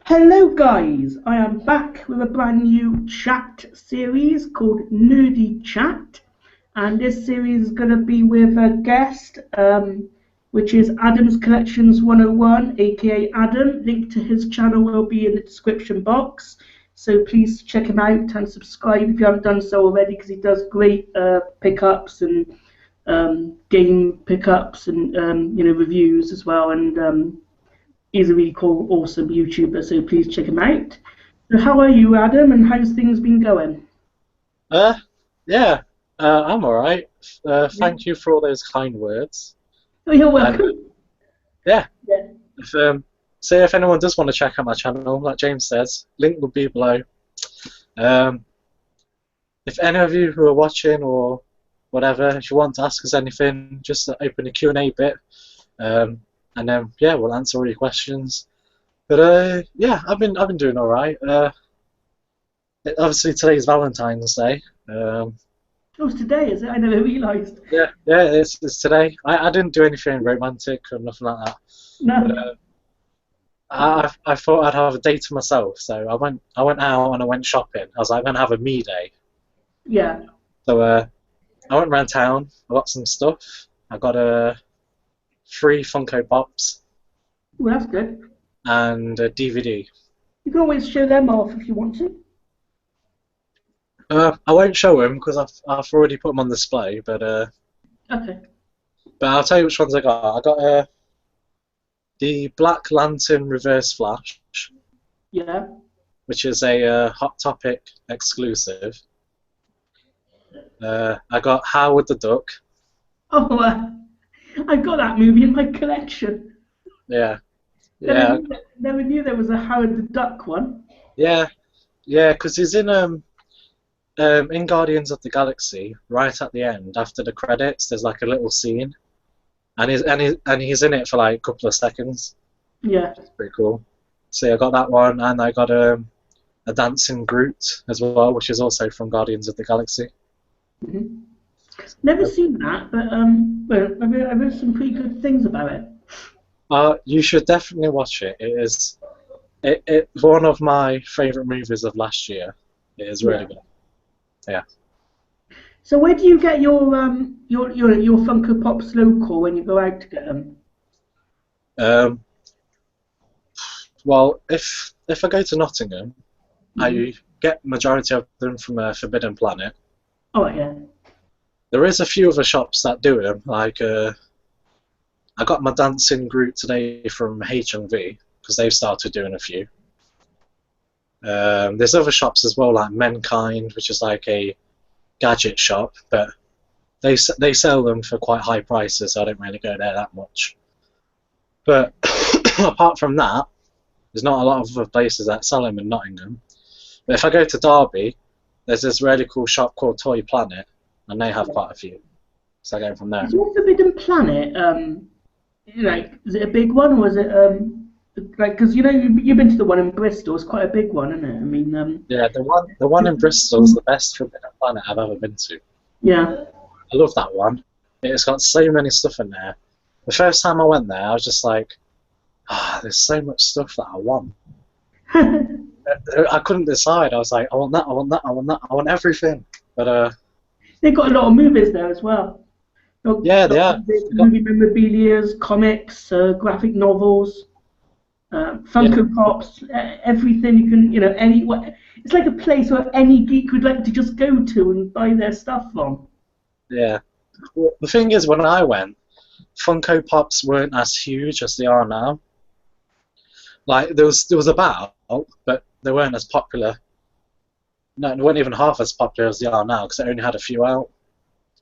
Hello guys, I am back with a brand new chat series called Nerdy Chat, and this series is going to be with a guest, which is Adam's Collections 101, aka Adam. Link to his channel will be in the description box, so please check him out and subscribe if you haven't done so already, because he does great pickups and game pickups and reviews as well, and he's a really cool, awesome YouTuber, so please check him out. So how are you, Adam, and how's things been going? Uh, yeah, I'm alright. Yeah. Thank you for all those kind words. Oh, you're And welcome. yeah, Yeah. if anyone does want to check out my channel, like James says, link will be below. Um, if any of you who are watching or whatever, if you want to ask us anything, just open the Q&A bit, and then yeah, we'll answer all your questions. But yeah, I've been doing alright. Obviously today's Valentine's Day. Oh, it's today, is it? I never realised. Yeah, it's today. I didn't do anything romantic or nothing like that. But, No. I thought I'd have a day to myself, so I went out and I went shopping. I was like, I'm gonna have a me day. Yeah. So I went around town. I got some stuff. I got 3 Funko Pops Well, that's good. and a DVD. You can always show them off if you want to. I won't show them because I've already put them on display. Okay. But I'll tell you which ones I got. I got the Black Lantern Reverse Flash, Yeah. which is a Hot Topic exclusive. I got Howard the Duck. Oh, I've got that movie in my collection. Yeah, Never yeah, knew, never knew there was a Howard the Duck one. yeah, yeah. Because he's in Guardians of the Galaxy. Right at the end, after the credits, there's like a little scene, and he's in it for like a couple of seconds. Yeah. It's pretty cool. So I got that one, and I got a dancing Groot as well, which is also from Guardians of the Galaxy. Hmm. Never seen that, but well, I've heard some pretty good things about it. You should definitely watch it. It's one of my favourite movies of last year. It is really Yeah. good. Yeah. So where do you get your Funko Pops local when you go out to get them? Um, well, if I go to Nottingham, Hmm. I get majority of them from Forbidden Planet. Oh yeah. There is a few other shops that do them. Like I got my dancing Groot today from HMV because they've started doing a few. There's other shops as well, like Mankind, which is like a gadget shop, but they sell them for quite high prices, so I don't really go there that much. But apart from that, there's not a lot of other places that sell them in Nottingham. But if I go to Derby, there's this really cool shop called Toy Planet, and they have quite a few. So I go from there. Is your Forbidden Planet like, is it a big one, or is it like, because you've been to the one in Bristol? It's quite a big one, isn't it? I mean Yeah, the one in Bristol is the best Forbidden Planet I've ever been to. yeah. I love that one. It's got so many stuff in there. The first time I went there, I was just like, there's so much stuff that I want. I couldn't decide. I was like, I want that, I want that, I want that, I want everything. But They've got a lot of movies there as well. yeah, they are. They got, Movie memorabilia, comics, graphic novels, yeah, Funko Pops, everything you can, it's like a place where any geek would like to just go to and buy their stuff from. yeah. Well, the thing is, when I went, Funko Pops weren't as huge as they are now. Like there was about, but they weren't as popular. No, they weren't even half as popular as they are now because they only had a few out.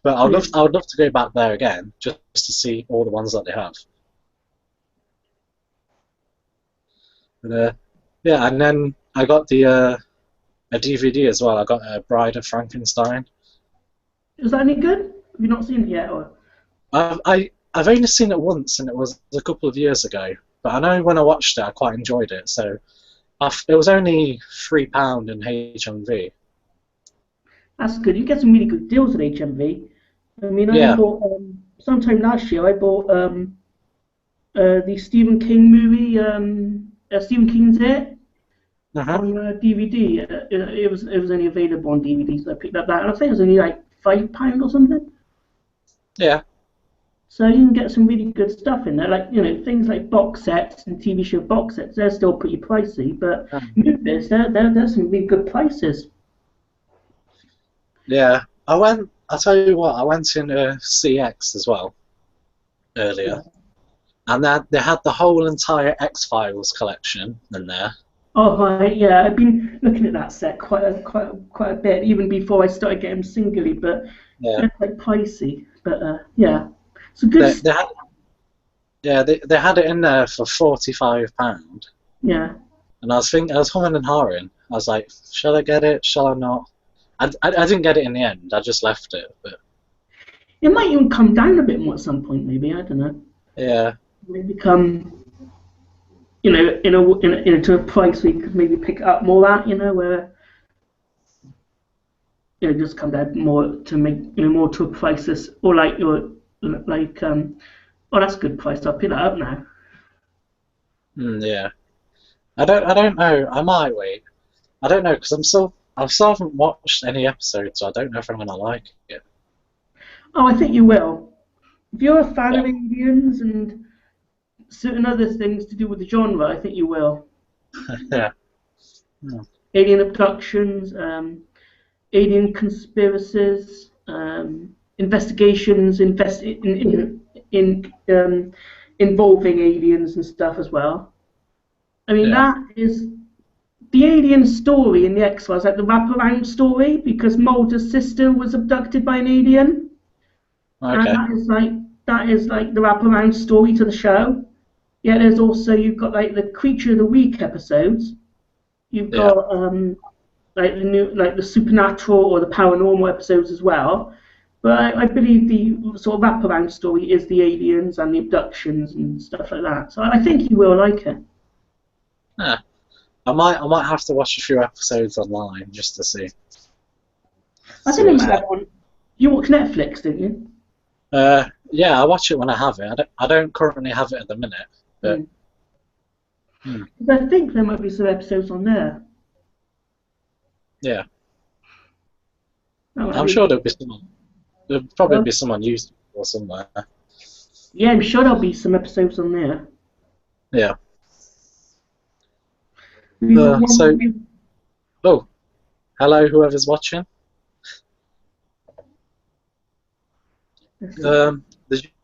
But I would love to go back there again just to see all the ones that they have. But yeah, and then I got a DVD as well. I got Bride of Frankenstein. Is that any good? Have you not seen it yet? Or? I've only seen it once, and it was a couple of years ago. But I know when I watched it, I quite enjoyed it. So it was only £3 in HMV. That's good. You get some really good deals at HMV. I mean, I Yeah, bought sometime last year. I bought the Stephen King movie. Stephen King's It. Uh-huh. on DVD. It was only available on DVD, so I picked up that, and I think it was only like £5 or something. Yeah. So you can get some really good stuff in there, like things like box sets and TV show box sets. They're still pretty pricey, but movies, there's some really good prices. Yeah. I'll tell you what, I went in CX as well earlier, and they had the whole entire X-Files collection in there. Oh right, yeah, I've been looking at that set quite a bit, even before I started getting them singly, but Yeah. they're quite pricey. But yeah, it's a good. They had, yeah, they had it in there for £45. Yeah. And I was humming and hawing. I was like, shall I get it? Shall I not? I didn't get it in the end. I just left it. But It might even come down a bit more at some point, maybe. I don't know. yeah, Maybe come, to a price where you could maybe pick it up more at, where just come down more to make, more to a price that's, or like oh, that's a good price. I'll pick that up now. yeah. I don't know. I might wait. I don't know because I still haven't watched any episodes, so I don't know if I'm gonna like it. Oh, I think you will. If you're a fan Yeah. of aliens and certain other things to do with the genre, I think you will. Yeah. Alien abductions, alien conspiracies, investigations, involving aliens and stuff as well. I mean, Yeah. that is the alien story in the X-Files, like the wraparound story, because Mulder's sister was abducted by an alien, and Okay. that is like the wraparound story to the show. Yeah, you've got like the Creature of the Week episodes. You've Yeah. got like the supernatural or the paranormal episodes as well. But I believe the sort of wraparound story is the aliens and the abductions and stuff like that. So I think you will like it. Yeah. I might have to watch a few episodes online just to see. I See think they what's might have like. one. You watch Netflix, didn't you? Yeah, I watch it when I have it. I don't currently have it at the minute, but Mm. I think there might be some episodes on there. yeah, That might I'm be sure good. there'll probably Uh, be someone used or somewhere. yeah, I'm sure there'll be some episodes on there. Yeah. We've got So, one. oh, hello, whoever's watching. Did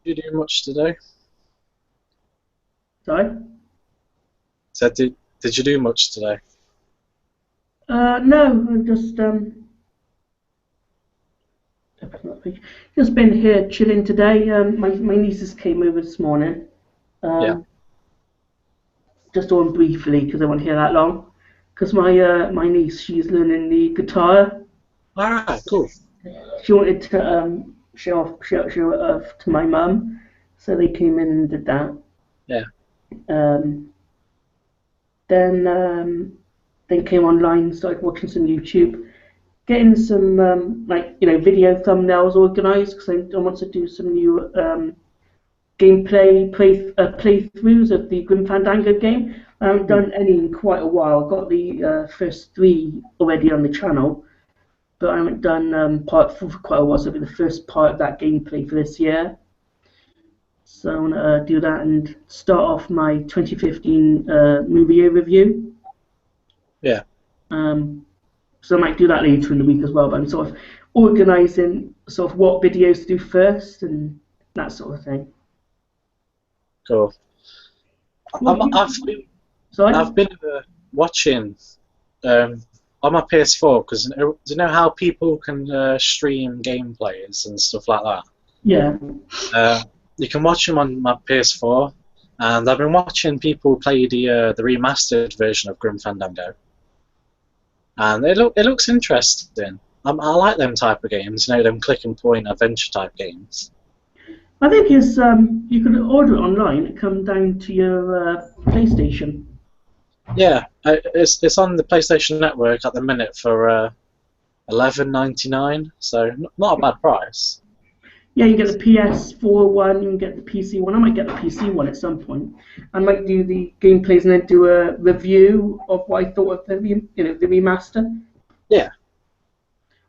you do much today? Sorry? So did you do much today? No, I've just been here chilling today. My nieces came over this morning. Yeah. Just on briefly because I won't hear that long. Because my niece, she's learning the guitar. All right, cool. She wanted to show it off to my mum, so they came in and did that. Yeah. Then came online, started watching some YouTube, getting some video thumbnails organised because I want to do some new playthroughs of the Grim Fandango game. I haven't done any in quite a while. I've got the first 3 already on the channel, but I haven't done part 4 for quite a while. So it'll be the first part of that gameplay for this year. So I want to do that and start off my 2015 movie year review. Yeah. So I might do that later in the week as well. But I'm sort of organising sort of what videos to do first and that sort of thing. Cool. I've been watching on my PS4 because do you know how people can stream gameplays and stuff like that? Yeah. You can watch them on my PS4, and I've been watching people play the remastered version of Grim Fandango, and it looks interesting. I like them type of games, them click and point adventure type games. I think it's you can order it online. It comes down to your PlayStation. Yeah, it's on the PlayStation Network at the minute for $11.99, so not a bad price. Yeah, you get the PS4 one, you can get the PC one. I might get the PC one at some point. I might do the gameplays and then do a review of what I thought of the remaster. Yeah.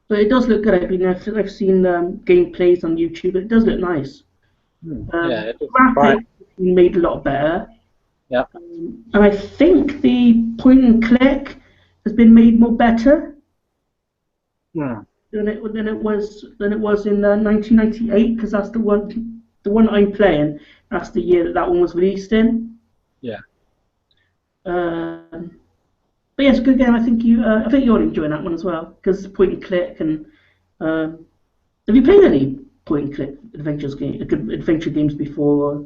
But it does look good. I've seen gameplays on YouTube. It does look nice. Yeah, it is. Right. Graphics have been made a lot better. Yeah. And I think the point and click has been made more better Hmm. than it was in 1998, because that's the one I'm playing. That's the year that one was released in. Yeah. But yeah, it's a good game. I think you're enjoying that one as well, because it's point and click. And have you played any point and click adventure games before?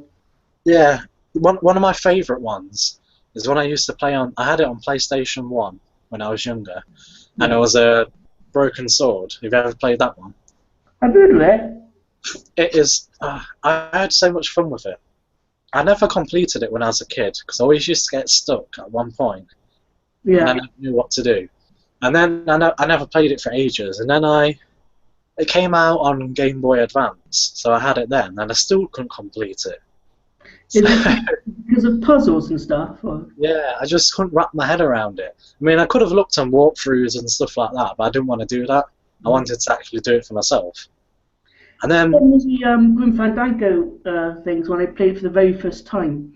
Yeah. One of my favourite ones is one I used to play on. I had it on PlayStation 1 when I was younger, and it was a Broken Sword. Have you ever played that one? I've heard of it. It is. I had so much fun with it. I never completed it when I was a kid because I always used to get stuck at one point, and Yeah. I never knew what to do. And then I never played it for ages, and then it came out on Game Boy Advance, so I had it then, and I still couldn't complete it. Is it because of puzzles and stuff? Or? Yeah, I just couldn't wrap my head around it. I mean, I could have looked on walkthroughs and stuff like that, but I didn't want to do that. I wanted to actually do it for myself. And then One of the Grim Fandango things when I played for the very first time.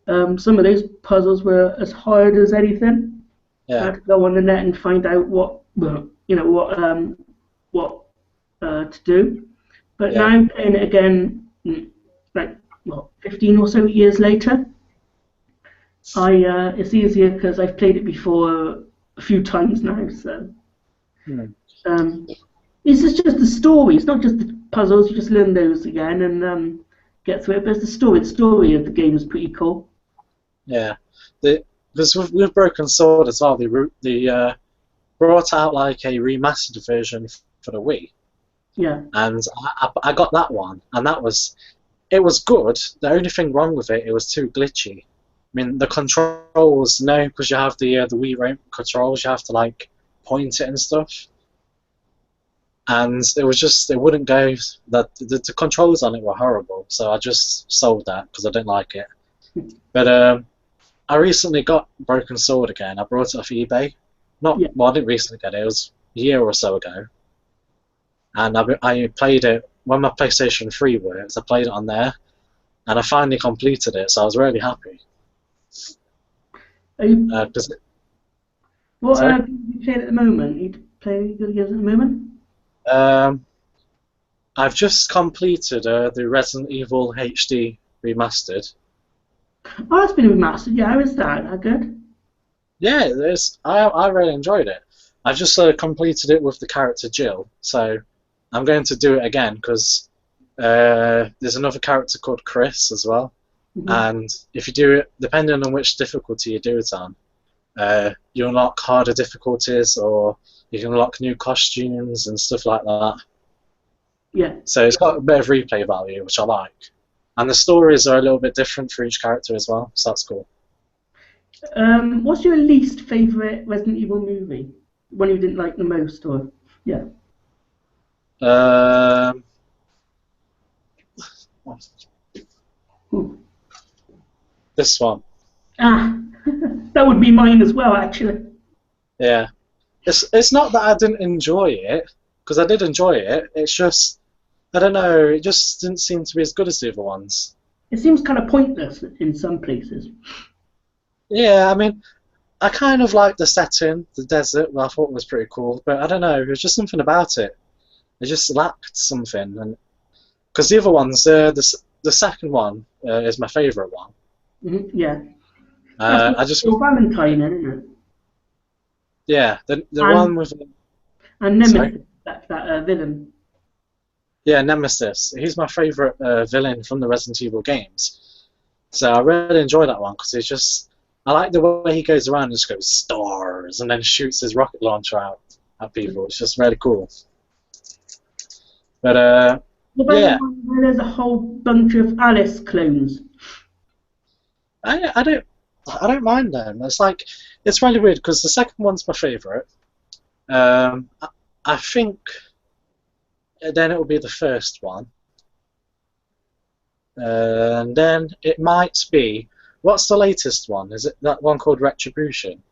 Some of those puzzles were as hard as anything. I yeah, had to go on the net and find out what to do. But yeah, now playing it again, like 15 or so years later, it's easier because I've played it before a few times now. So hmm, it's just the story. It's not just the puzzles. You just learn those again and get through it. But it's the story. The story of the game is pretty cool. yeah. Because with Broken Sword as well, they brought out like a remastered version for the Wii, Yeah. and I got that one, and it was good. The only thing wrong with it was too glitchy. I mean, the controls, no, because you have the Wii remote controls, you have to like point it and stuff, and it wouldn't go. The controls on it were horrible, so I just sold that because I didn't like it. But I recently got Broken Sword again. I brought it off eBay. Well, I didn't recently get it. It was a year or so ago, and I played it when my PlayStation 3 works. I played it on there, and I finally completed it, so I was really happy. Are you, what sorry? are you playing at the moment? You playing good games at the moment? I've just completed the Resident Evil HD remastered. Oh, that's been remastered. Yeah, how is that? How good? Yeah, I really enjoyed it. I just completed it with the character Jill, so I'm going to do it again because there's another character called Chris as well. Mm-hmm. And if you do it, depending on which difficulty you do it on, you unlock harder difficulties, or you can unlock new costumes and stuff like that. Yeah. So it's got a bit of replay value, which I like. And the stories are a little bit different for each character as well, so that's cool. What's your least favourite Resident Evil movie? One you didn't like the most, or yeah? This one. Ah, that would be mine as well, actually. Yeah. It's not that I didn't enjoy it, because I did enjoy it. It's just, I don't know, it just didn't seem to be as good as the other ones. It seems kind of pointless in some places. Yeah, I mean, I kind of liked the setting, the desert. Well, I thought it was pretty cool, but I don't know. There's just something about it. It just lacked something, and because the other ones, the second one is my favourite one. Mm-hmm, yeah. I just Valentine, isn't it? Yeah, the one with and Nemesis, that villain. Yeah, Nemesis. He's my favourite villain from the Resident Evil games. So I really enjoy that one because I like the way he goes around and just goes stars and then shoots his rocket launcher out at people. It's just really cool. But yeah, where there's a whole bunch of Alice clones. I don't mind them. It's really weird because the second one's my favourite. I think then it will be the first one, And then it might be, what's the latest one? Is it that one called Retribution?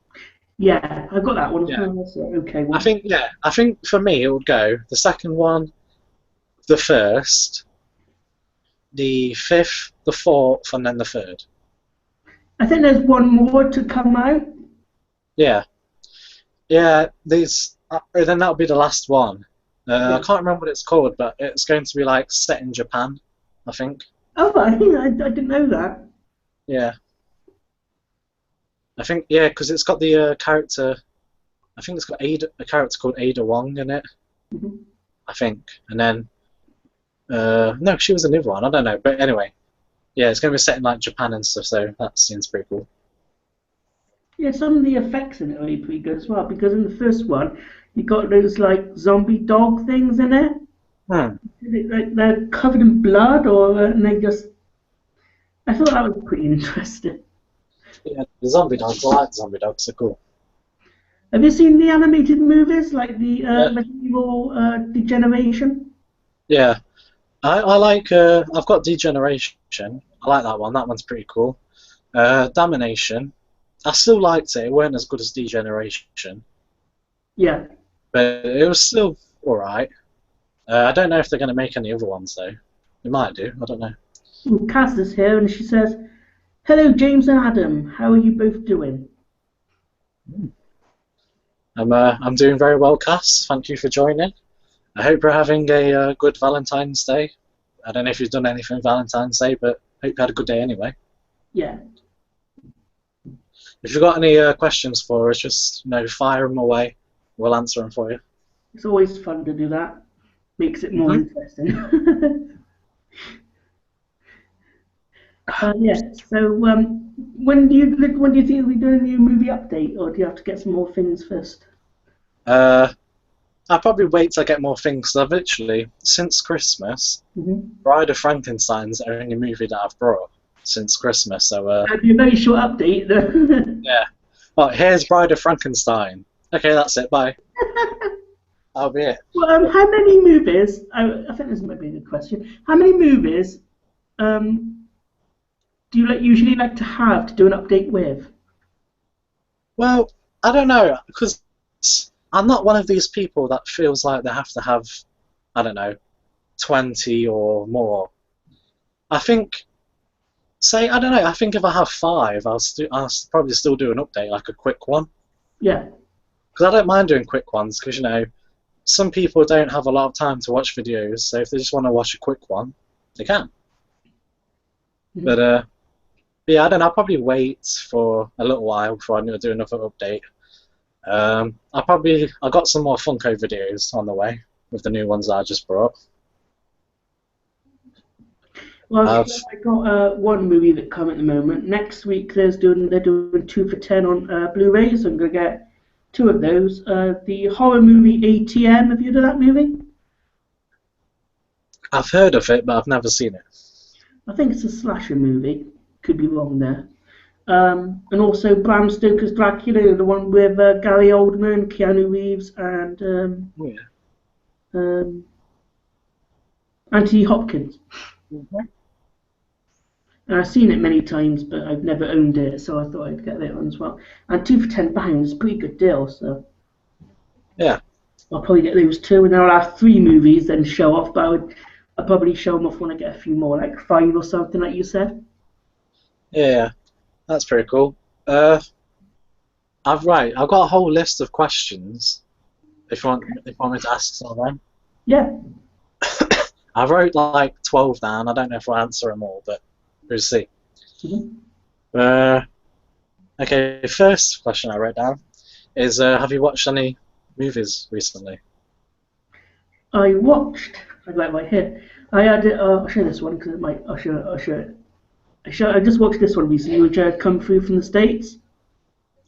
Yeah, I've got that one as Yeah. well. That's an okay one. I think for me it would go the second one, the first, the fifth, the fourth, and then the third. I think there's one more to come out. Yeah. Yeah, these. Then that'll be the last one. I can't remember what it's called, but it's going to be like set in Japan, I think. Oh, I think I didn't know that. Yeah. I think because it's got the character. I think it's got a character called Ada Wong in it. Mm-hmm. I think, and then no, she was a new one. I don't know, but anyway, yeah, it's going to be set in like Japan and stuff, so that seems pretty cool. Yeah, some of the effects in it are really pretty good as well. Because in the first one, you got those like zombie dog things in it. Hmm. Like they're covered in blood, and they just. I thought that was pretty interesting. Yeah, the zombie dogs. I like zombie dogs. They're cool. Have you seen the animated movies like the Yeah. medieval Degeneration? Yeah, I like. I've got Degeneration. I like that one. That one's pretty cool. Domination. I still liked it. It weren't as good as Degeneration, Yeah. but it was still alright. I don't know if they're going to make any other ones though. They might do. I don't know. Well, Cass is here, and she says, "Hello, James and Adam. How are you both doing?" I'm doing very well, Cass. Thank you for joining. I hope you're having a good Valentine's Day. I don't know if you've done anything Valentine's Day, but I hope you had a good day anyway. Yeah. If you've got any questions for us, just fire them away. We'll answer them for you. It's always fun to do that. Makes it more interesting. Yeah. So, when do you think we'll be doing a new movie update, or do you have to get some more things first? I'll probably wait till I get more things. Cause I've literally, since Christmas, Bride of Frankenstein's the only movie that I've brought since Christmas. So That'd be a very short update, though. yeah. Oh, here's Bride of Frankenstein. Okay, that's it. Bye. That'll be it. Well, how many movies? I think this might be a good question. How many movies do you usually like to have to do an update with? Well, I don't know, because I'm not one of these people that feels like they have to have, I don't know, 20 or more. I think, I don't know, I think if I have 5, I'll probably still do an update, like a quick one. Yeah. Because I don't mind doing quick ones, because, some people don't have a lot of time to watch videos, so if they just want to watch a quick one, they can. But, yeah, I don't know, I'll probably wait for a little while before I do another update. I got some more Funko videos on the way with the new ones that I just brought. Well, I got one movie that come at the moment. Next week they're doing 2 for 10 on Blu-ray, so I'm gonna get 2 of those. The horror movie ATM. Have you heard of that movie? I've heard of it, but I've never seen it. I think it's a slasher movie. Could be wrong there. And also Bram Stoker's Dracula, the one with Gary Oldman, Keanu Reeves, and Anthony Hopkins. And I've seen it many times, but I've never owned it, so I thought I'd get that one as well. And 2 for £10 is a pretty good deal, so yeah, I'll probably get those 2, and then I'll have 3 movies then show off. But I'll probably show them off when I get a few more, like 5 or something, like you said. Yeah, that's pretty cool. I've got a whole list of questions. If you want me to ask some of them. Yeah. I wrote like 12 down. I don't know if I'll answer them all, but we'll see. Okay, first question I wrote down is: have you watched any movies recently? I watched. I'd like my hit. I had it. I'll show this one because it might. I'll show it. I just watched this one recently, which had come through from the States.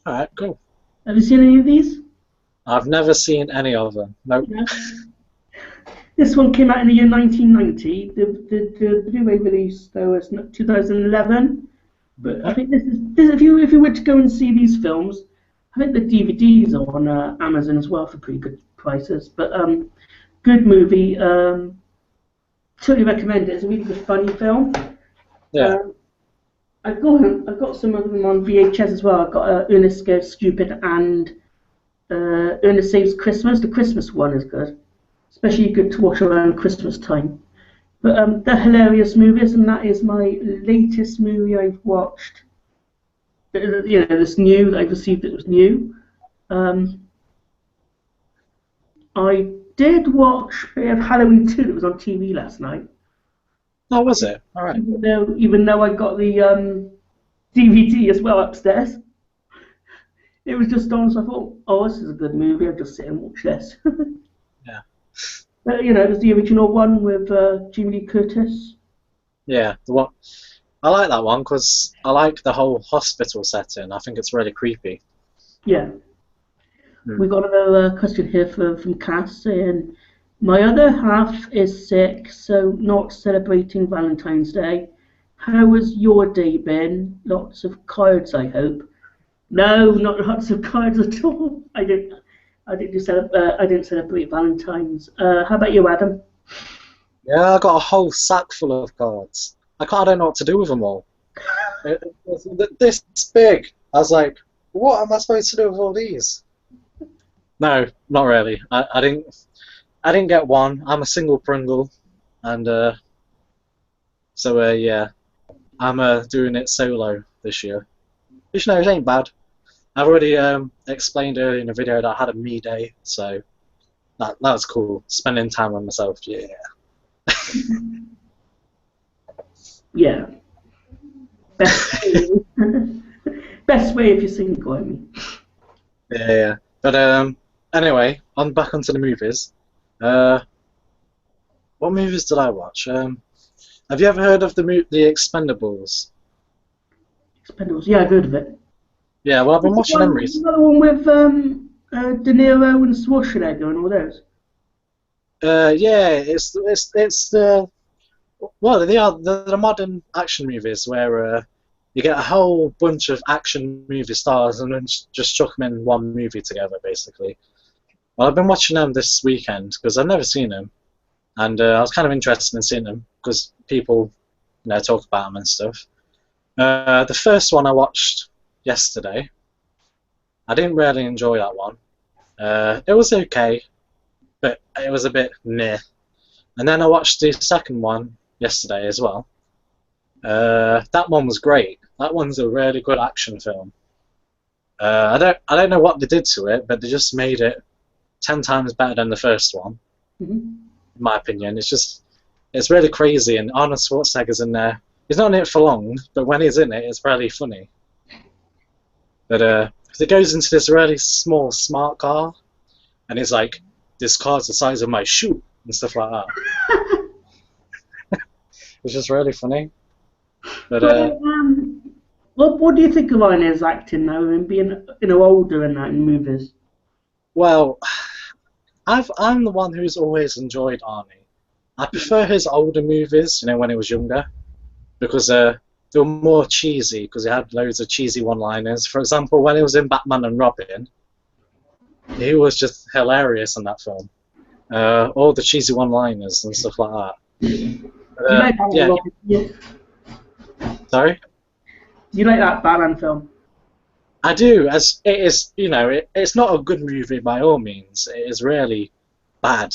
All right, cool. Have you seen any of these? I've never seen any of them. Nope. No. This one came out in the year 1990. The Blu-ray release though was 2011. But I think this if you were to go and see these films, I think the DVDs are on Amazon as well for pretty good prices. But good movie. Totally recommend it. It's a really good funny film. Yeah. Um, I've got some of them on VHS as well. I've got Ernest Goes Stupid and Ernest Saves Christmas. The Christmas one is good, especially good to watch around Christmas time. But they're hilarious movies, and that is my latest movie I've watched. This new that I've received that was new. Um, I did watch a bit of Halloween 2 that was on TV last night. Oh, was it? All right. Even though I got the DVD as well upstairs, it was just on. So I thought, oh, this is a good movie. I'll just sit and watch this. Yeah. But it was the original one with Jamie Lee Curtis. Yeah. The one. I like that one because I like the whole hospital setting. I think it's really creepy. Yeah. Hmm. We got another question here from Cass saying, my other half is sick, so not celebrating Valentine's Day. How has your day been? Lots of cards, I hope. No, not lots of cards at all. I didn't celebrate Valentine's. How about you, Adam? Yeah, I got a whole sack full of cards. I don't know what to do with them all. It was this big. I was like, what am I supposed to do with all these? No, not really. I didn't get one. I'm a single Pringle, and yeah, I'm doing it solo this year. Which no, it ain't bad. I've already explained earlier in the video that I had a me day, so that was cool. Spending time with myself, yeah. Yeah. Best best way if you're single, I mean. Yeah. But anyway, on back onto the movies. What movies did I watch? Have you ever heard of the Expendables? Expendables, yeah, I've heard of it. Yeah, well, I've been watching them Is recently. that the one with De Niro and Schwarzenegger and all those? Yeah, it's the well, they're the modern action movies where you get a whole bunch of action movie stars and then just chuck them in one movie together, basically. Well, I've been watching them this weekend because I've never seen them, and I was kind of interested in seeing them because people, talk about them and stuff. The first one I watched yesterday. I didn't really enjoy that one. It was okay, but it was a bit meh. And then I watched the second one yesterday as well. That one was great. That one's a really good action film. I don't know what they did to it, but they just made it 10 times better than the first one. Mm-hmm. In my opinion, it's really crazy, and Arnold Schwarzenegger's in there. He's not in it for long, but when he's in it, it's really funny. But it goes into this really small, smart car, and it's like, this car's the size of my shoe, and stuff like that. It's just really funny. But what do you think of his acting now and being older and that in movies? well, I'm the one who's always enjoyed Arnie. I prefer his older movies, when he was younger, because they were more cheesy, because he had loads of cheesy one-liners. For example, when he was in Batman and Robin, he was just hilarious in that film. All the cheesy one-liners and stuff like that. You like that yeah. Robin, yeah. Sorry? You like that Batman film? I do, as it is, it's not a good movie by all means. It is really bad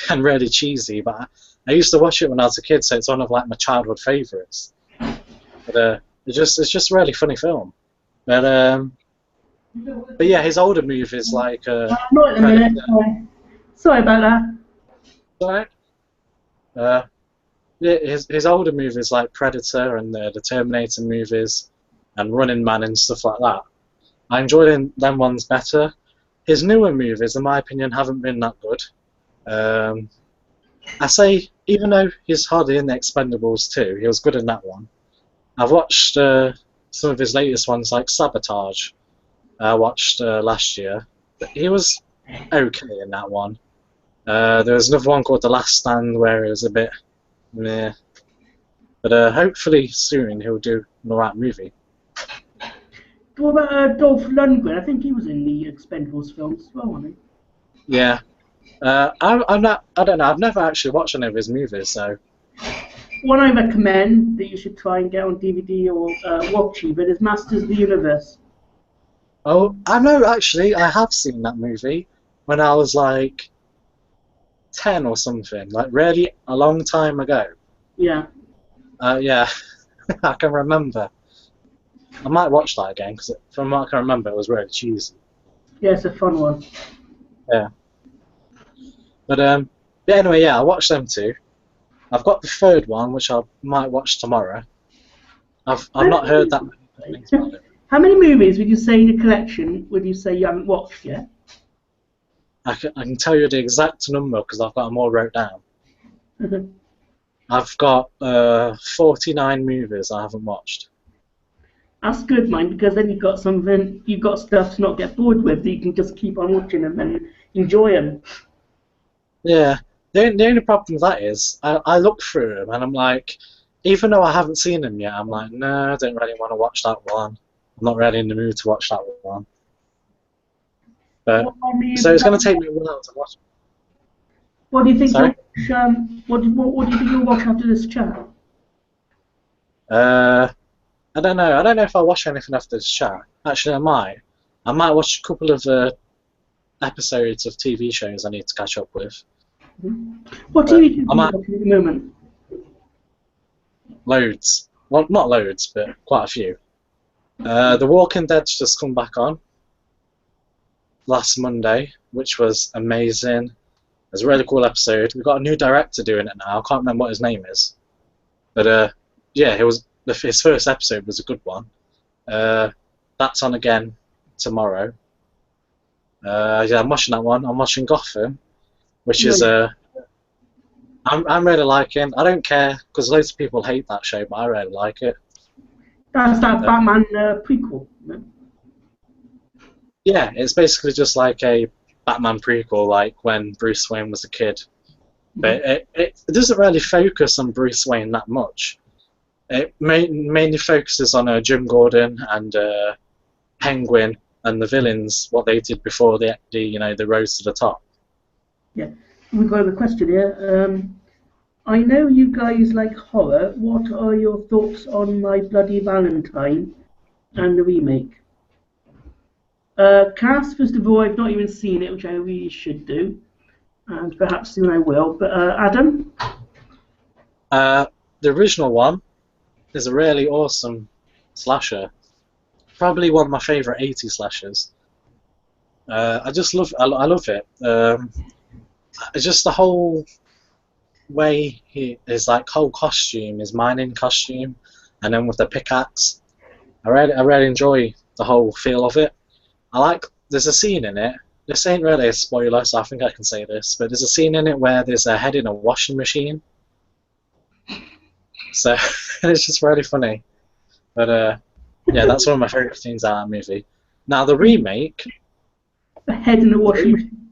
and really cheesy, but I used to watch it when I was a kid, so it's one of like my childhood favourites. But it's just a really funny film. But yeah, his older movies like Not at the minute. Sorry about that. Sorry. Yeah, his older movies like Predator and the Terminator movies and Running Man and stuff like that. I enjoy them ones better. His newer movies, in my opinion, haven't been that good. I say, even though he's hardly in the Expendables 2, he was good in that one. I've watched some of his latest ones like Sabotage. I watched last year, but he was okay in that one. There was another one called The Last Stand where it was a bit meh. But hopefully soon he'll do an alright movie. What about Dolph Lundgren? I think he was in the Expendables films as well, wasn't he? Yeah. I don't know. I've never actually watched any of his movies, so. one I recommend that you should try and get on DVD or watch even is Masters of the Universe. Oh, I know, actually, I have seen that movie when I was like 10 or something, like really a long time ago. Yeah. Yeah, I can remember. I might watch that again because from what I can remember, it was really cheesy. Yeah, it's a fun one. Yeah. But yeah, anyway, yeah, I watched them two. I've got the third one, which I might watch tomorrow. I've not heard that many good things about it. How many movies would you say in your collection would you say you haven't watched yet? I can tell you the exact number because I've got them all wrote down. I've got 49 movies I haven't watched. That's good, mine, because then you've got stuff to not get bored with that you can just keep on watching them and enjoy them. Yeah, the only problem with that is I look through them and I'm like, even though I haven't seen them yet, I'm like, no, I don't really want to watch that one. I'm not really in the mood to watch that one. But so it's going to take me a while to watch. What do you think? Sorry? What do you think you'll watch after this chat? I don't know. I don't know if I'll watch anything after this chat. Actually, I might. I might watch a couple of episodes of TV shows I need to catch up with. What TV shows are you watching at the moment? Loads. Well, not loads, but quite a few. The Walking Dead's just come back on last Monday, which was amazing. It was a really cool episode. We've got a new director doing it now. I can't remember what his name is. But yeah, his first episode was a good one. That's on again tomorrow. Yeah, I'm watching that one. I'm watching Gotham, which is I'm really liking. I don't care because loads of people hate that show, but I really like it. That's that Batman prequel. No? Yeah, it's basically just like a Batman prequel, like when Bruce Wayne was a kid. But it doesn't really focus on Bruce Wayne that much. It mainly focuses on Jim Gordon and Penguin and the villains, what they did before the rose to the top. Yeah, we've got a question here. I know you guys like horror. What are your thoughts on My Bloody Valentine and the remake? Cass, first of all, I've not even seen it, which I really should do, and perhaps soon I will. But Adam? The original one is a really awesome slasher. Probably one of my favourite 80s slashers. I just love I love it. It's just the whole way his like whole costume, his mining costume, and then with the pickaxe. I really enjoy the whole feel of it. There's a scene in it. This ain't really a spoiler, so I think I can say this, but there's a scene in it where there's a head in a washing machine. So it's just really funny. But yeah, that's one of my favourite scenes out of that movie. Now the remake. The head in the washing machine.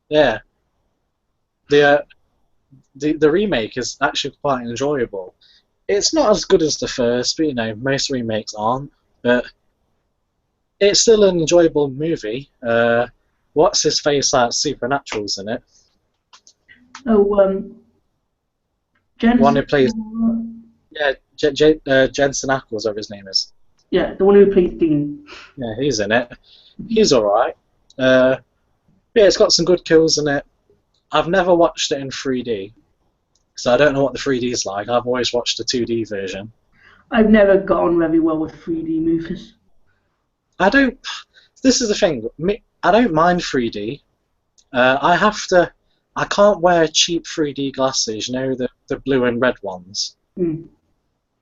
Yeah. The remake is actually quite enjoyable. It's not as good as the first, but most remakes aren't. But it's still an enjoyable movie. What's his face? Supernatural's in it. Oh, Jensen. One who plays. Yeah, Jensen Ackles, whatever his name is. Yeah, the one who plays Dean. Yeah, he's in it. He's alright. Yeah, it's got some good kills in it. I've never watched it in 3D, so I don't know what the 3D is like. I've always watched the 2D version. I've never got on very well with 3D movies. This is the thing. I don't mind 3D. I can't wear cheap 3D glasses. The blue and red ones.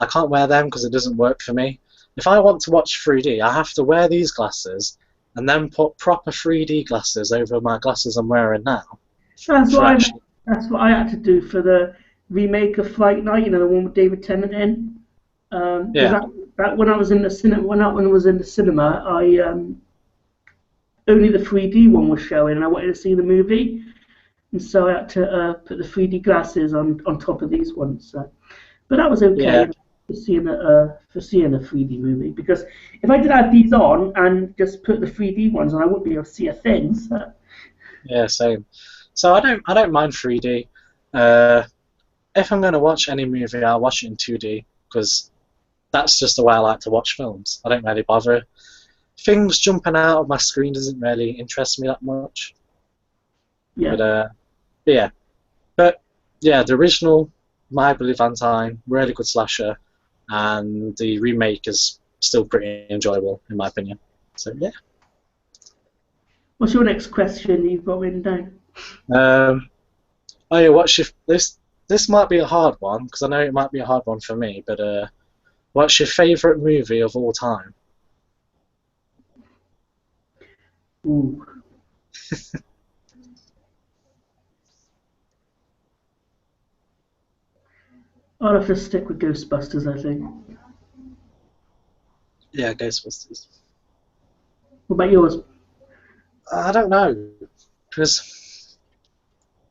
I can't wear them because it doesn't work for me. If I want to watch 3D, I have to wear these glasses and then put proper 3D glasses over my glasses I'm wearing now. That's what I had to do for the remake of Fright Night. The one with David Tennant in. Yeah. That when I was in the cinema, when I was in the cinema, I only the 3D one was showing, and I wanted to see the movie, and so I had to put the 3D glasses on top of these ones. So. But that was okay for seeing a 3D movie, because if I did have these on and just put the 3D ones on, I wouldn't be able to see a thing. So. Yeah, same. So I don't mind 3D. if I'm going to watch any movie, I'll watch it in 2D because that's just the way I like to watch films. I don't really bother. Things jumping out of my screen doesn't really interest me that much. Yeah. But yeah, the original My Bloody Valentine, really good slasher, and the remake is still pretty enjoyable in my opinion. So yeah. What's your next question you've got written down? Oh yeah, what's your this might be a hard one because I know it might be a hard one for me, but what's your favourite movie of all time? Ooh. I'll have to stick with Ghostbusters, I think. Yeah, Ghostbusters. What about yours? I don't know because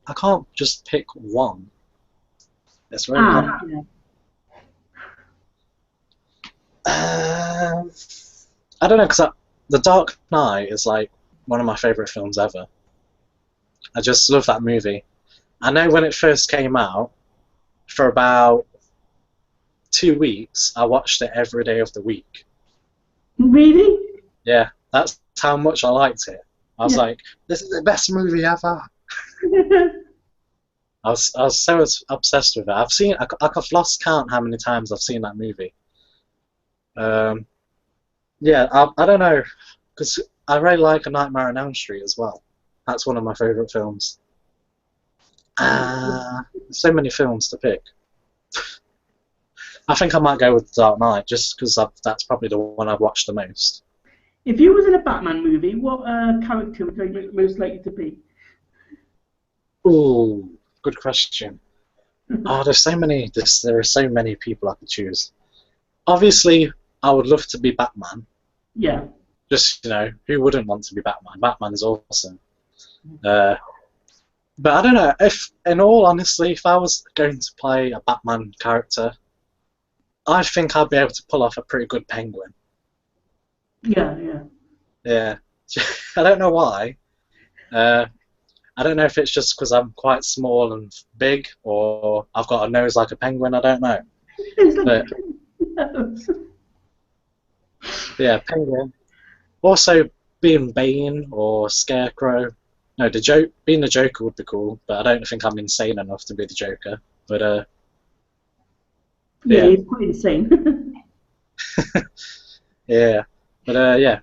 I can't just pick one. It's really hard. Yeah. I don't know because The Dark Knight is like one of my favourite films ever. I just love that movie. I know when it first came out, for about 2 weeks, I watched it every day of the week. Really? Yeah, that's how much I liked it. I was like, this is the best movie ever. I was so obsessed with it. I've lost count how many times I've seen that movie. Yeah, I don't know, because I really like A Nightmare on Elm Street as well. That's one of my favourite films. So many films to pick. I think I might go with The Dark Knight, just because that's probably the one I've watched the most. If you was in a Batman movie, what character would you most likely to be? Ooh, good question. There are so many people I could choose. Obviously, I would love to be Batman. Yeah. Just, who wouldn't want to be Batman? Batman is awesome. But I don't know, in all honesty, if I was going to play a Batman character, I think I'd be able to pull off a pretty good Penguin. Yeah. Yeah. I don't know why. I don't know if it's just because I'm quite small and big, or I've got a nose like a penguin, I don't know. But, yeah, Penguin. Also, being Bane or Scarecrow. No, being the Joker would be cool, but I don't think I'm insane enough to be the Joker. But yeah, he's quite insane. Yeah, but yeah.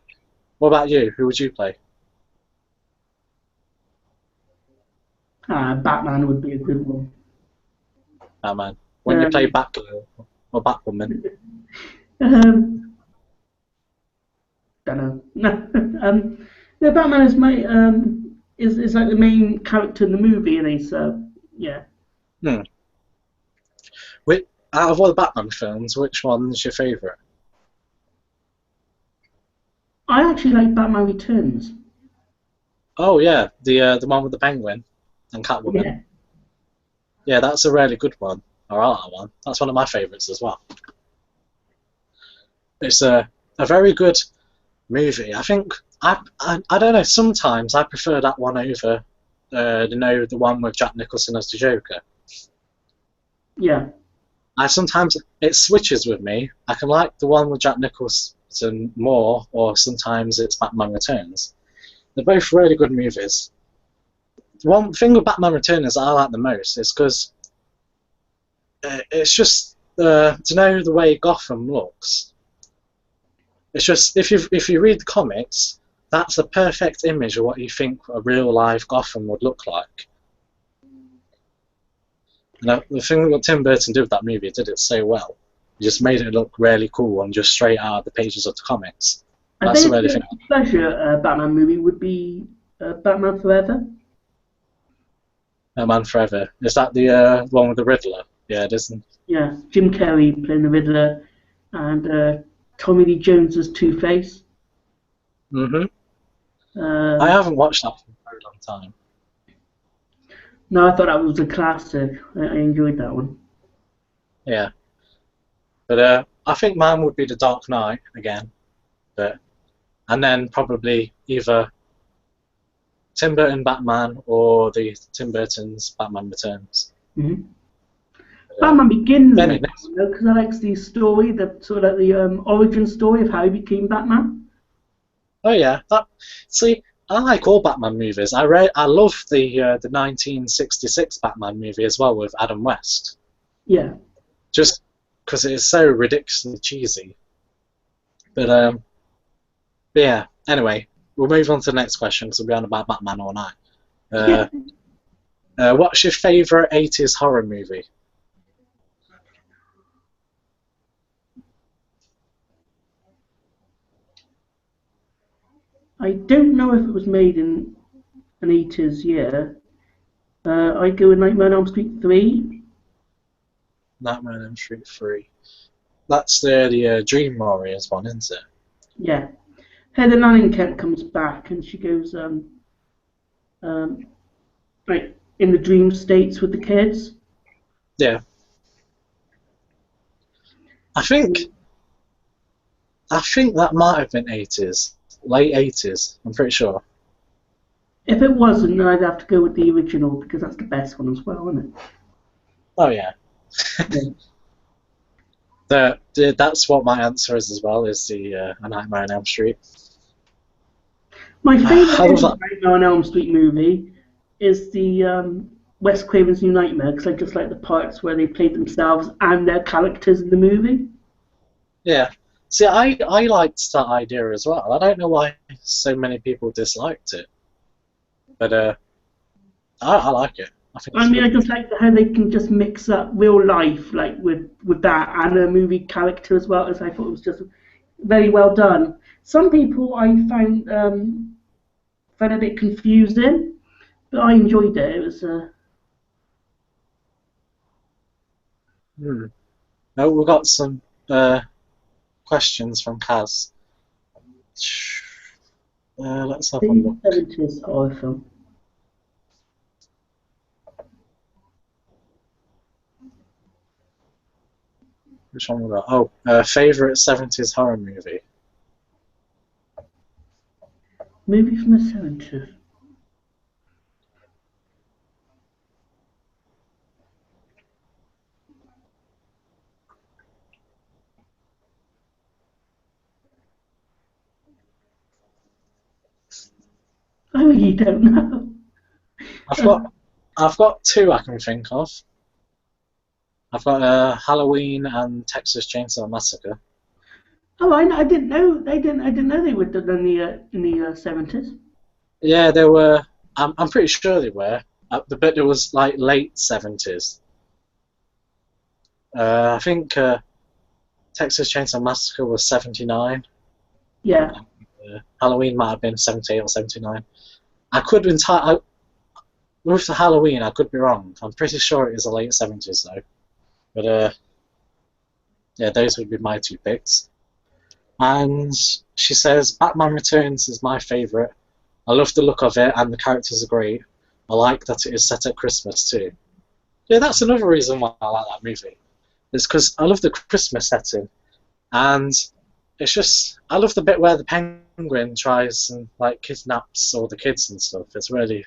What about you? Who would you play? Batman would be a good one. Batman. When you play Batgirl or Batwoman? Don't know. No. The Batman is is like the main character in the movie, and he's yeah. Out of all the Batman films, which one's your favourite? I actually like Batman Returns. Oh yeah, the one with the Penguin and Catwoman. Yeah. Yeah, that's a really good one. I like that one. That's one of my favourites as well. It's a very good movie. I think I don't know. Sometimes I prefer that one over the one with Jack Nicholson as the Joker. Yeah. Sometimes it switches with me. I can like the one with Jack Nicholson more, or sometimes it's Batman Returns. They're both really good movies. The one thing with Batman Returns I like the most is because it's just to know the way Gotham looks. It's just if you read the comics, that's a perfect image of what you think a real life Gotham would look like. And the thing that Tim Burton did with that movie, did it so well. He just made it look really cool and just straight out of the pages of the comics. I think the pleasure Batman movie would be Batman Forever. Batman Forever. Is that the one with the Riddler? Yeah, it isn't. Yeah, Jim Carrey playing the Riddler, and Tommy Lee Jones as Two-Face. I haven't watched that for a very long time. No, I thought that was a classic. I enjoyed that one. Yeah. But I think mine would be The Dark Knight again. And then probably either Tim Burton Batman or the Tim Burton's Batman Returns. Mm-hmm. Batman Begins, Anyway, because I like the story, the sort of the origin story of how he became Batman. oh yeah, see, I like all Batman movies. I love the 1966 Batman movie as well with Adam West. Yeah. Just because it is so ridiculously cheesy. But yeah. Anyway, we'll move on to the next question because we'll be on about Batman all night. What's your favourite 80s horror movie? I don't know if it was made in an 80s year. I go with Nightmare on Elm Street 3. Nightmare on Elm Street 3. That's the Dream Warriors one, isn't it? Yeah. Heather Langenkamp comes back and she goes like in the dream states with the kids. Yeah. I think that might have been 80s. Late 80s, I'm pretty sure. If it wasn't, then I'd have to go with the original because that's the best one as well, isn't it? Oh yeah. That's what my answer is as well, is the A Nightmare on Elm Street. My favourite Nightmare on Elm Street movie is the Wes Craven's New Nightmare because I just like the parts where they played themselves and their characters in the movie. Yeah. See, I liked that idea as well. I don't know why so many people disliked it, but I like it. I just like how they can just mix up real life like with that and a movie character as well. As I thought it was just very well done. Some people I found a bit confusing, but I enjoyed it. It was. Oh, we've got some questions from Kaz. Let's have a look. 70s horror film. Which one we got? Oh, favourite 70s horror movie. Movie from the 70s. I really don't know. I've got two I can think of. I've got Halloween and Texas Chainsaw Massacre. Oh, I didn't know. I didn't know they were done in the 70s. Yeah, they were. I'm pretty sure they were. But it was like late 70s. I think Texas Chainsaw Massacre was 79. Yeah. Halloween might have been 78 or 79. I could be entirely. With the Halloween, I could be wrong. I'm pretty sure it is the late 70s though. But yeah, those would be my two picks. And she says Batman Returns is my favourite. I love the look of it and the characters are great. I like that it is set at Christmas too. Yeah, that's another reason why I like that movie. It's because I love the Christmas setting, and it's just I love the bit where the Penguin tries and like kidnaps all the kids and stuff. It's really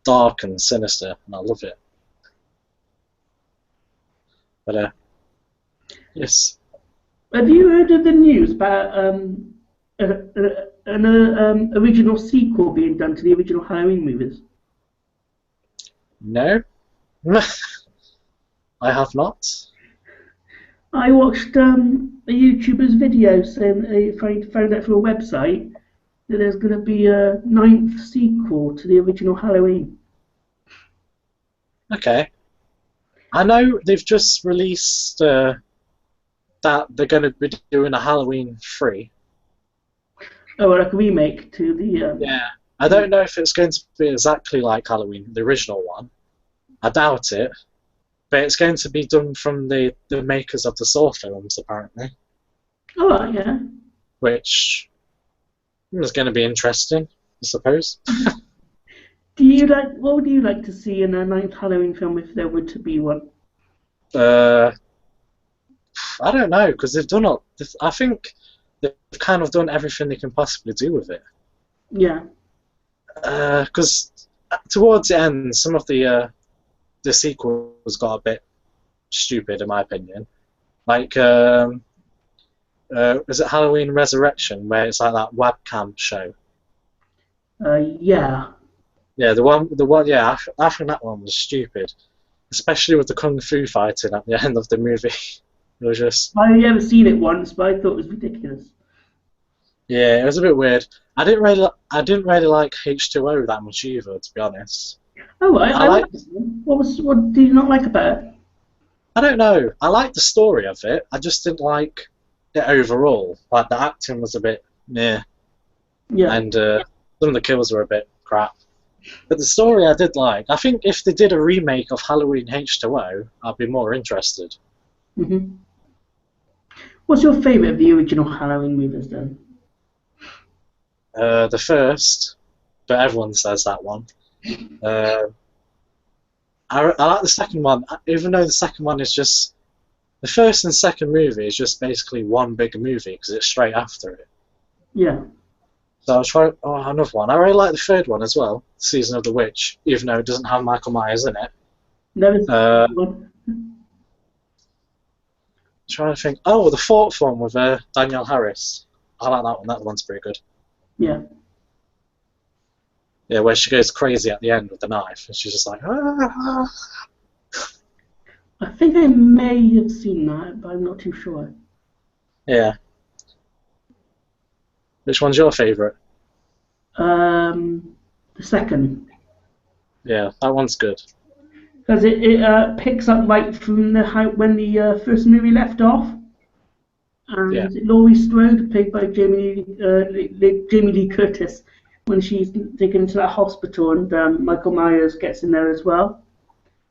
dark and sinister, and I love it. But yes. Have you heard of the news about an original sequel being done to the original Halloween movies? No, I have not. I watched a YouTuber's video saying they found out through a website that there's going to be a 9th sequel to the original Halloween. Okay. I know they've just released that they're going to be doing a Halloween 3. Oh, like a remake to the... Yeah. I don't know if it's going to be exactly like Halloween, the original one. I doubt it. But it's going to be done from the makers of the Saw films, apparently. Oh, yeah. Which is going to be interesting, I suppose. What would you like to see in a 9th Halloween film if there were to be one? I don't know, because they've done all... I think they've kind of done everything they can possibly do with it. Yeah. Because towards the end, some of the sequels got a bit stupid in my opinion. Like, is it Halloween Resurrection, where it's like that webcam show? Yeah. Yeah, the one. Yeah, I think that one was stupid, especially with the kung fu fighting at the end of the movie. It was just, I only ever seen it once, but I thought it was ridiculous. yeah, it was a bit weird. I didn't really like H2O that much either, to be honest. Oh, I I like like, it. What did you not like about it? I don't know, I liked the story of it. I just didn't like it overall. Like the acting was a bit meh, Yeah. and some of the kills were a bit crap. But the story I did like. I think if they did a remake of Halloween H2O, I'd be more interested. hmm What's your favourite of the original Halloween movies then? The first, but everyone says that one. Uh, I like the second one, even though the second one is just the first and second movie is just basically one big movie because it's straight after it. Yeah. So I'll try another one. I really like the third one as well, Season of the Witch, even though it doesn't have Michael Myers in it. Never seen Uh, that one. Trying to think. Oh, the fourth one with Danielle Harris. I like that one. That one's pretty good. Yeah. Yeah, where she goes crazy at the end with the knife, and she's just like, ah. I think I may have seen that, but I'm not too sure. Yeah. Which one's your favourite? The second, Yeah, that one's good. because it picks up right from when the first movie left off, Yeah. and Laurie Strode, played by Jamie Lee Curtis, when she's taken into that hospital, and Michael Myers gets in there as well.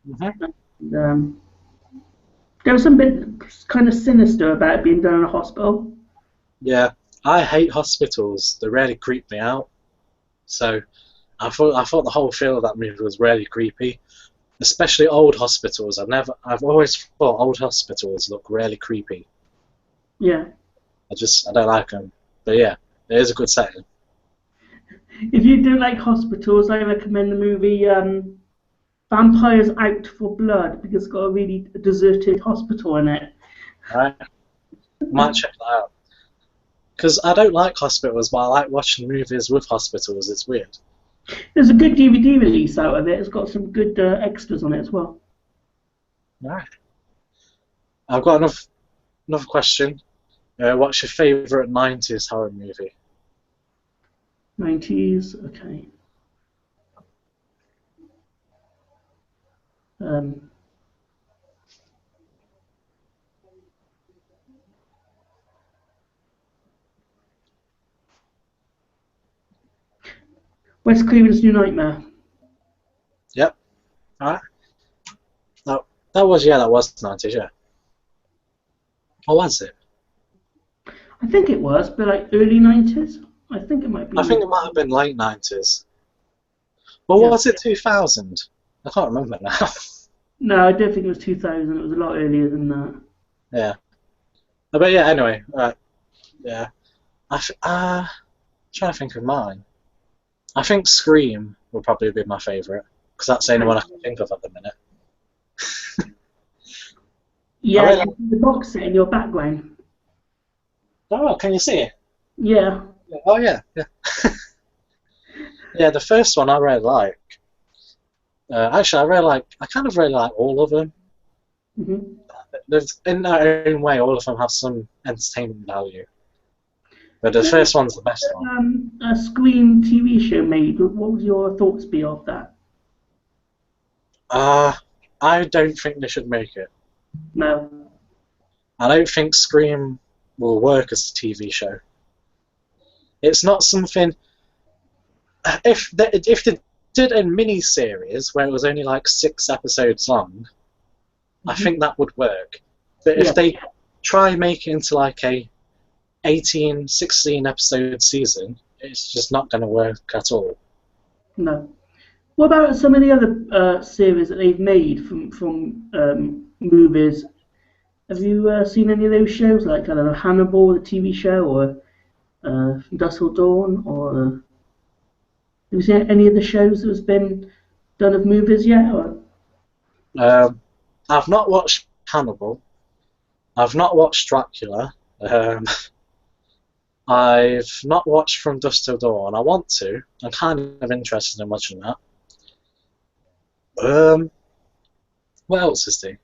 Mm-hmm. And, there was some bit kind of sinister about it being done in a hospital. Yeah, I hate hospitals. They really creep me out. So I thought the whole feel of that movie was really creepy, especially old hospitals. I've always thought old hospitals look really creepy. Yeah. I don't like them. But yeah, it is a good setting. If you do like hospitals, I recommend the movie Vampires Out for Blood, because it's got a really deserted hospital in it. Right? Might check that out. Because I don't like hospitals, but I like watching movies with hospitals. It's weird. There's a good DVD release out of it. It's got some good extras on it as well. Right. I've got another question. What's your favourite 90s horror movie? 90s, okay. Wes Craven's New Nightmare. Yep. Alright. That was 90s, yeah. Or was it? I think it was, but like early 90s. I think it might be. I think it might have been late 90s. Or Yeah. was it 2000? I can't remember now. No, I don't think it was 2000. It was a lot earlier than that. Yeah. But yeah, anyway. Yeah. Trying to think of mine. I think Scream will probably be my favourite, because that's the only one I can think of at the minute. Yeah, I really- the box set in your background. Oh, can you see it? Yeah. Oh, yeah. Yeah, the first one I really like. Actually, I kind of really like all of them. hmm In their own way, all of them have some entertainment value. But the first one's the best one. A Scream TV show made. What would your thoughts be of that? I don't think they should make it. No. I don't think Scream will work as a TV show. It's not something. If they did a mini series where it was only like 6 episodes long, I think that would work. But if they try make it into like a 18, 16 episode season, it's just not going to work at all. No. What about some of the other series that they've made from movies? Have you seen any of those shows, like, I don't know, Hannibal, the TV show, or Dusk Till Dawn, or have you seen any of the shows that has been done of movies yet? Or? I've not watched Hannibal. I've not watched Dracula. I've not watched From Dusk Till Dawn. I want to. I'm kind of interested in watching that. What else is there?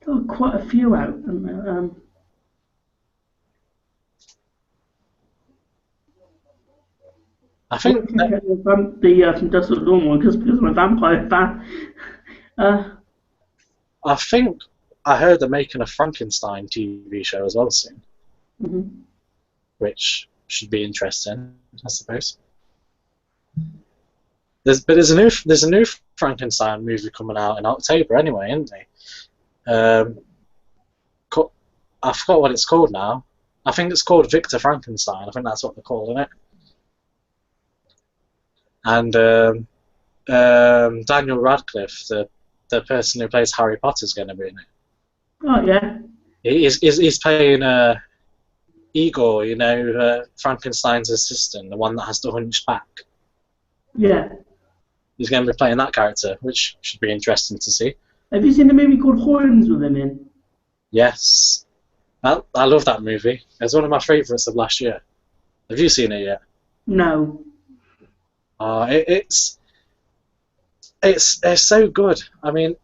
There are quite a few out. I think the From Dusk Till Dawn one because I'm a vampire fan. I think I heard they're making a Frankenstein TV show as well soon, which should be interesting, I suppose. There's a new Frankenstein movie coming out in October anyway, isn't there? I forgot what it's called now. I think it's called Victor Frankenstein. I think that's what they're calling it. And Daniel Radcliffe, the person who plays Harry Potter, is going to be in it. Oh yeah. He's playing Igor, you know, Frankenstein's assistant, the one that has the hunchback. Yeah. He's going to be playing that character, which should be interesting to see. Have you seen the movie called Horns with him in? Yes. I love that movie. It's one of my favourites of last year. Have you seen it yet? No. It's so good. I mean,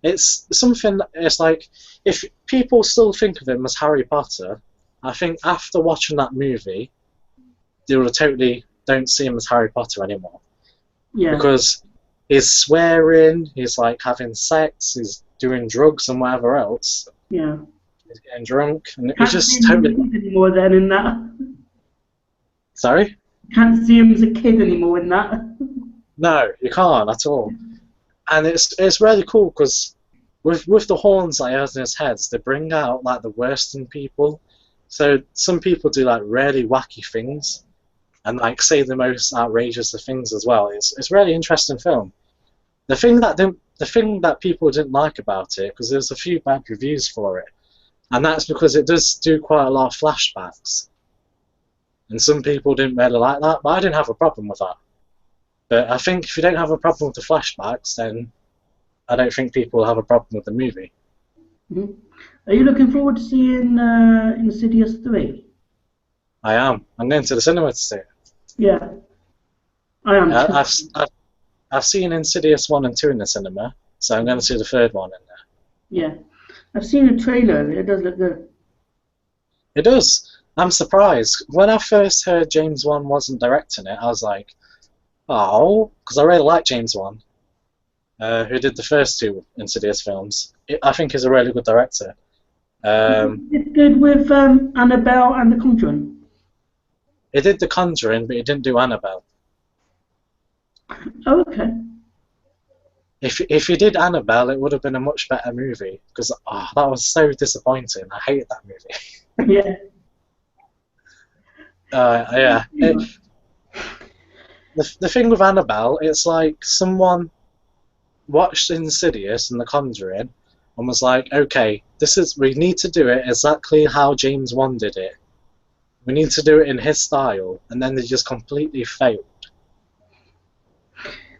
it's something. It's like if people still think of him as Harry Potter, I think after watching that movie, they will totally don't see him as Harry Potter anymore. Yeah. Because he's swearing, he's like having sex, he's doing drugs and whatever else. Yeah. He's getting drunk, and he's just totally. Anymore then in that. Sorry. Can't see him as a kid anymore in that. No, you can't at all. And it's really cool because with the horns that he has in his head, they bring out like the worst in people. So some people do like really wacky things, and like say the most outrageous of things as well. It's a really interesting film. The thing that people didn't like about it, because there's a few bad reviews for it, and that's because it does do quite a lot of flashbacks. And some people didn't really like that, but I didn't have a problem with that. But I think if you don't have a problem with the flashbacks, then I don't think people have a problem with the movie. Mm-hmm. Are you looking forward to seeing Insidious 3? I am. I'm going to the cinema to see it. Yeah. I am I've seen Insidious 1 and 2 in the cinema, so I'm going to see the third one in there. Yeah. I've seen a trailer. It does look good. It does. I'm surprised. When I first heard James Wan wasn't directing it, I was like, oh, because I really like James Wan, who did the first two Insidious films. I think he's a really good director. It's good with Annabelle and The Conjuring. He did The Conjuring, but he didn't do Annabelle. Oh, okay. If he did Annabelle, it would have been a much better movie, because that was so disappointing. I hated that movie. Yeah. Yeah. The thing with Annabelle, it's like someone watched Insidious and The Conjuring and was like, okay, we need to do it exactly how James Wan did it. We need to do it in his style, and then they just completely failed.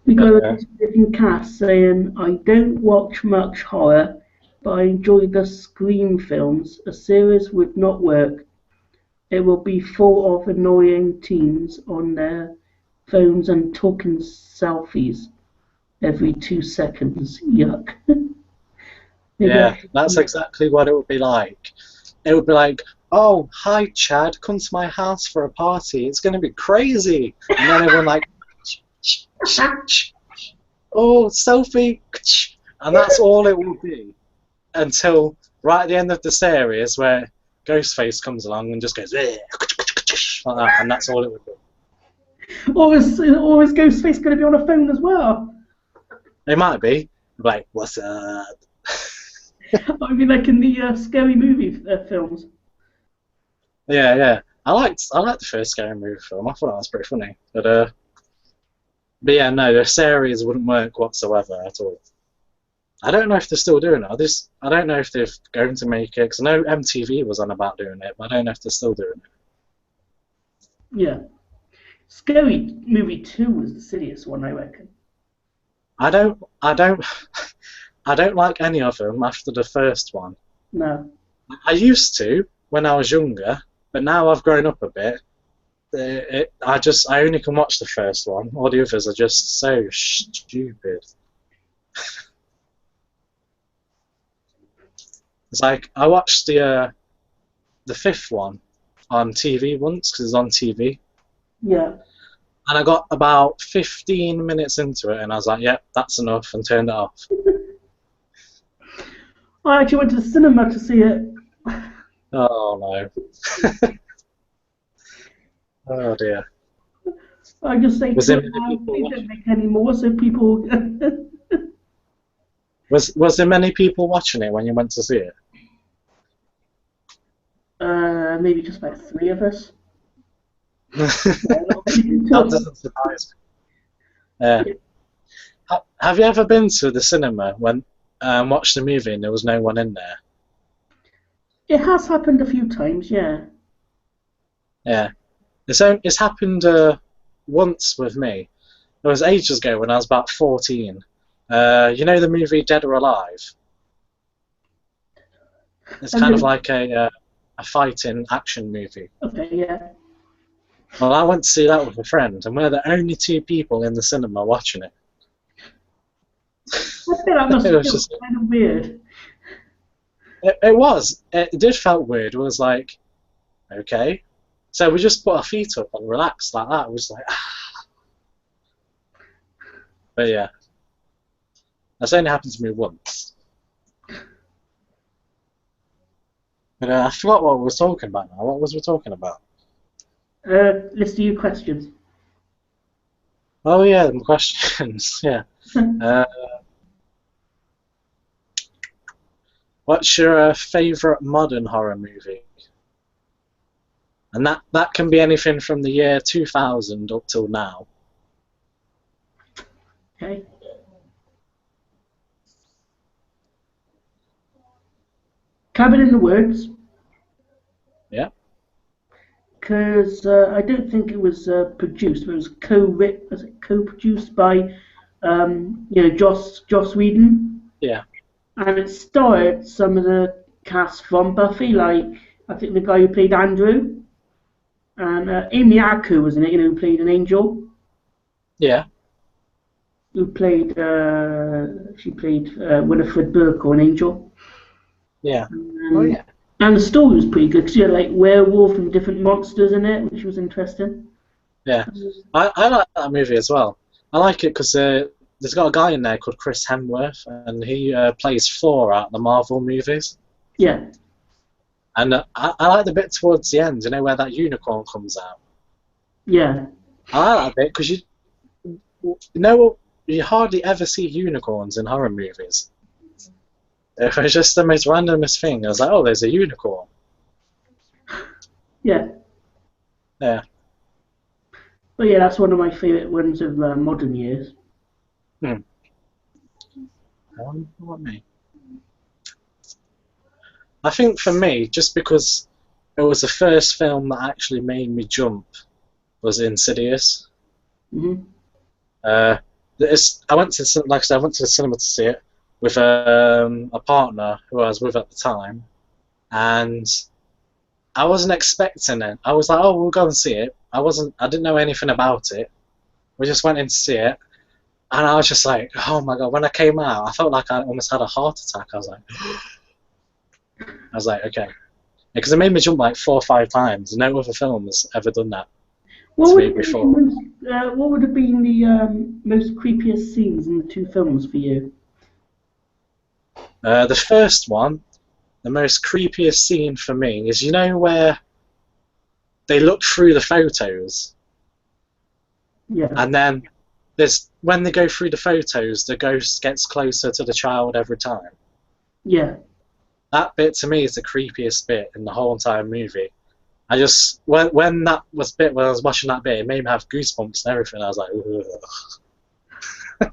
We got a different cast saying, I don't watch much horror, but I enjoy the Scream films. A series would not work. It will be full of annoying teens on their phones and talking selfies every 2 seconds. Yuck. Yeah, that's exactly what it would be like. It would be like, oh, hi Chad, come to my house for a party. It's going to be crazy. And then everyone like, oh, selfie. And that's all it will be until right at the end of the series where Ghostface comes along and just goes like that, and that's all it would be. Or is Ghostface going to be on a phone as well? It might be. Like, what's up? I mean, like in the Scary Movie films. Yeah. I liked the first Scary Movie film. I thought that was pretty funny. But yeah, no, the series wouldn't work whatsoever at all. I don't know if they're still doing it. I don't know if they're going to make it, because I know MTV was on about doing it, but I don't know if they're still doing it. Yeah. Scary Movie 2 was the silliest one, I reckon. I don't. I don't like any of them after the first one. No. I used to when I was younger, but now I've grown up a bit. I only can watch the first one. All the others are just so stupid. It's like I watched the fifth one on TV once because it's on TV, Yeah. and I got about 15 minutes into it, and I was like, "Yep, that's enough," and turned it off. I actually went to the cinema to see it. Oh no! Oh dear. I just say Was to there it many now, people they watching? don't make any more, so people. Was there many people watching it when you went to see it? Maybe just about 3 of us. Yeah, not many That at all. doesn't surprise me. Yeah. Have you ever been to the cinema when watched the movie and there was no one in there? It has happened a few times, yeah. Yeah. It's happened once with me. It was ages ago when I was about 14. You know the movie Dead or Alive? It's And kind of then, like a fighting action movie. okay, yeah. Well, I went to see that with a friend, and we're the only 2 people in the cinema watching it. I think that must It was feel just, kind of weird. it was. It did felt weird. It was like, okay. So we just put our feet up and relaxed like that. It was like, but yeah, that's only happened to me once. But I forgot what we were talking about now. What was we talking about? List of you questions. Oh yeah, the questions. Yeah. What's your favourite modern horror movie? And that can be anything from the year 2000 up till now. Okay. Cabin in the Woods, Yeah. because I don't think it was produced, but it was co-produced by Joss Whedon, Yeah. and it starred some of the cast from Buffy, like I think the guy who played Andrew, and Amy Aku was in it, who played an angel, Yeah. who played she played Winifred Burke or an angel, Yeah. Oh and, yeah. and the story was pretty good because you had like werewolf and different monsters in it, which was interesting. Yeah. I like that movie as well. I like it because there's got a guy in there called Chris Hemsworth, and he plays Thor out the Marvel movies. Yeah, And I like the bit towards the end, where that unicorn comes out. yeah, I like that bit because you hardly ever see unicorns in horror movies. It was just the most randomest thing. I was like, oh, there's a unicorn. yeah. Yeah. But yeah, that's one of my favourite ones of modern years. What me? I think for me, just because it was the first film that actually made me jump, was Insidious. Hmm. I went to like I said, I went to the cinema to see it with a partner who I was with at the time, and I wasn't expecting it. I was like, oh, we'll go and see it. I didn't know anything about it. We just went in to see it, and I was just like, oh my god! When I came out, I felt like I almost had a heart attack. I was like, okay, because it made me jump like 4 or 5 times. No other film has ever done that What to would me have been before. what would have been the most creepiest scenes in the 2 films for you? The first one, the most creepiest scene for me is where they look through the photos, Yeah, and then when they go through the photos, the ghost gets closer to the child every time. yeah, That bit to me is the creepiest bit in the whole entire movie. I just when I was watching that bit, it made me have goosebumps and everything. I was like, ugh.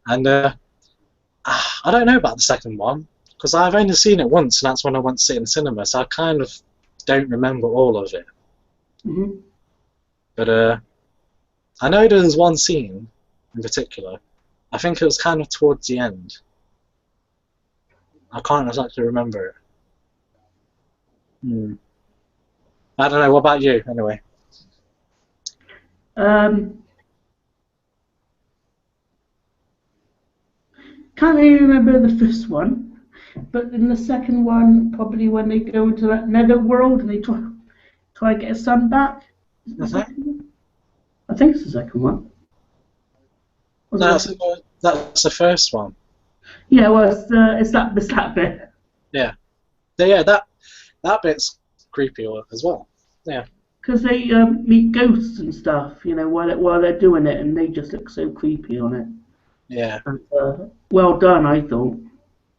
And I don't know about the second one because I've only seen it once, and that's when I went to see it in the cinema. So I kind of don't remember all of it. hmm, But I know there was one scene in particular. I think it was kind of towards the end I can't exactly remember it. I don't know. What about you, anyway? Um, can't really remember the first one, but in the second one, probably when they go into that nether world and they try to get his son back. Is it the Uh-huh. second one? I think it's the second one. Was it No, the first? that's the first one. Yeah, well, it's that bit. Yeah. Yeah, that bit's creepy as well. Yeah. Because they meet ghosts and stuff, while they're doing it, and they just look so creepy on it. Yeah. And, well done, I thought.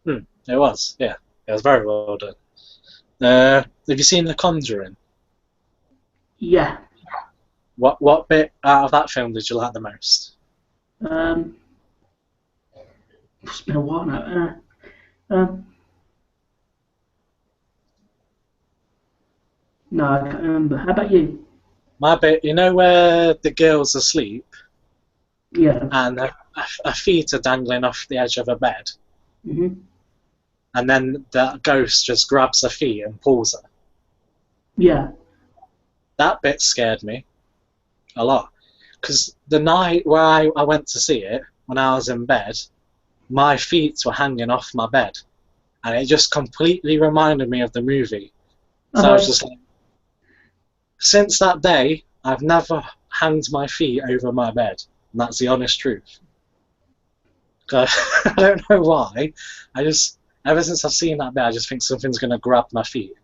It was. Yeah. It was very well done. Have you seen The Conjuring? Yeah. What bit out of that film did you like the most? Um, it's been a while now. Um, no, I can't remember. How about you? My bit, you know where the girl's asleep Yeah. and her feet are dangling off the edge of her bed, Hmm. and then the ghost just grabs her feet and pulls her. Yeah. That bit scared me a lot. Because the night where I went to see it, when I was in bed, my feet were hanging off my bed. And it just completely reminded me of the movie. So I was Uh, just like, since that day, I've never hanged my feet over my bed. And that's the honest truth. I don't know why. Ever since I've seen that bit, I just think something's going to grab my feet.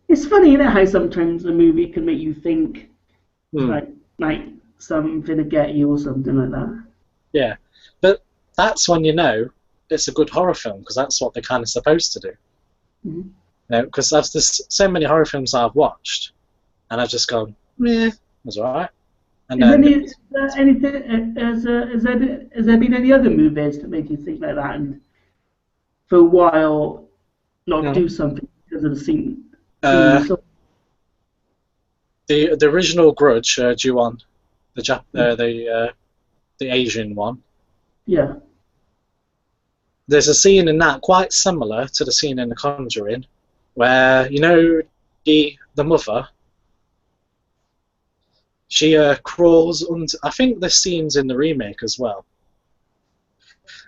it's funny, isn't it, how sometimes a movie can make you think Hmm. like something to get you or something like that. Yeah. But that's when you know it's a good horror film, because that's what they're kind of supposed to do. Mhm. Because there's so many horror films I've watched, and I've just gone, meh, it was alright. And Is then, any anything has there been any other movies that made you think like that and for a while not no, do something because of the scene you uh, saw? the original Grudge, Ju-on, Mm. the Asian one. Yeah, There's a scene in that quite similar to the scene in The Conjuring, where the mother, she crawls under. I think this scene's in the remake as well.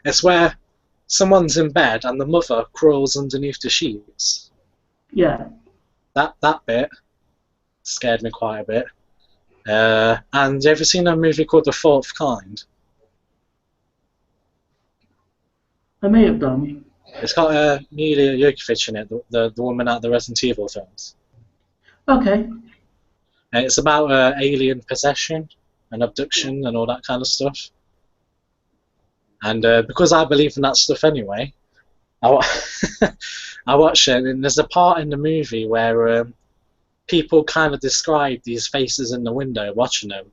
It's where someone's in bed and the mother crawls underneath the sheets. yeah. That bit scared me quite a bit. And have you ever seen a movie called The Fourth Kind? I may have done. It's got Mila Jovovich in it, the woman out of the Resident Evil films. Okay. And it's about alien possession and abduction and all that kind of stuff. And because I believe in that stuff anyway, I, I watched it, and there's a part in the movie where people kind of describe these faces in the window watching them,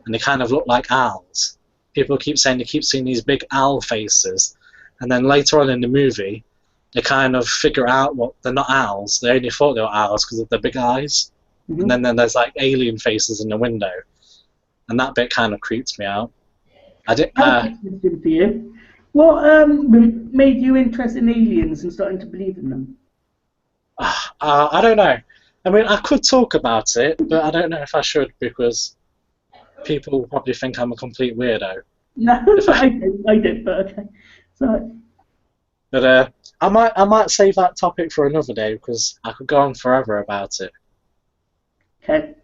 and they kind of look like owls. People keep saying they keep seeing these big owl faces, and then later on in the movie, they kind of figure out what they're not owls. They only thought they were owls because of their big eyes. And Hmm. then there's like alien faces in the window, and that bit kind of creeps me out. I did. That's interesting for you. What made you interested in aliens and starting to believe in them? I don't know. I mean, I could talk about it, but I don't know if I should, because people will probably think I'm a complete weirdo. No, If I, I did, but okay. So, but I might save that topic for another day, because I could go on forever about it. okay.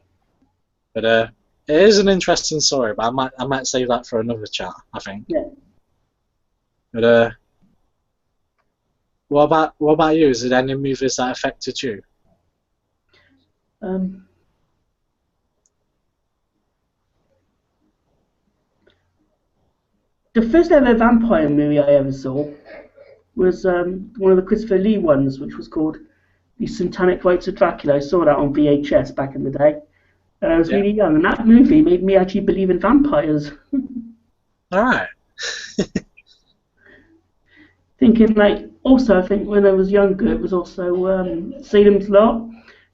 But it is an interesting story, but I might save that for another chat, I think. Yeah. But what about you? Is there any movies that affected you? Um, the first ever vampire movie I ever saw was one of the Christopher Lee ones, which was called The Satanic Rites of Dracula. I saw that on VHS back in the day. And I was Yeah. really young, and that movie made me actually believe in vampires. All right. Thinking like, also I think when I was younger, it was also Salem's Lot,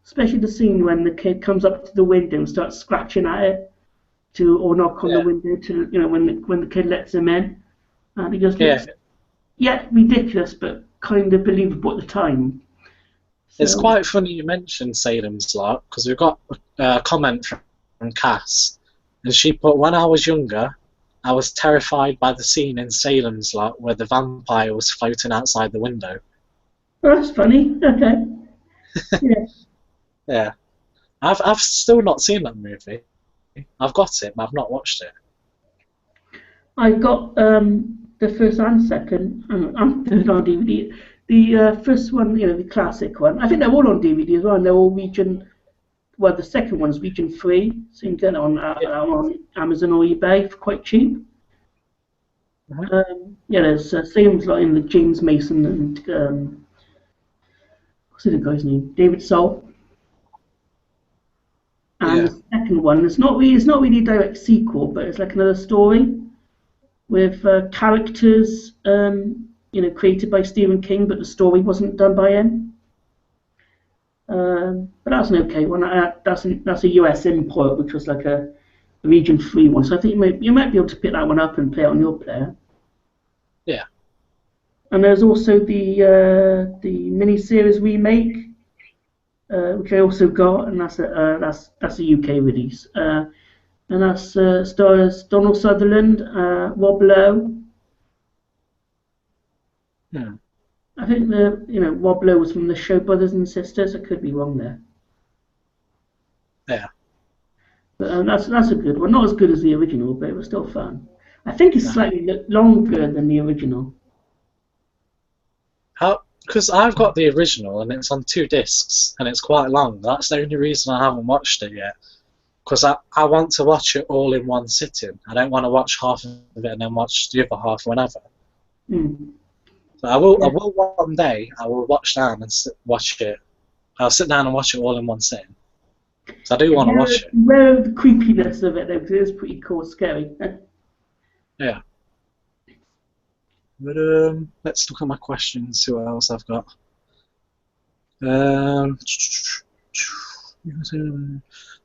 especially the scene when the kid comes up to the window and starts scratching at it or knock on the Yeah. window to when the kid lets him in, and he just Yeah. looks yeah, ridiculous, but kind of believable at the time. It's So quite funny you mentioned Salem's Lot, because we've got a comment from Cass, and she put, when I was younger, I was terrified by the scene in Salem's Lot where the vampire was floating outside the window. oh, that's funny. Okay. Yeah. Yeah. I've still not seen that movie. I've got it, but I've not watched it. I got the first and second, and third on DVD. The first one, the classic one. I think they're all on DVD as well, and they're all region. Well, the second one's region free, so you can get it Yeah. on Amazon or eBay for quite cheap. Uh-huh. Yeah, there's Salem's Lot in the James Mason and what's the guy's name? David Soul. And Yeah. the second one, it's not really a direct sequel, but it's like another story with characters, created by Stephen King, but the story wasn't done by him. But that's an okay one. That's a US import, which was like a region free one. So I think you might be able to pick that one up and play it on your player. Yeah. And there's also the miniseries remake, which I also got, and that's a UK release. And that's stars Donald Sutherland, Rob Lowe. Hmm. I think Rob Lowe was from the show Brothers and Sisters. I could be wrong there. Yeah. But that's a good one. Not as good as the original, but it was still fun. I think it's slightly longer than the original. Because I've got the original and it's on 2 discs and it's quite long. That's the only reason I haven't watched it yet. Because I want to watch it all in one sitting. I don't want to watch half of it and then watch the other half whenever. Hmm. So I will one day. I will watch down and watch it. I'll sit down and watch it all in one sitting. So I do want to watch it. Where the creepiness of it, though, because it is pretty cool, scary. Yeah. But let's look at my questions. See what else I've got.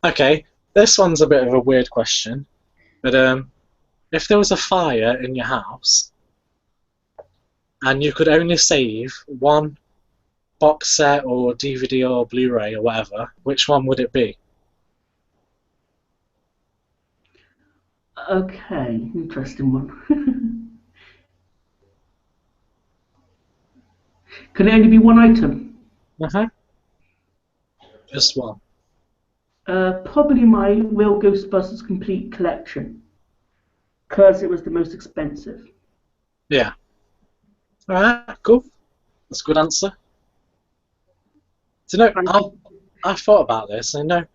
Okay, this one's a bit of a weird question. But if there was a fire in your house and you could only save one box set or DVD or Blu-ray or whatever, which one would it be? Okay, interesting one. Can it only be one item? Just one. Probably my Real Ghostbusters Complete Collection, because it was the most expensive. Yeah. Alright, cool. That's a good answer. Do you know, I've thought about this, and do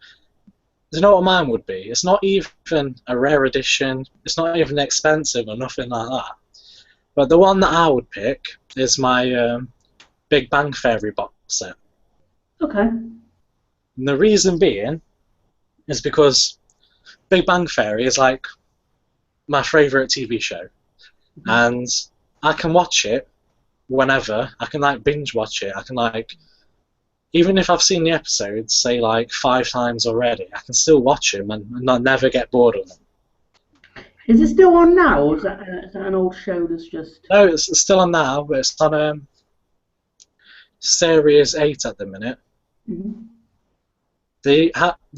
you know what mine would be? It's not even a rare edition, it's not even expensive or nothing like that. But the one that I would pick is my Big Bang Theory box set. Okay. And the reason being is because Big Bang Theory is like my favourite TV show. And I can watch it whenever. I can like binge watch it. I can like, even if I've seen the episodes, say like 5 times already, I can still watch them and not never get bored of them. Is it still on now, or is that an old show that's just... No, it's still on now, but it's on Series 8 at the minute. Mm-hmm. They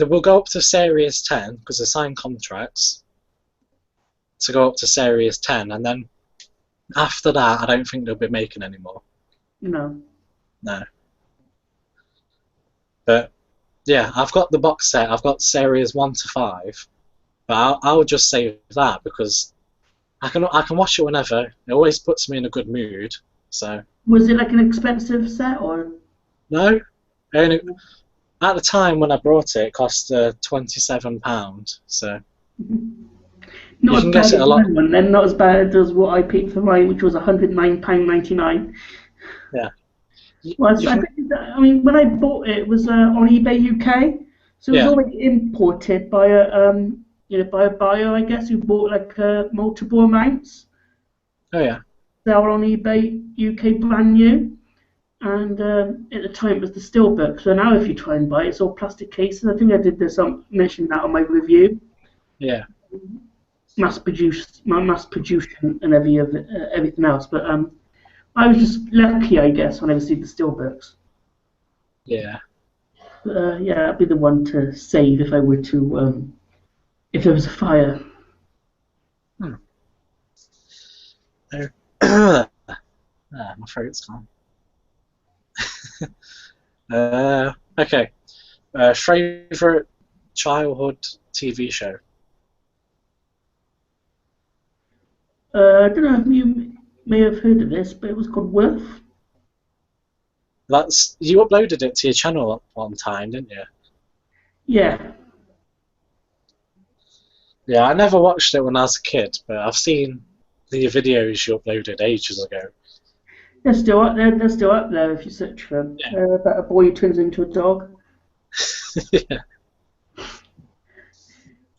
will go up to Series 10 because they signed contracts to go up to Series 10, and then after that, I don't think they'll be making any more. No. No. But yeah, I've got the box set. I've got Series 1 to 5, but I'll just save that because I can watch it whenever. It always puts me in a good mood. So. Was it like an expensive set or? No. Only, at the time when I brought it, it cost £27. So. Not you can as bad get it as a lot. one, then not as bad as what I paid for mine, which was £109.99. Yeah. Well, I mean, when I bought it, it was on eBay UK, so it was already imported by a buyer, I guess, who bought like multiple amounts. Oh yeah. They were on eBay UK brand new, and at the time it was the steelbook. So now if you try and buy it, it's all plastic cases. I think I did mention that on my review. Yeah. Mass produced and everything else, but I was just lucky, I guess, when I received the steelbooks. Yeah. Yeah, that'd be the one to save if I were to, if there was a fire. Hmm. My throat's gone. Okay. Favorite childhood TV show? I don't know if you may have heard of this, but it was called Wolf. You uploaded it to your channel at one time, didn't you? Yeah. Yeah, I never watched it when I was a kid, but I've seen the videos you uploaded ages ago. They're still up there. They're still up there if you search for them. Yeah. They're about a boy who turns into a dog, Yeah.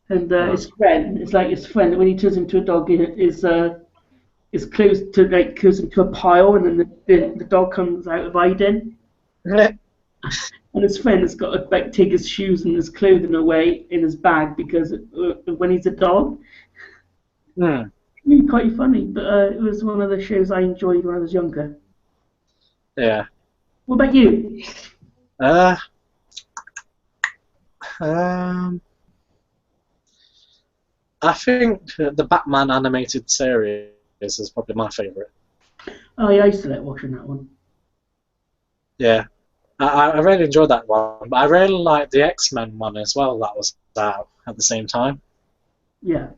and his friend. It's like his friend when he turns into a dog is close to like goes into a pile, and then the dog comes out of hiding, and his friend has got to like take his shoes and his clothing away in his bag because when he's a dog. Hmm. Really quite funny, but it was one of the shows I enjoyed when I was younger. Yeah. What about you? Um, I think the Batman animated series is probably my favourite. Oh yeah, I used to like watching that one. Yeah. I really enjoyed that one, but I really liked the X-Men one as well that was out at the same time. Yeah.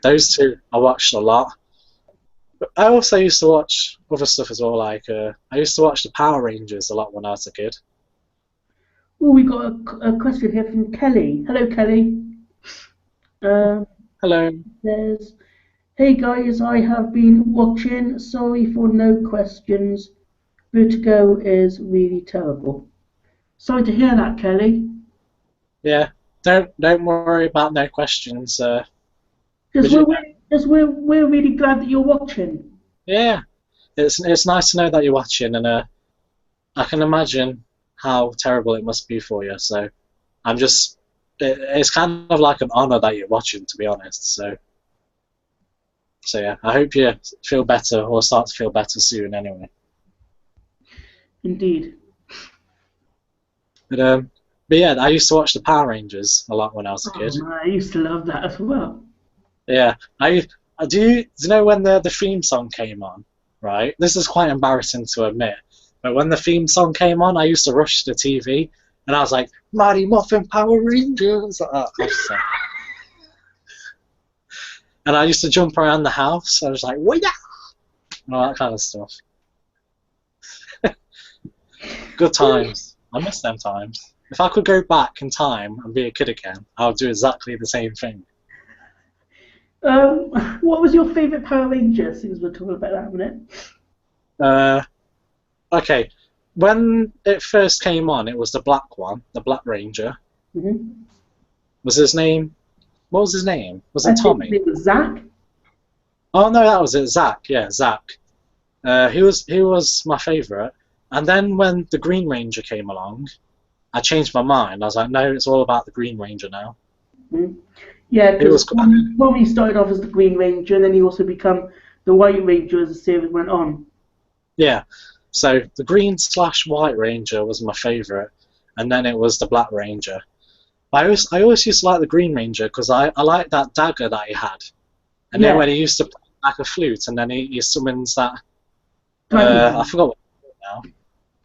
Those two I watched a lot. But I also used to watch other stuff as well, like I used to watch the Power Rangers a lot when I was a kid. Oh, we got a question here from Kelly. Hello, Kelly. Hello. Says, hey guys, I have been watching. Sorry for no questions. Vertigo is really terrible. Sorry to hear that, Kelly. Yeah, don't worry about no questions. Because we're really glad that you're watching. Yeah, it's nice to know that you're watching, and I can imagine how terrible it must be for you. So I'm just, it's kind of like an honor that you're watching, to be honest. So yeah, I hope you feel better or start to feel better soon. Anyway. Indeed. But yeah, I used to watch the Power Rangers a lot when I was a kid. Man, I used to love that as well. Yeah, do you know when the theme song came on? Right, this is quite embarrassing to admit, but when the theme song came on, I used to rush to the TV and I was like, "Mighty Morphin Power Rangers!" like that. And I used to jump around the house. I was like, "Wait!" and all that kind of stuff. Good times. I miss them times. If I could go back in time and be a kid again, I would do exactly the same thing. What was your favourite Power Ranger? Since we're talking about that a minute. Okay. When it first came on, it was the black one, the Black Ranger. Mm-hmm. Was his name? What was his name? Was it Tommy? It was Zach. Oh no, that was it. Zach. Yeah, Zach. He was my favourite. And then when the Green Ranger came along, I changed my mind. I was like, no, it's all about the Green Ranger now. Mm-hmm. Yeah, because Tommy started off as the Green Ranger, and then he also became the White Ranger as the series went on. Yeah, so the Green/White Ranger was my favourite, and then it was the Black Ranger. I always used to like the Green Ranger because I liked that dagger that he had, and then when he used to play like a flute, and then he summons that. I forgot what it's called now.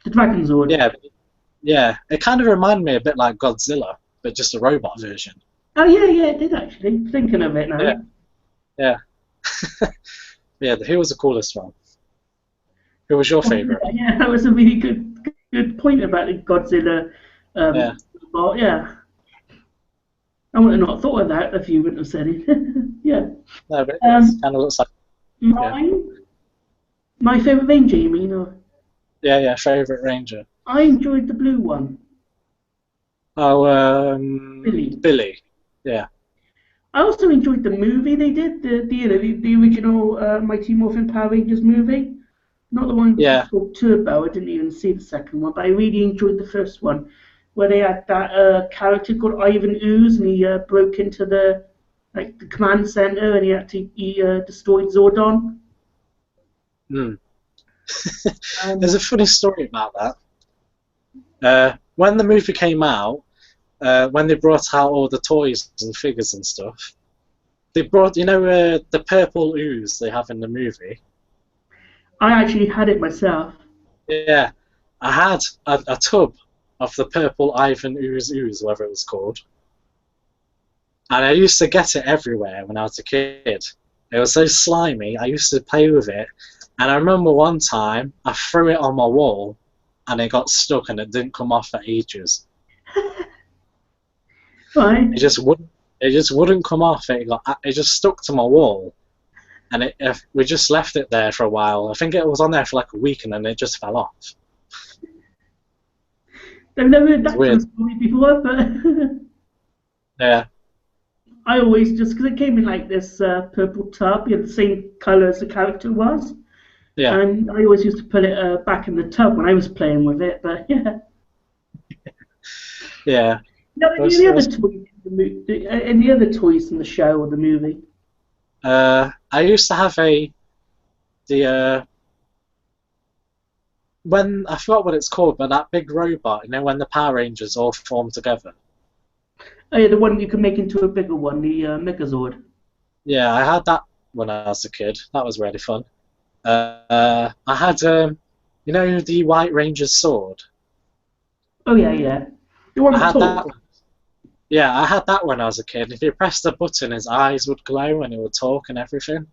The Dragon Zord. Yeah. It kind of reminded me a bit like Godzilla, but just a robot version. Oh yeah, it did actually. Thinking of it now. Yeah. Yeah, who was the coolest one? Who was your favourite? Yeah, that was a really good point about the Godzilla. Robot, yeah. I would have not thought of that if you wouldn't have said it. Yeah. No, but it kind of looks like. My favourite Ranger, you mean? Or? Yeah, favourite Ranger. I enjoyed the blue one. Oh, Billy. Yeah. I also enjoyed the movie they did, the original Mighty Morphin Power Rangers movie. Not the one called Turbo. I didn't even see the second one, but I really enjoyed the first one, where they had that character called Ivan Ooze, and he broke into the command center, and he destroyed Zordon. There's a funny story about that. When the movie came out, when they brought out all the toys and figures and stuff, they brought, the purple ooze they have in the movie. I actually had it myself. Yeah, I had a tub of the purple Ivan ooze, whatever it was called. And I used to get it everywhere when I was a kid. It was so slimy, I used to play with it. And I remember one time, I threw it on my wall, and it got stuck and it didn't come off for ages. Right. It just wouldn't come off. It just stuck to my wall, and we just left it there for a while. I think it was on there for like a week, and then it just fell off. I've never heard that Weird. story before, but Yeah. I always just because it came in like this purple tub, you know, the same colour as the character was, Yeah. and I always used to put it back in the tub when I was playing with it. But yeah. Yeah. No, any other toys any other toys in the show or the movie? I used to have when I forgot what it's called, but that big robot, when the Power Rangers all form together. Oh yeah, the one you can make into a bigger one, the Megazord. Yeah, I had that when I was a kid. That was really fun. I had the White Ranger's sword. Oh yeah, yeah. The one I that had that talks. one. Yeah, I had that when I was a kid. If you pressed the button, his eyes would glow and he would talk and everything.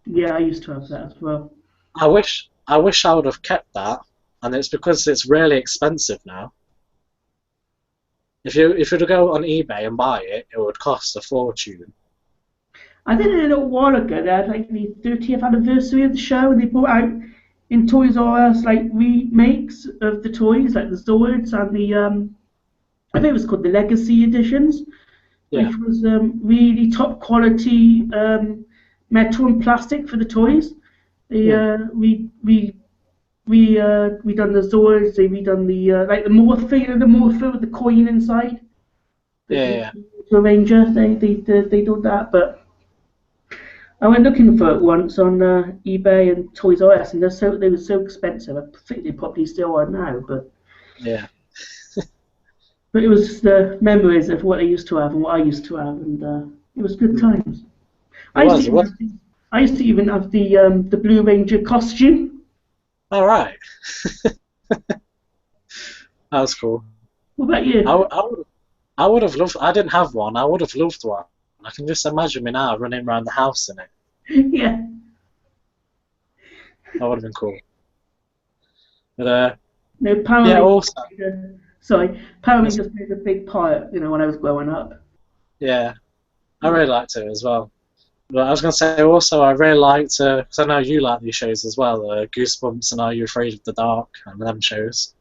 Yeah, I used to have that as well. I wish I would have kept that, and it's because it's really expensive now. If you were to go on eBay and buy it, it would cost a fortune. I think a little while ago they had like the 30th anniversary of the show, and they brought out in Toys R Us like remakes of the toys, like the Zords and the I think it was called the Legacy editions, Yeah. which was really top quality metal and plastic for the toys. They we done the Zords, they redone the like the Morpher with the coin inside. Yeah. The Ranger, they did that, but I went looking for it once on eBay and Toys R Us, and they were so expensive. I think they probably still are now, but Yeah. it was the memories of what they used to have and what I used to have, and it was good times. I used to even have the Blue Ranger costume. All right. That was cool. What about you? I would have loved. I didn't have one. I would have loved one. I can just imagine me now running around the house in it. Yeah. That would have been cool. But No, Power yeah. Rangers. Also, Power Rangers played a big part, when I was growing up. yeah, I really liked it as well. But I was going to say also, I really liked, because I know you like these shows as well, Goosebumps and Are You Afraid of the Dark and them shows.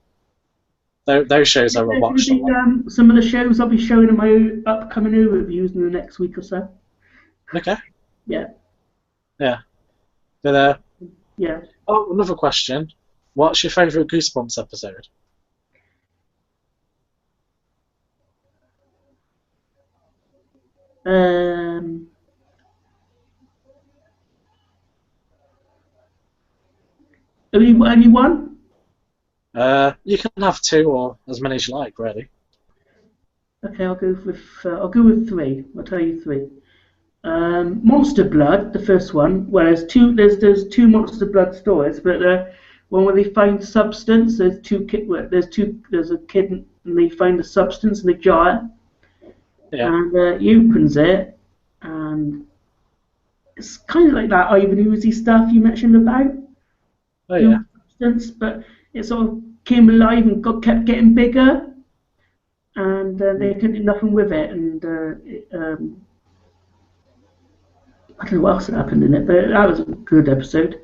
Those shows I watched a lot. Some of the shows I'll be showing in my upcoming reviews in the next week or so. Okay. Yeah. Yeah. But yeah. Oh, another question. What's your favourite Goosebumps episode? Only one? You can have two or as many as you like, really. Okay, I'll go with three. I'll tell you three. Monster Blood, the first one. Well, there's two Monster Blood stories, but one where they find substance. There's a kid and they find the substance in a jar. Yeah. And he opens it, and it's kind of like that Ivan Uzi stuff you mentioned about. Oh yeah. Substance, but it sort of came alive and kept getting bigger, and they couldn't do nothing with it. And I don't know what else happened in it, but that was a good episode.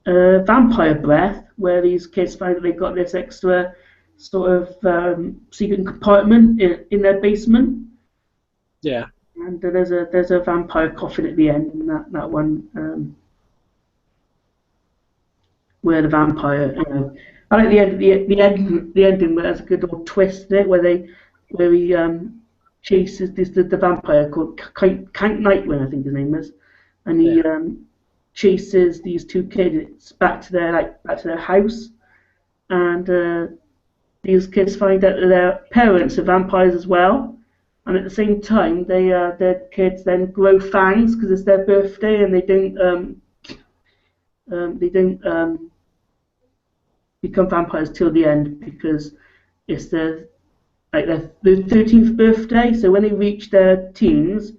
Vampire Breath, where these kids find that they've got this extra sort of secret compartment in their basement. Yeah. And there's a vampire coffin at the end, and that one where the vampire. I like the ending where there's a good old twist in it, where he chases the vampire called Count Nightwing, I think his name is, and chases these two kids back to their house, and these kids find out that their parents are vampires as well. And at the same time, their kids then grow fangs because it's their birthday, and they don't become vampires till the end because it's their 13th birthday. So when they reach their teens,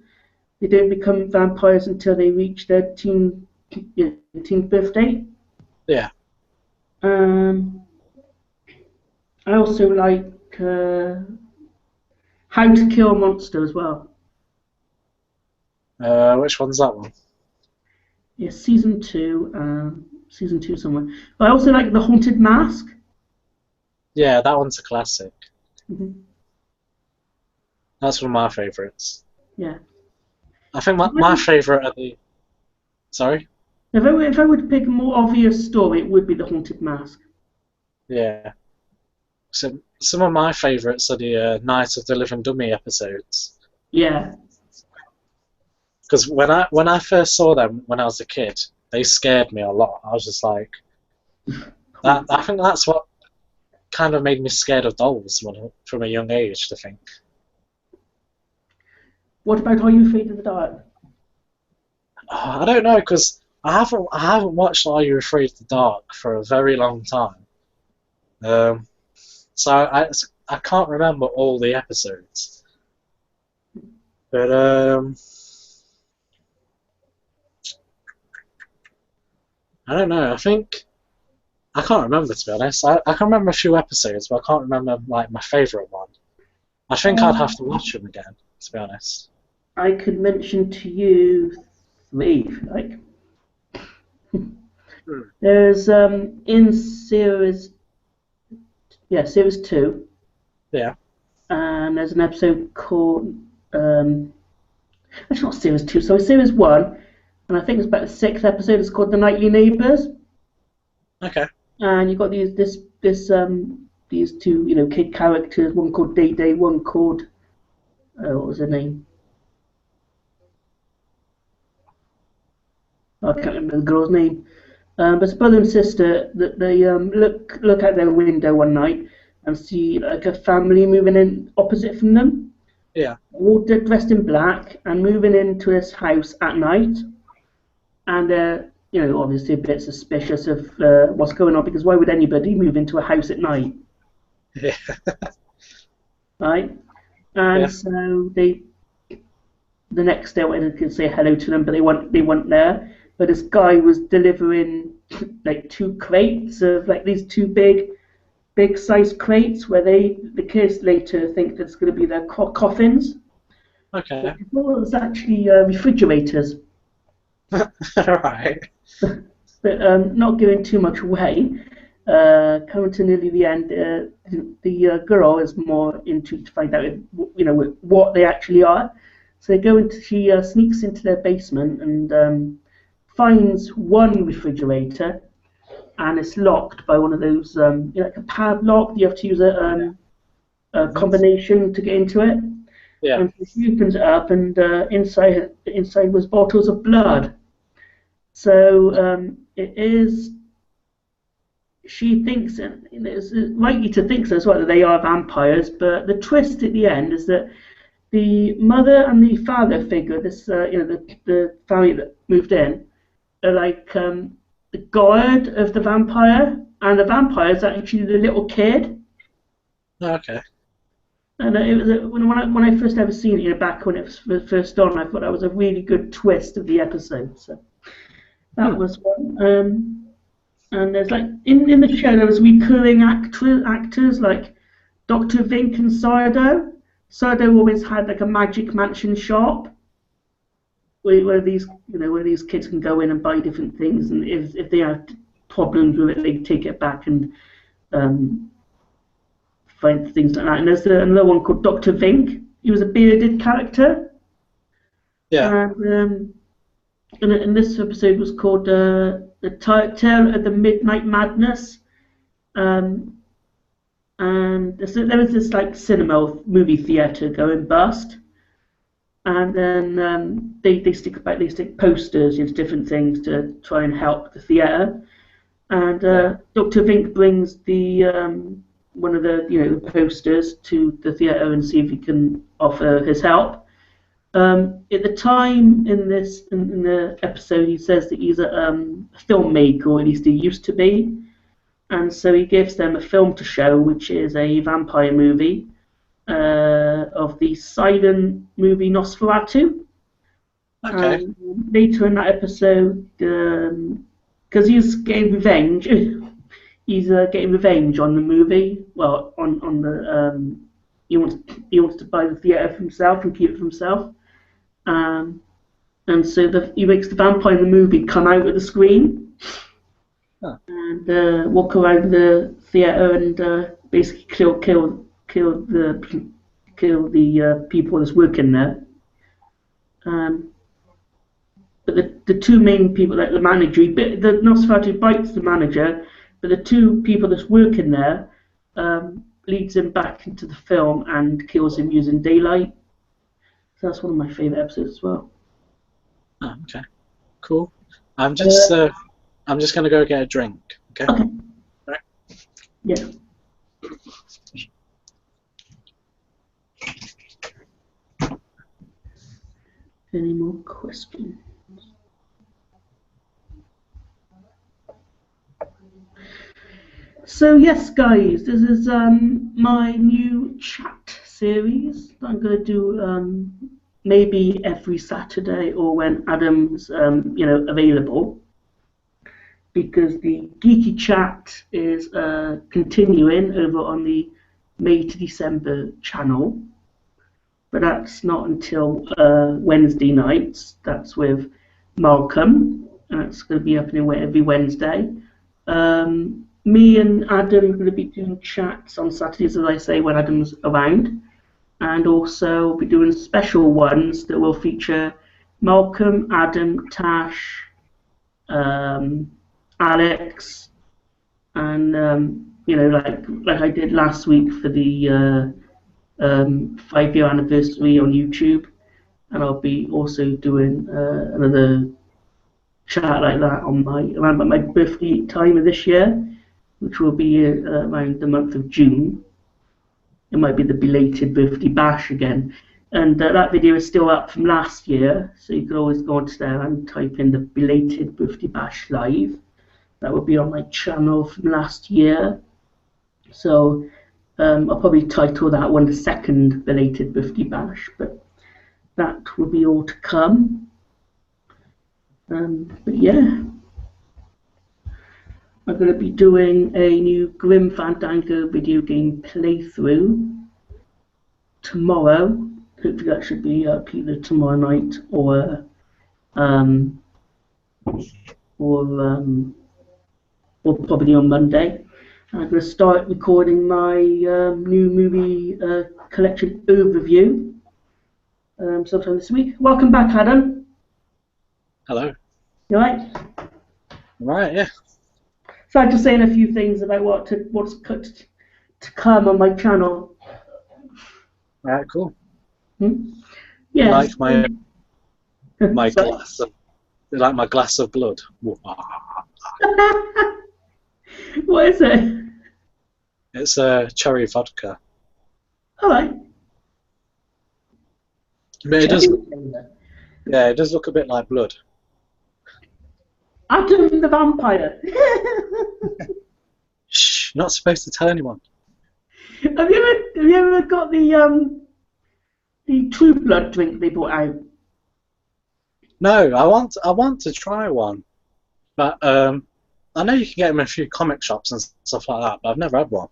they don't become vampires until they reach their teenth birthday. Yeah. I also like How to Kill a Monster as well. Which one's that one? Yeah, season two somewhere. But I also like The Haunted Mask. Yeah, that one's a classic. Mm-hmm. That's one of my favourites. Yeah. I think my favourite are the... Sorry? If I were to pick a more obvious story, it would be The Haunted Mask. Yeah. So, some of my favourites are the Night of the Living Dummy episodes. Yeah. Because when I first saw them when I was a kid, they scared me a lot. I was just like... I think that's what kind of made me scared of dolls from a young age, I think. What about Are You Afraid of the Dark? I don't know, because I haven't watched Are You Afraid of the Dark for a very long time. So I can't remember all the episodes. But I don't know. I think I can't remember, to be honest. I can remember a few episodes, but I can't remember like my favourite one. I think I'd have to watch them again, to be honest. I could mention to you three, if you like. There's in series 2. Yeah. And there's an episode called it's not series 2, sorry, series 1, and I think it's about the 6th episode. It's called The Nightly Neighbours. Okay. And you've got these two kid characters, one called Day Day, one called what was her name? I can't remember the girl's name. But it's brother and sister that they look out their window one night and see like a family moving in opposite from them. Yeah. All dressed in black and moving into this house at night, and they're obviously a bit suspicious of what's going on, because why would anybody move into a house at night? Yeah. Right? And so the next day I went and could say hello to them, but they weren't there. But this guy was delivering like 2 crates of like these 2 big sized crates where the kids later think that it's going to be their coffins. Okay. Well, it was actually refrigerators. Right. But not giving too much away. Coming to nearly the end, the girl is more intrigued to find out what they actually are. So they go into. She sneaks into their basement and finds one refrigerator, and it's locked by one of those like a padlock. You have to use a combination to get into it. Yeah. And she opens it up, and inside was bottles of blood. So it is. She thinks, and it's likely to think so as well, that they are vampires. But the twist at the end is that the mother and the father figure, this the family that moved in, are like the guard of the vampire, and the vampire is actually the little kid. Okay. And it was when I first ever seen it, back when it was first on, I thought that was a really good twist of the episode. So that was one. And there's like in the show there was recurring actors like Dr. Vink and Sardo. Sardo always had like a magic mansion shop where these kids can go in and buy different things, and if they have problems with it, they take it back and find things like that. And there's another one called Dr. Vink. He was a bearded character. Yeah. And this episode was called The Tale of the Midnight Madness. And there was this like cinema movie theatre going bust. and then they stick posters into different things to try and help the theatre. And Dr. Vink brings the one of the the posters to the theatre and see if he can offer his help. At the time in the episode, he says that he's a filmmaker, or at least he used to be, and so he gives them a film to show, which is a vampire movie of the silent movie Nosferatu. Okay. Later in that episode, because he's getting revenge, he's getting revenge on the movie. Well, on the he wants to buy the theatre for himself and keep it for himself. And so he makes the vampire in the movie come out of the screen and walk around the theatre and basically kill the people that's working there. But the two main people, like the manager, the Nosferatu bites the manager, but the two people that's working there leads him back into the film and kills him using daylight. So that's one of my favourite episodes as well. Oh, okay, cool. I'm just gonna go get a drink. Okay. Okay. Right. Yeah. Any more questions? So yes, guys, this is my new chat series that I'm going to do maybe every Saturday or when Adam's available, because the Geeky Chat is continuing over on the May to December channel, but that's not until Wednesday nights. That's with Malcolm, and it's going to be happening every Wednesday. Me and Adam are going to be doing chats on Saturdays, as I say, when Adam's around. And also we'll be doing special ones that will feature Malcolm, Adam, Tash, Alex, and like I did last week for the 5-year anniversary on YouTube. And I'll be also doing another chat like that on around my birthday time of this year, which will be around the month of June. It might be the belated birthday bash again. And that video is still up from last year, so you can always go onto there and type in the belated birthday bash live. That will be on my channel from last year. So I'll probably title that one the second belated birthday bash, but that will be all to come. But yeah. I'm going to be doing a new Grim Fandango video game playthrough tomorrow. Hopefully that should be up either tomorrow night or probably on Monday. I'm going to start recording my new movie collection overview sometime this week. Welcome back, Adam. Hello. You alright? Right, yeah. So I'm just saying a few things about what's to come on my channel. Right, cool. Yeah. Like my glass of blood. What is it? It's cherry vodka. All right. But it does. Yeah, it does look a bit like blood. Adam the vampire. Shh, not supposed to tell anyone. Have you ever got the True Blood drink they brought out? No, I want to try one, but I know you can get them in a few comic shops and stuff like that, but I've never had one.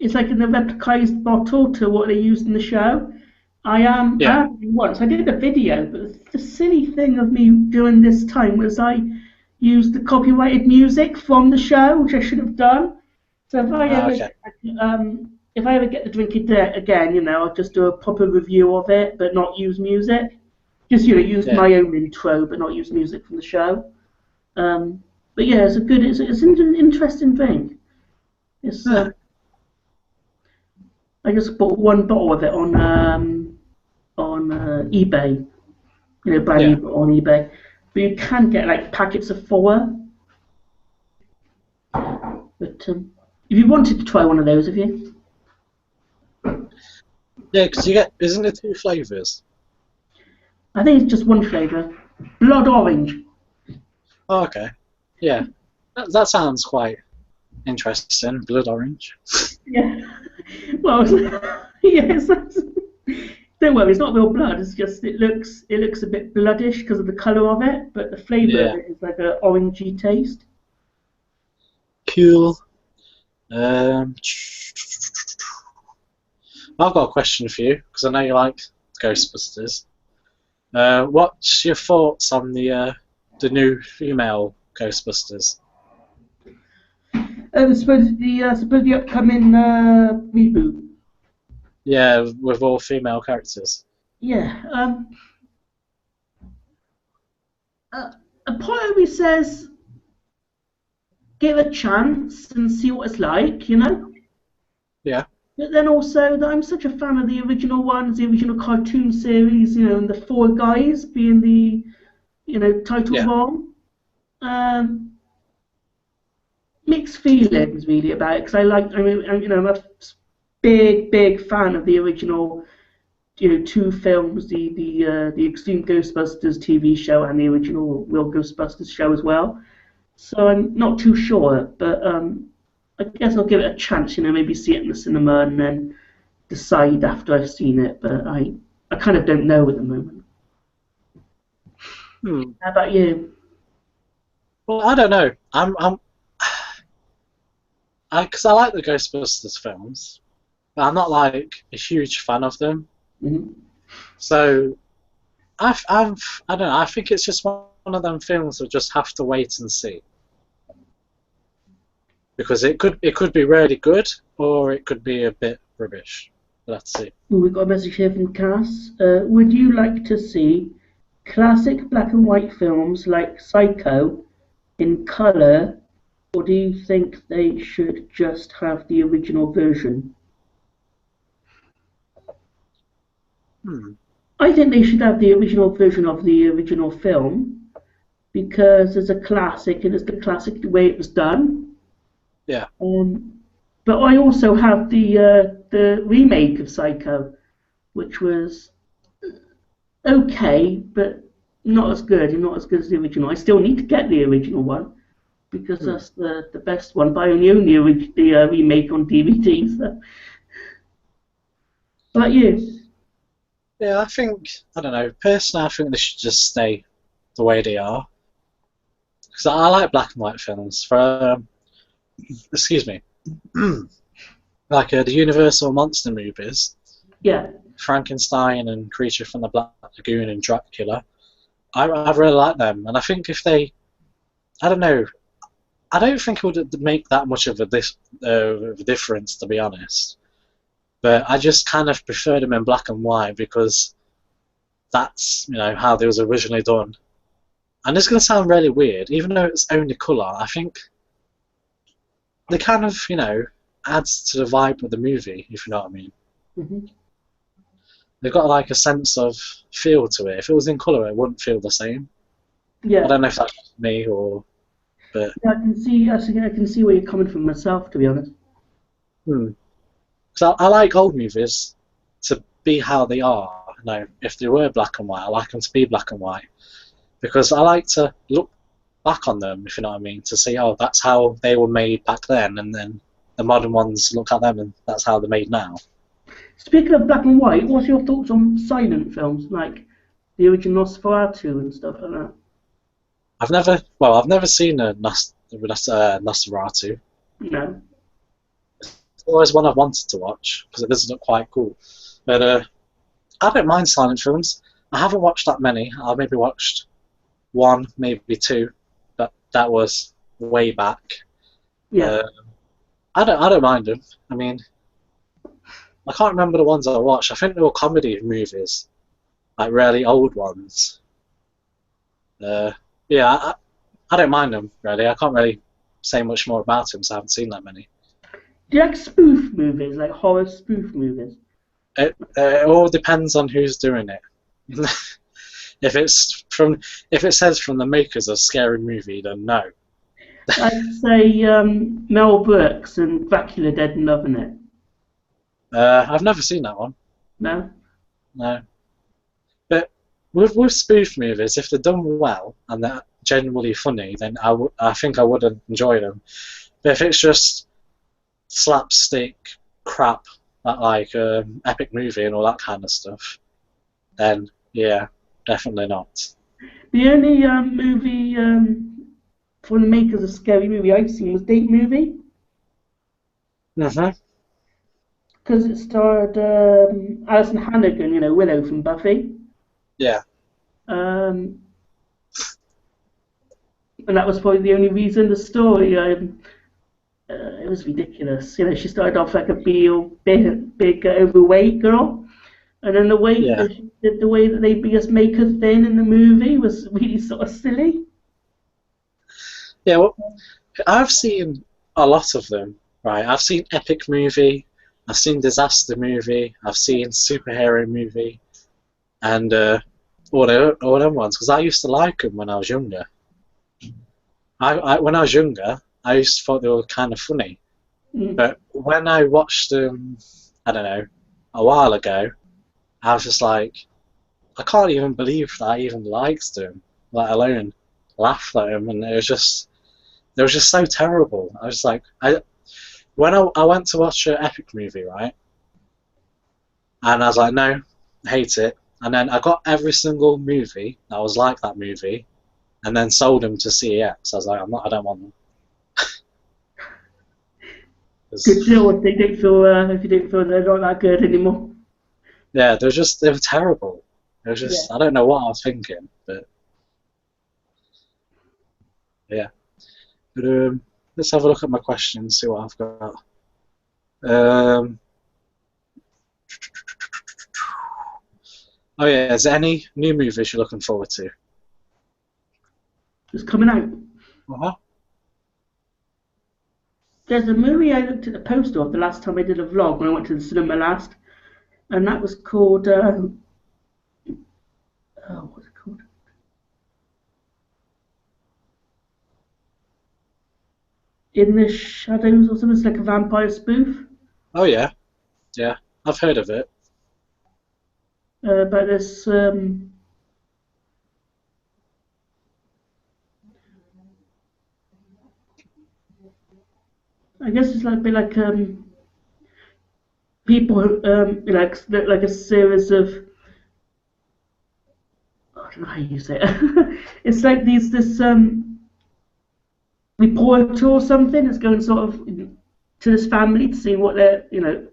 It's like in a replicized bottle to what they used in the show. I had it once. I did a video, but the silly thing of me doing this time was I used the copyrighted music from the show, which I should have done. So if I ever get the drink again, I'll just do a proper review of it, but not use music. Just use my own intro, but not use music from the show. But yeah, it's an interesting thing. I just bought one bottle of it on on eBay. You know, brand Yeah. new on eBay. But you can get like packets of 4. But if you wanted to try one of those, have you? Yeah, because you get, isn't it 2 flavours? I think it's just one flavour. Blood orange. Oh, okay. Yeah. That sounds quite interesting. Blood orange. Yeah. Well, yes. Don't worry, it's not real blood. It's just it looks a bit bloodish because of the colour of it, but the flavour of Yeah. it is like an orangey taste. Cool. Um, I've got a question for you because I know you like Ghostbusters. What's your thoughts on the new female Ghostbusters? Suppose the upcoming reboot. Yeah, with all female characters. Yeah. A part of me says give it a chance and see what it's like, you know. Yeah. But then also that I'm such a fan of the original ones, the original cartoon series, you know, and the 4 guys being the, you know, title Yeah. role. Mixed feelings really about it because you know, I'm a big fan of the original, you know, 2 films, the Extreme Ghostbusters TV show and the original Real Ghostbusters show as well. So I'm not too sure, but I guess I'll give it a chance. You know, maybe see it in the cinema and then decide after I've seen it. But I kind of don't know at the moment. Hmm. How about you? Well, I don't know. Because I like the Ghostbusters films, but I'm not like a huge fan of them. Hmm. So I don't know. I think it's just one of them films that just have to wait and see because it could be really good or it could be a bit rubbish. Let's see. Well, we've got a message here from Cass. Would you like to see classic black and white films like Psycho in colour, or do you think they should just have the original version? Hmm. I think they should have the original version of the original film because it's a classic and it's the classic way it was done. Yeah. But I also have the remake of Psycho, which was okay, but not as good and not as good as the original. I still need to get the original one because Hmm. that's the best one. But I only own the remake on DVD. So. How about you? Yeah, I don't know. Personally, I think they should just stay the way they are because I like black and white films. Excuse me, like the Universal monster movies, Yeah, Frankenstein and Creature from the Black Lagoon and Dracula. I really like them, and I think if they, I don't know, I don't think it would make that much of a difference, to be honest. But I just kind of prefer them in black and white because that's how they was originally done. And it's going to sound really weird, even though it's only colour. I think they kind of adds to the vibe of the movie, if you know what I mean. hmm They've got like a sense of feel to it. If it was in colour, it wouldn't feel the same. I yeah. don't know if that's just me or, but Yeah, I can see where you're coming from myself, to be honest. hmm. So I like old movies to be how they are. If they were black and white, I like them to be black and white because I like to look back on them, if you know what I mean, to see, oh, that's how they were made back then, and then the modern ones look at them and that's how they're made now. Speaking of black and white, what's your thoughts on silent films like the original Nosferatu and stuff like that? I've never seen a Nosferatu. No. It's always one I've wanted to watch because it does look quite cool. But I don't mind silent films. I haven't watched that many. I've maybe watched one, maybe two, but that was way back. Yeah. Uh, I don't mind them. I mean, I can't remember the ones I watched. I think they were comedy movies, like really old ones. Yeah, I don't mind them really. I can't really say much more about them, so I haven't seen that many. Do you like spoof movies, like horror spoof movies? It all depends on who's doing it. If it says from the makers of Scary Movie, then no. I'd say Mel Brooks and Dracula Dead and Loving It. I've never seen that one. No? No. But with spoof movies, if they're done well and they're genuinely funny, then I think I would enjoy them. But if it's just slapstick crap, like epic movie and all that kind of stuff, then yeah, definitely not. The only movie from the makers of Scary Movie I've seen was Date Movie. Mhm. Because it starred Alison Hannigan, you know, Willow from Buffy. Yeah. And that was probably the only reason. The story, it was ridiculous. You know, she started off like a big overweight girl, and then the way Yeah. that they just make her thin in the movie was really sort of silly. Yeah. Well, I've seen a lot of them. Right. I've seen epic movie. I've seen disaster movie. I've seen superhero movie, and all them ones because I used to like them when I was younger. When I was younger, I used to thought they were kind of funny. Mm. But when I watched them, I don't know, a while ago, I was just like, I can't even believe that I even liked them, let alone laughed at them, and it was just so terrible. I was like, when I went to watch an epic movie, right, and I was like, no, I hate it, and then I got every single movie that was like that movie, and then sold them to CEX. I was like, I don't want them. Good to know if they don't feel if you don't feel they're not that good anymore. Yeah, they were terrible. It was just, Yeah. I don't know what I was thinking, but yeah. But let's have a look at my questions, see what I've got. Oh yeah, is there any new movies you're looking forward to? It's coming out. Uh-huh. There's a movie I looked at the poster of the last time I did a vlog when I went to the cinema last, and that was called what's it called? In the Shadows or something. It's like a vampire spoof. Oh yeah, yeah, I've heard of it. About this I guess it's like a bit like people like a series of, I don't know how you say it. It's like this reporter or something that's going sort of to this family to see what they're, you know,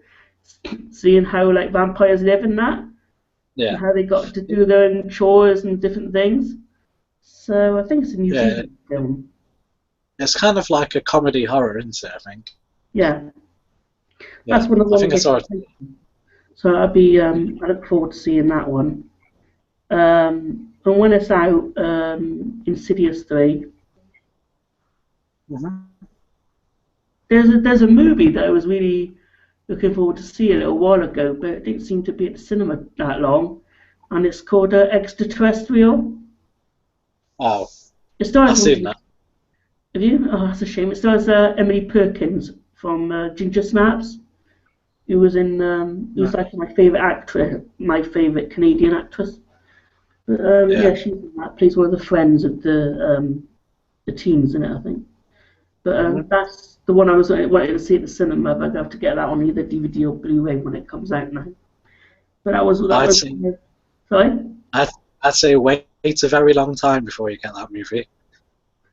seeing how like vampires live and that, and Yeah, how they got to do their own chores and different things. So I think it's a New yeah. Zealand film. It's kind of like a comedy horror, isn't it? I think. Yeah, Yeah, that's one of the I ones think I saw it. So I look forward to seeing that one. And when it's out, Insidious 3. Mhm. There's a movie that I was really looking forward to see a little while ago, but it didn't seem to be at the cinema that long, and it's called Extraterrestrial. Oh, It stars, I've seen that. have you? Oh, that's a shame. It stars Emily Perkins from Ginger Snaps, who was in who was No. like my favourite actress, my favourite Canadian actress. But Yeah. yeah, she's in that. Plays one of the friends of the teens in it, I think. But Mhm. that's the one I was wanting to see at the cinema, but I'd have to get that on either DVD or Blu-ray when it comes out now. But that I'd was say sorry? I'd, I'd say wait a very long time before you get that movie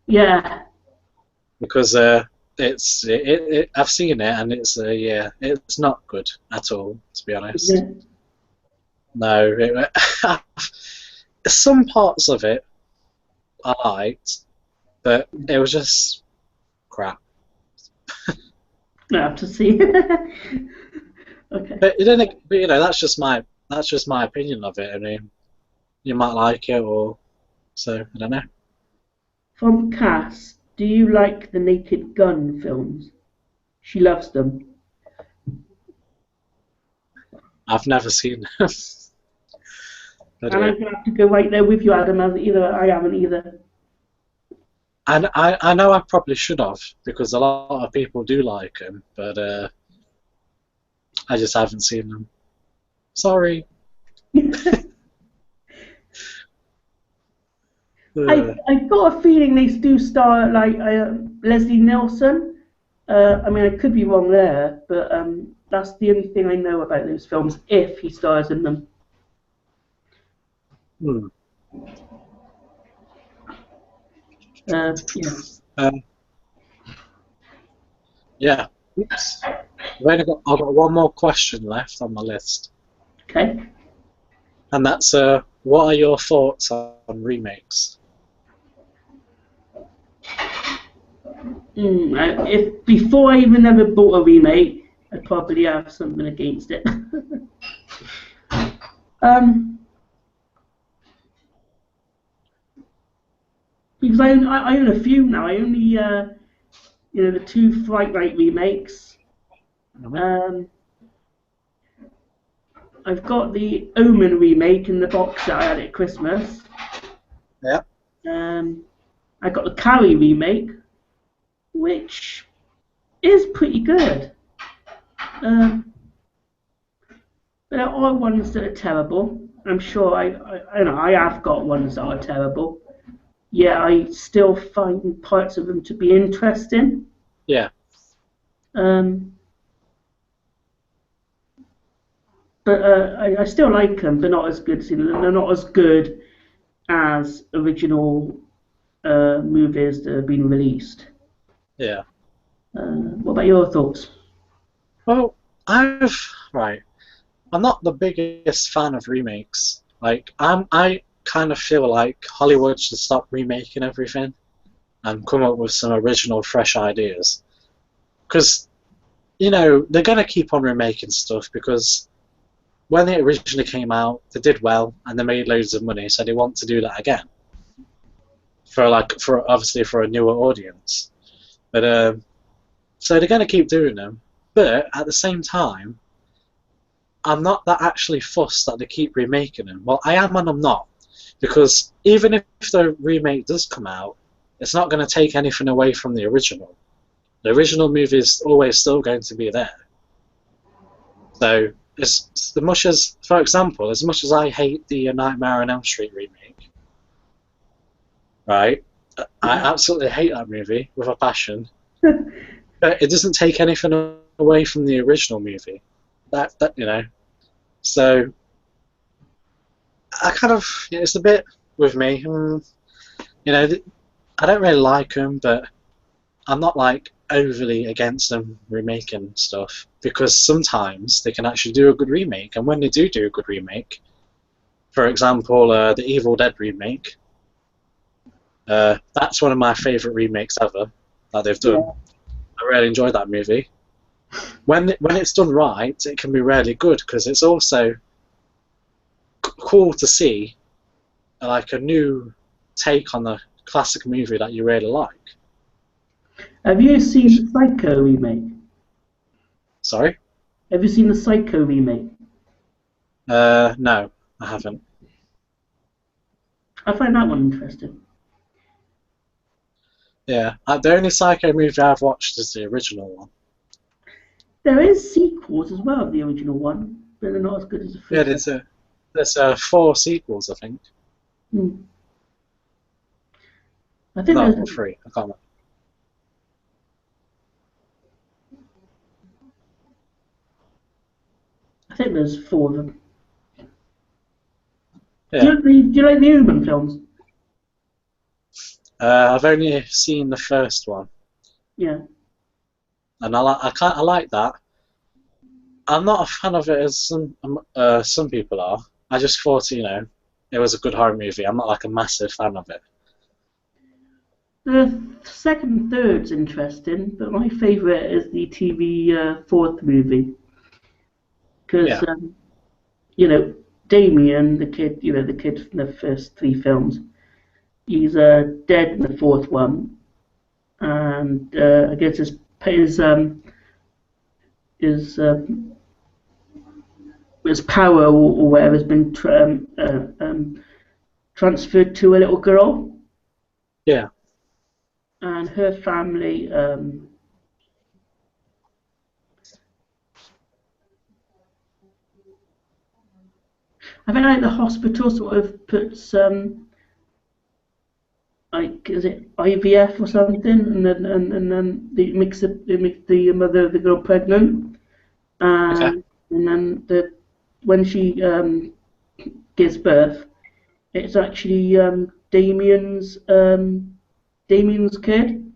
Yeah. because I've seen it and it's yeah, it's not good at all, to be honest. Yeah. No, some parts of it I liked, but it was just crap. I have to see. Okay. But you know, that's just my opinion of it. I mean, you might like it, or so I don't know. From Cass, do you like the Naked Gun films? She loves them. I've never seen them. But, And I'm going to have to go right there with you, Adam, as either I haven't either. and I know I probably should have, because a lot of people do like them, but I just haven't seen them. Sorry. I've got a feeling they do star like Leslie Nielsen. I mean, I could be wrong there, but that's the only thing I know about those films, if he stars in them. Yeah. Yeah. Oops. I've got one more question left on my list. Okay. And that's what are your thoughts on remakes? If before I even ever bought a remake, I'd probably have something against it. Because I own a few now. I own the the 2 Fright Night remakes. I've got the Omen remake in the box that I had at Christmas. Yeah. I got the Carrie remake, which is pretty good. But there are ones that are terrible. I'm sure I have got ones that are terrible. Yeah, I still find parts of them to be interesting. Yeah. But I still like them. They're not as good. They're not as good as original movies that have been released. Yeah. What about your thoughts? Well, I'm not the biggest fan of remakes. Like, I kind of feel like Hollywood should stop remaking everything and come up with some original, fresh ideas. Because, they're going to keep on remaking stuff because when it originally came out, they did well and they made loads of money, so they want to do that again. Obviously for a newer audience. But so they're going to keep doing them. But at the same time, I'm not that actually fussed that they keep remaking them. Well, I am and I'm not. Because even if the remake does come out, it's not going to take anything away from the original. The original movie is always still going to be there. So, as much as, for example, as much as I hate the Nightmare on Elm Street remake, right? I absolutely hate that movie with a passion. But it doesn't take anything away from the original movie. So I kind of, it's a bit with me. I don't really like them, but I'm not like overly against them remaking stuff because sometimes they can actually do a good remake, and when they do a good remake, for example, the Evil Dead remake, that's one of my favourite remakes ever that they've done. Yeah. I really enjoyed that movie. When it's done right, it can be really good because it's also cool to see like a new take on the classic movie that you really like. Have you seen the Psycho remake? Sorry? Have you seen the Psycho remake? No, I haven't. I find that one interesting. Yeah, the only Psycho movie I've watched is the original one. There is sequels as well of the original one, but they're not as good as the first. Yeah, there's 4 sequels, I think. I think there's 3. I can't remember. I think there's 4 of them. Yeah. Do you like the Omen films? I've only seen the first one. Yeah. And I like that. I'm not a fan of it as some people are. I just thought, it was a good horror movie. I'm not like a massive fan of it. The second and third's interesting, but my favourite is the TV 4th movie. Because, Damien, the kid, the kid from the first 3 films, he's dead in the 4th one, and I guess his his power or whatever has been transferred to a little girl, Yeah. and her family. I think like the hospital sort of puts like is it IVF or something, and then it makes the mother of the girl pregnant, Okay. and then when she gives birth, it's actually Damien's kid,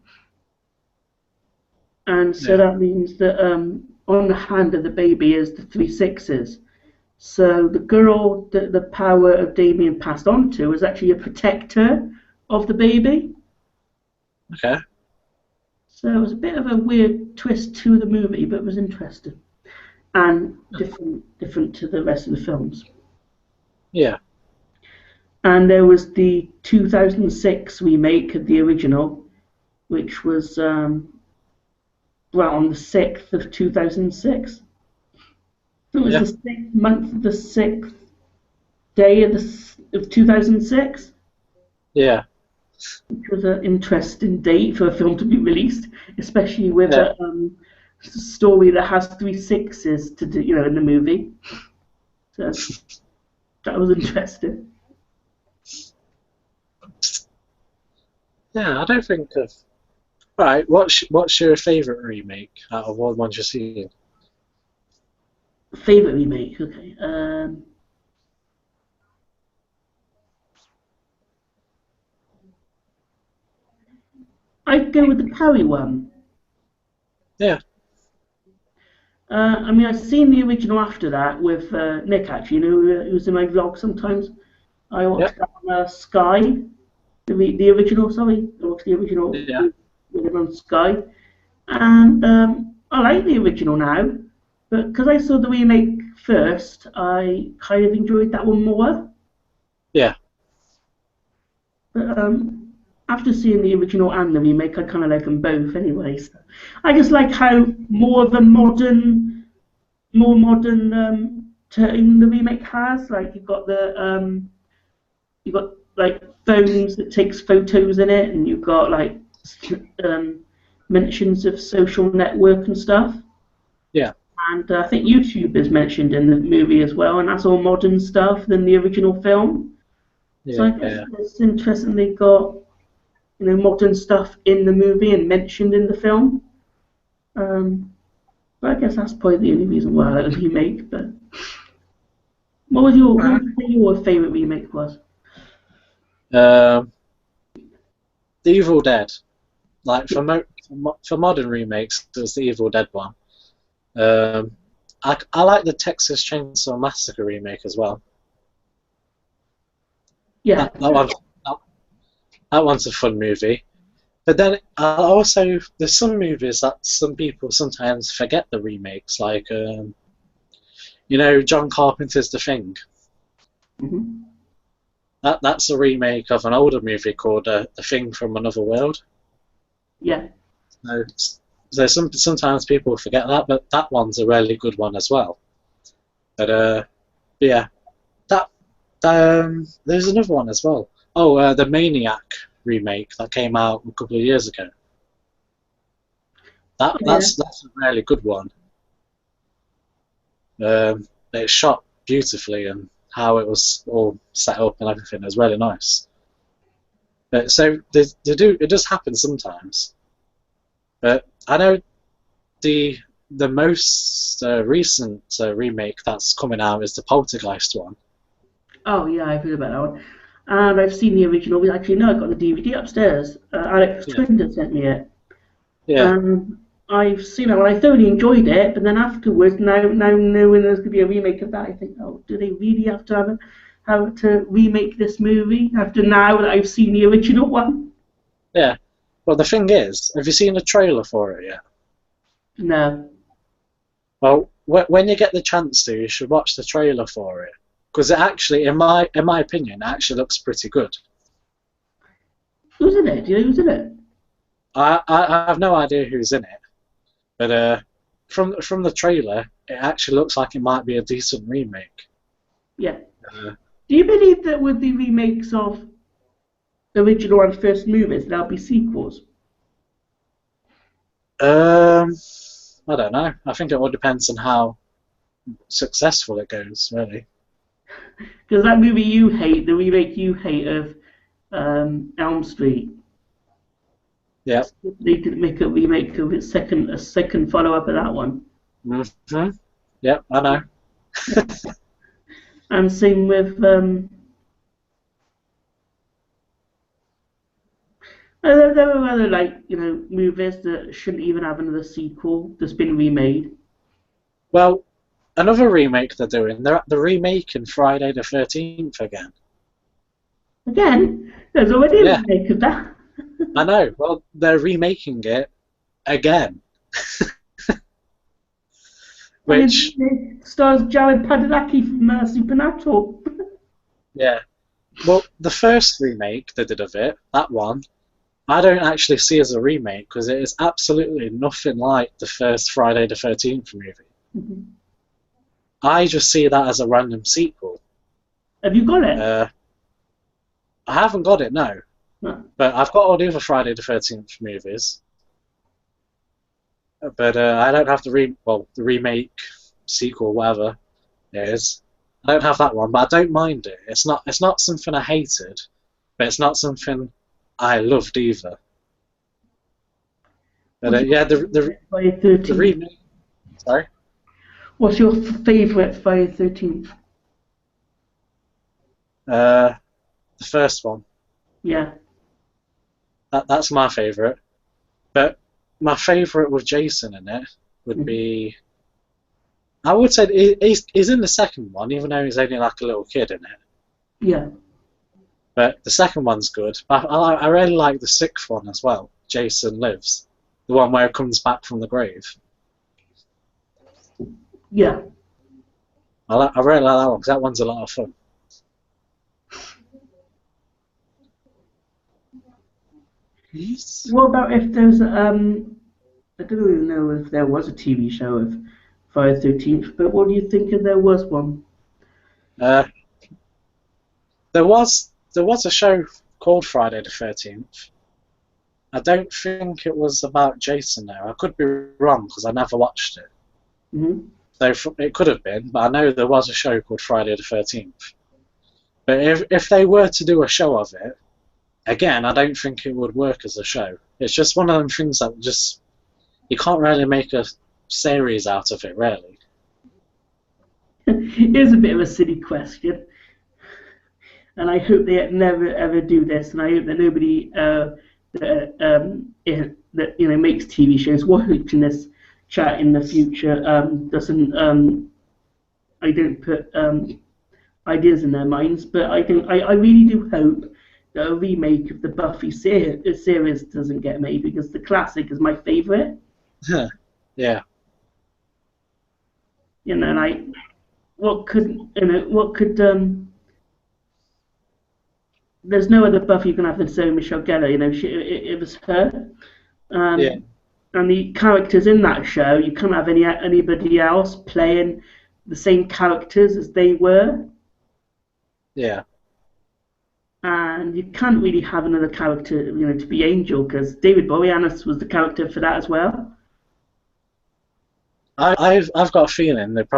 and so Yeah. that means that on the hand of the baby is the three sixes. So the girl that the power of Damien passed on to is actually a protector of the baby. Okay. So it was a bit of a weird twist to the movie, but it was interesting and different to the rest of the films. Yeah. And there was the 2006 remake of the original, which was on the 6th of 2006. It was Yeah. the 6th month of the 6th day of 2006, Yeah. which was an interesting date for a film to be released, especially with Yeah. a story that has three sixes to do, in the movie. So that was interesting. Yeah. I don't think of. Right. What's your favourite remake out of all the ones you've seen? Favorite remake, okay. I'd go with the Parry one. Yeah. I mean, I've seen the original after that with Nick, actually, who's in my vlog sometimes. I Yeah. watched that on Sky, the original, sorry. I watched the original Yeah. with it on Sky. And I like the original now, but because I saw the remake first, I kind of enjoyed that one more. Yeah. But after seeing the original and the remake, I kind of like them both anyway. So I just like how more modern tone the remake has. Like you've got like phones that takes photos in it, and you've got like mentions of social network and stuff. Yeah. And I think YouTube is mentioned in the movie as well, and that's all modern stuff than the original film. So I Yeah. guess Yeah. it's interesting they got modern stuff in the movie and mentioned in the film. But I guess that's probably the only reason why I like the remake. But what would you say your favourite remake was? Um, The Evil Dead. Like for modern remakes, it was the Evil Dead one. Um, I like the Texas Chainsaw Massacre remake as well. Yeah, That one's a fun movie. But then also there's some movies that some people sometimes forget the remakes, like John Carpenter's The Thing. hmm That's a remake of an older movie called The Thing from Another World. yeah, So sometimes people forget that, but that one's a really good one as well. But yeah, that there's another one as well. Oh, the Maniac remake that came out a couple of years ago. yeah. That's a really good one. It's shot beautifully, and how it was all set up and everything is really nice. But so it does happen sometimes. But I know the most recent remake that's coming out is the Poltergeist one. Oh yeah, I've heard about that one, and I've seen the original. Actually, no, I've got the DVD upstairs. Alex Yeah. Twinder sent me it. Yeah. I've seen it, and I thoroughly enjoyed it. But then afterwards, now knowing there's going to be a remake of that, I think, oh, do they really have to remake this movie after now that I've seen the original one? Yeah. Well, the thing is, have you seen the trailer for it yet? No. Well, when you get the chance to, you should watch the trailer for it, because it actually, in my opinion, it actually looks pretty good. Who's in it? Do you know who's in it? I have no idea who's in it, but from the trailer, it actually looks like it might be a decent remake. Yeah. Uh, Do you believe that with the remakes of original and first movies, there'll be sequels? I don't know. I think it all depends on how successful it goes, really. Because that movie you hate, the remake you hate of Elm Street, Yeah. they didn't make a remake of its a second follow up of that one. Mm-hmm. Yeah, I know. And same with there are other movies that shouldn't even have another sequel that's been remade. Well, another remake they're doing. They're remaking Friday the 13th again. Again, there's already a Yeah, remake of that. I know. Well, they're remaking it again. Which, And it stars Jared Padalecki from Supernatural. yeah. Well, the first remake they did of it, that one, I don't actually see as a remake because it is absolutely nothing like the first Friday the 13th movie. Mm-hmm. I just see that as a random sequel. Have you got it? I haven't got it, no. No. But I've got all the other Friday the 13th movies. But I don't have the remake, sequel, whatever it is. I don't have that one, but I don't mind it. It's not something I hated, but it's not something I loved either. But yeah, the remake. Sorry. What's your favourite Friday the 13th? The first one. Yeah. That's my favourite. But my favourite with Jason in it would be. I would say he's in the second one, even though he's only like a little kid in it. Yeah. But the second one's good. I really like the sixth one as well. Jason Lives, the one where it comes back from the grave. Yeah. I really like that one because that one's a lot of fun. What about if there's I don't even know if there was a TV show of Friday the 13th, but what do you think if there was one? There was a show called Friday the 13th. I don't think it was about Jason though. I could be wrong because I never watched it. Mm-hmm. So it could have been, but I know there was a show called Friday the 13th. But if they were to do a show of it, again, I don't think it would work as a show. It's just one of them things that just you can't really make a series out of it, really. Here's a bit of a silly question, and I hope they never ever do this, and I hope that nobody that makes TV shows watching this chat in the future doesn't I don't put ideas in their minds, but I really do hope that a remake of the Buffy series doesn't get made because the classic is my favourite. Yeah. What could there's no other Buffy you can have than Sarah Michelle Gellar. It was her. Yeah. And the characters in that show, you can't have anybody else playing the same characters as they were. Yeah. And you can't really have another character, to be Angel, because David Boreanaz was the character for that as well. I've got a feeling they will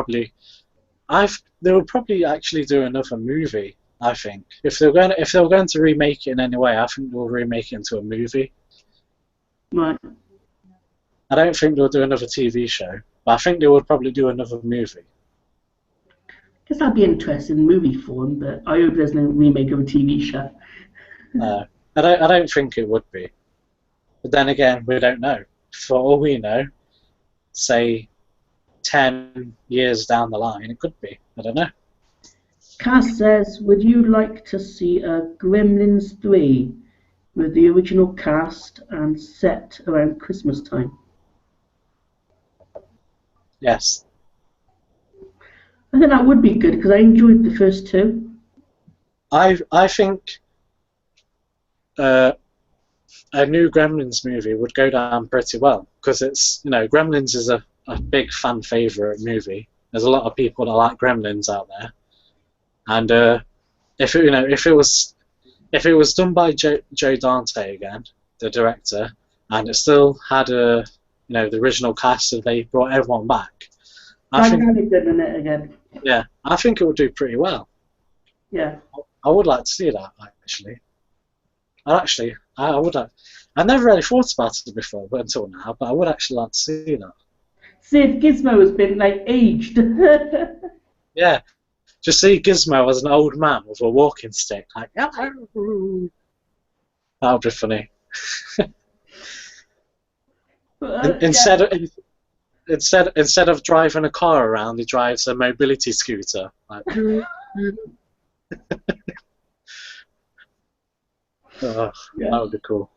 probably actually do another movie. I think if they were going to remake it in any way, I think they'll remake it into a movie. Right. I don't think they'll do another TV show, but I think they would probably do another movie. I guess that'd be interesting in movie form, but I hope there's no remake of a TV show. No, I don't think it would be. But then again, we don't know. For all we know, say 10 years down the line, it could be. I don't know. Cass says, would you like to see a Gremlins 3 with the original cast and set around Christmas time? Yes. I think that would be good because I enjoyed the first two. I think a new Gremlins movie would go down pretty well because it's Gremlins is a a big fan favorite movie. There's a lot of people that like Gremlins out there, and if it, if it was done by Joe Dante again, the director, and it still had the original cast, and they brought everyone back, I think, in it again. yeah, I think it would do pretty well. Yeah. I would like to see that actually. I would like. I never really thought about it before, but until now. But I would actually like to see that. See if Gizmo has been like aged. Yeah, just see Gizmo as an old man with a walking stick, like hello. That would be funny. Instead of driving a car around, he drives a mobility scooter. Like, oh, yeah. That would be cool.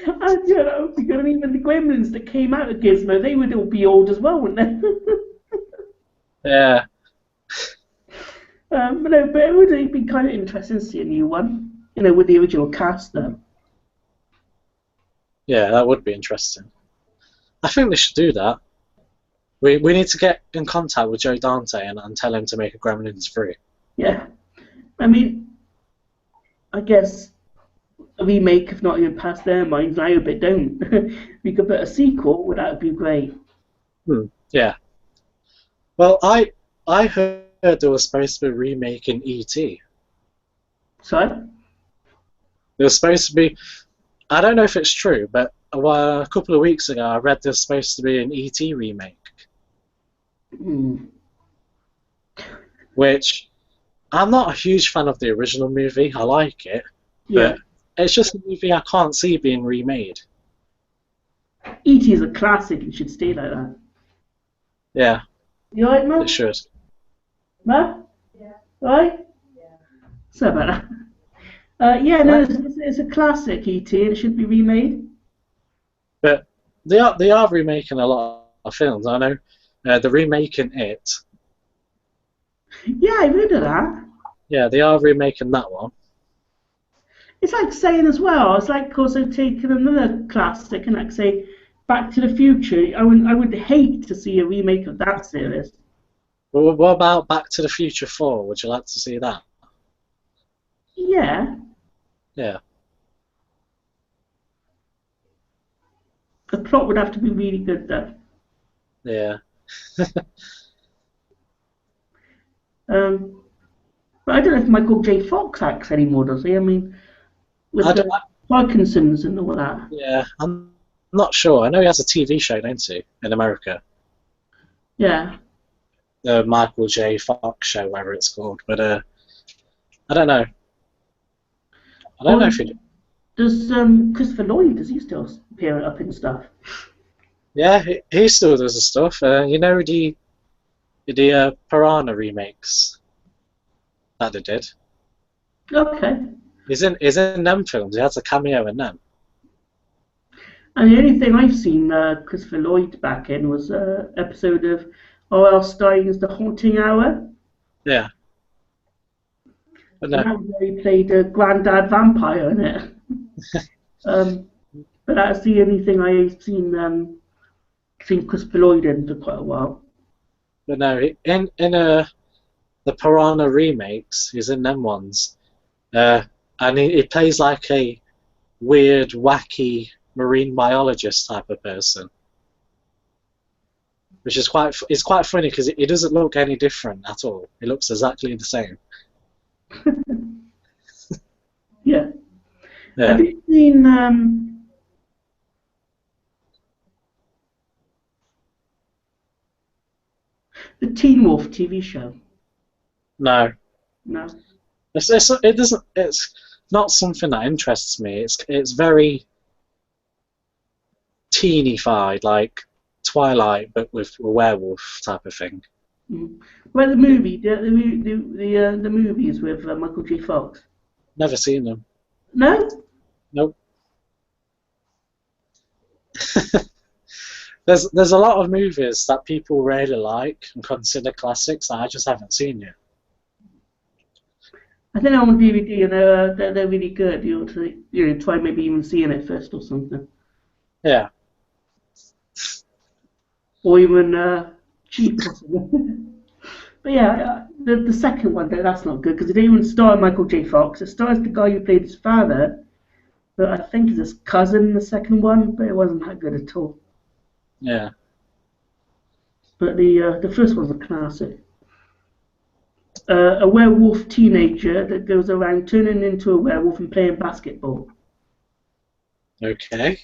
And you know, because even the Gremlins that came out of Gizmo, they would all be old as well, wouldn't they? Yeah. But it would be kind of interesting to see a new one, with the original cast though. Yeah, that would be interesting. I think they should do that. We need to get in contact with Joe Dante and tell him to make a Gremlins 3. Yeah. I mean, I guess a remake, if not even past their minds, I hope it don't. We could put a sequel, well, that would be great. Yeah. Well, I heard they were supposed to be remaking E.T. Sorry? There was supposed to be, I don't know if it's true, but a couple of weeks ago I read there was supposed to be an E.T. remake. Which, I'm not a huge fan of the original movie. I like it, but it's just a movie I can't see being remade. E.T. is a classic. It should stay like that. Yeah. You alright, man? It should. Ma? Yeah. Right? Yeah. Sorry about that. Yeah, no, it's a classic, E.T. and it should be remade. But they are remaking a lot of films. I know they're remaking It. Yeah, I've heard of that. Yeah, they are remaking that one. It's like saying as well, it's like also taking another classic and like say Back to the Future. I would hate to see a remake of that series. Well, what about Back to the Future 4? Would you like to see that? Yeah. Yeah. The plot would have to be really good though. Yeah. But I don't know if Michael J. Fox acts anymore, does he? I mean, with the Parkinson's and all that. Yeah, I'm not sure. I know he has a TV show, don't he, in America? Yeah. The Michael J. Fox show, whatever it's called. But I don't know. I don't know if he... Does Christopher Lloyd, does he still appear up in stuff? Yeah, he still does the stuff. You know the Piranha remakes that they did? Okay. He's in them films. He has a cameo in them. And the only thing I've seen Christopher Lloyd back in was an episode of R.L. Stein's The Haunting Hour. Yeah. But no. And that he played a granddad vampire in it. But that's the only thing I've seen Christopher Lloyd in for quite a while. But no, in the Piranha remakes, he's in them ones. And he plays like a weird, wacky marine biologist type of person. Which is quite funny because he doesn't look any different at all. He looks exactly the same. Yeah. Yeah. Have you seen the Teen Wolf TV show? No. No. It's not something that interests me. It's very teeny-fied, like Twilight, but with a werewolf type of thing. Well, the movie, the movies with Michael J. Fox. Never seen them. No. Nope. There's a lot of movies that people really like and consider classics that I just haven't seen yet. I think on DVD, they're really good. You ought to try maybe even seeing it first or something. Yeah. or even cheap or something. But yeah, the second one that's not good because it didn't even star Michael J. Fox. It stars the guy who played his father, but I think it's his cousin in the second one. But it wasn't that good at all. Yeah. But the first one's a classic. A werewolf teenager that goes around turning into a werewolf and playing basketball. Okay.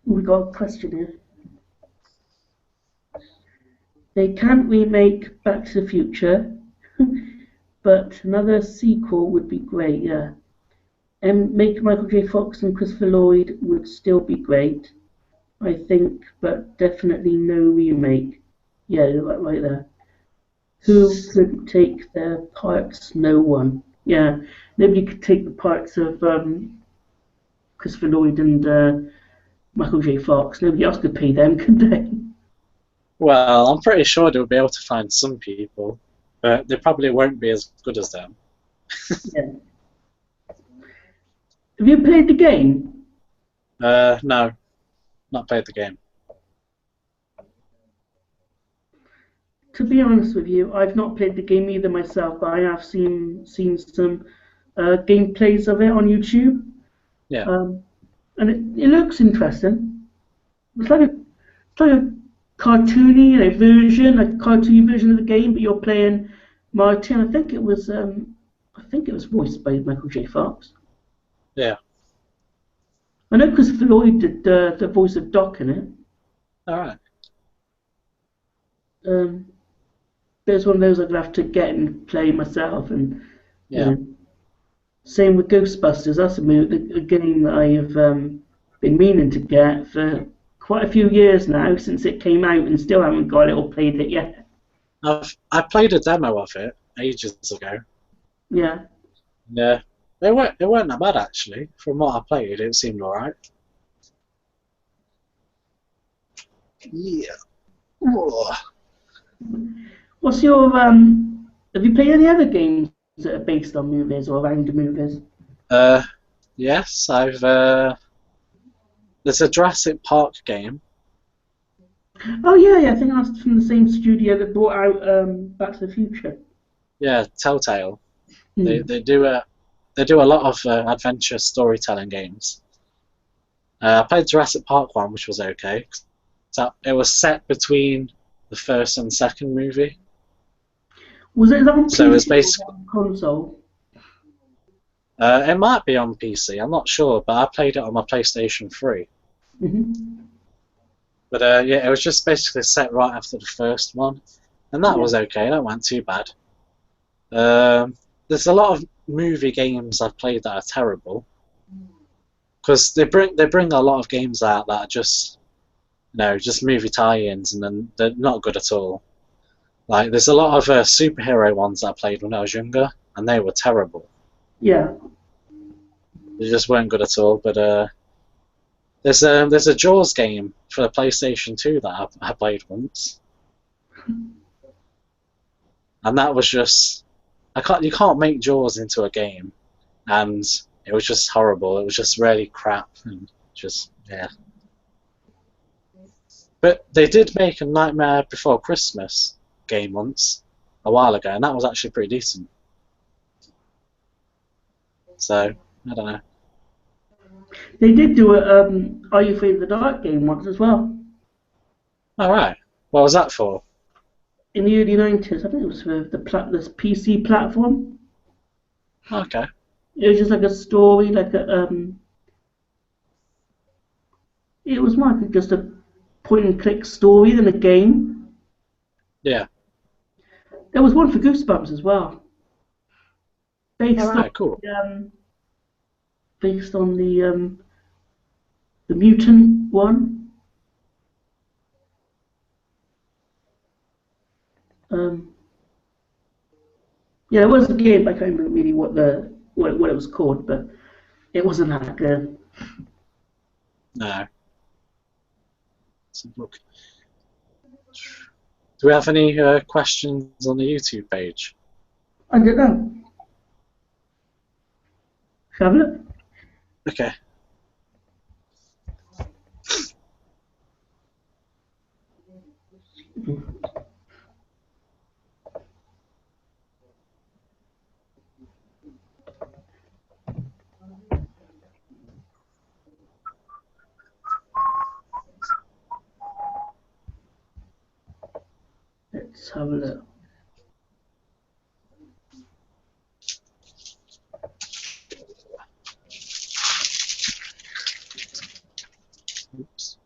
We got a question here. They can't remake Back to the Future, but another sequel would be great, yeah. And make Michael J. Fox and Christopher Lloyd would still be great, I think, but definitely no remake. Yeah, right there. Who could take their parts? No one. Yeah, nobody could take the parts of Christopher Lloyd and Michael J. Fox. Nobody else could pay them, could they? Well, I'm pretty sure they'll be able to find some people, but they probably won't be as good as them. Yeah. Have you played the game? No, not played the game. To be honest with you, I've not played the game either myself, but I have seen some gameplays of it on YouTube. Yeah. And it looks interesting. It's like a cartoony version, a cartoon version of the game, but you're playing Martin. I think it was voiced by Michael J. Fox. Yeah. I know Christopher Lloyd did the voice of Doc in it. All right. There's one of those I'm gonna have to get and play myself, and you Yeah. know, same with Ghostbusters. That's a game that I have been meaning to get for quite a few years now since it came out, and still haven't got it or played it yet. I played a demo of it ages ago. Yeah. Yeah. It weren't that bad actually. From what I played, it seemed alright. Yeah. Whoa. What's your have you played any other games that are based on movies or around movies? Yes, I've there's a Jurassic Park game. Oh yeah, I think that's from the same studio that brought out Back to the Future. Yeah, Telltale. Mm. They do a lot of adventure storytelling games. I played Jurassic Park one, which was okay. So it was set between the first and second movie. Was it on So it was PC basically or on console? it might be on PC. I'm not sure, but I played it on my PlayStation 3. Mm-hmm. But yeah, it was just basically set right after the first one, and that was okay. That wasn't too bad. There's a lot of movie games I've played that are terrible because they bring a lot of games out that are just just movie tie-ins, and then they're not good at all. Like there's a lot of superhero ones that I played when I was younger, and they were terrible. Yeah. They just weren't good at all. But there's a Jaws game for the PlayStation 2 that I played once, and that was just you can't make Jaws into a game, and it was just horrible. It was just really crap and just yeah. But they did make a Nightmare Before Christmas game once a while ago, and that was actually pretty decent. So I don't know. They did do a Are You Afraid of the Dark game once as well. All right. What was that for? In the early 90s, I think it was for this PC platform. Okay. It was just like a story, like a it was more like just a point and click story than a game. Yeah. There was one for Goosebumps as well. Based All right. on Cool. Based on the mutant one. Yeah, it was a game. I can't remember really what it was called, but it wasn't that good. No. Let's have a look. Do we have any questions on the YouTube page? I don't know. Shall I have a look? Okay. Let's have a look. Oops.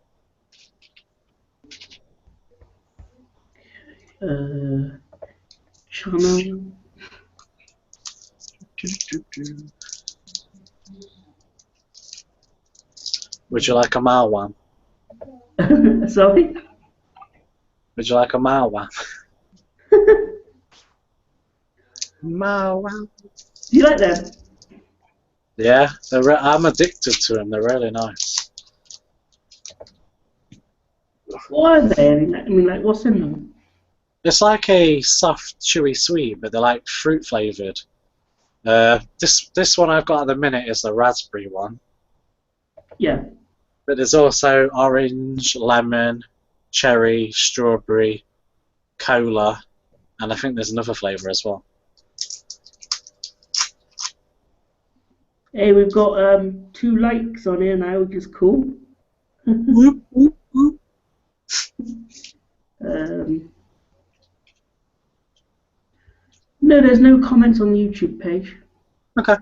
Channel. Would you like a Malwan? Sorry? Would you like a Malwan? Malwan. Do you like them? Yeah, I'm addicted to them. They're really nice. What are they? I mean, like, what's in them? It's like a soft, chewy sweet, but they're like fruit flavored. This one I've got at the minute is the raspberry one. Yeah. But there's also orange, lemon, cherry, strawberry, cola, and I think there's another flavour as well. Hey, we've got 2 likes on here now, which is cool. Whoop, whoop, whoop. No, there's no comments on the YouTube page. Okay.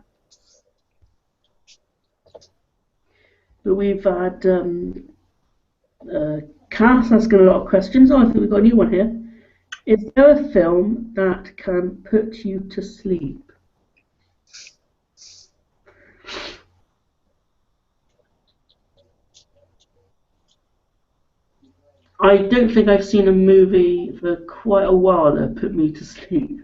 But we've had Cass asking a lot of questions. Oh, I think we've got a new one here. Is there a film that can put you to sleep? I don't think I've seen a movie for quite a while that put me to sleep.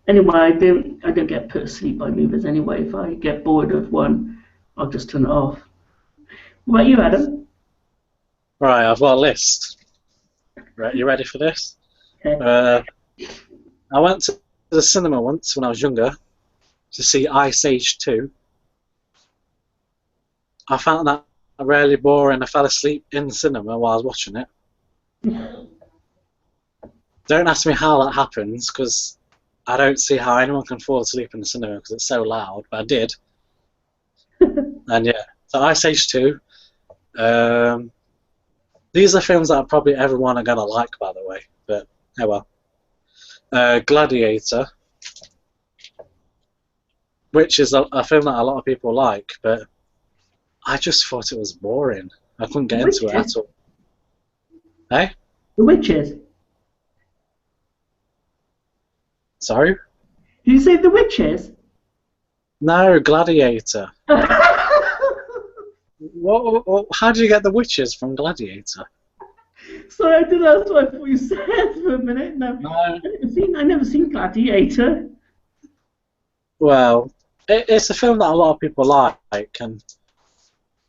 Anyway, I don't get put to sleep by movies anyway. If I get bored of one, I'll just turn it off. What about you, Adam? Right, I've got a list. Right, you ready for this? Okay. I went to the cinema once when I was younger to see Ice Age 2. I found that really boring. I fell asleep in the cinema while I was watching it. Don't ask me how that happens, because I don't see how anyone can fall asleep in the cinema because it's so loud, but I did. And yeah, so Ice Age 2. These are films that probably everyone are going to like, by the way, but oh well. Gladiator, which is a film that a lot of people like, but I just thought it was boring. I couldn't get into it at all. Hey? The Witches. Sorry? Did you say The Witches? No, Gladiator. What, how did you get the witches from Gladiator? Sorry, I did. That's what I thought you said for a minute. No, I never seen Gladiator. Well, it's a film that a lot of people like, and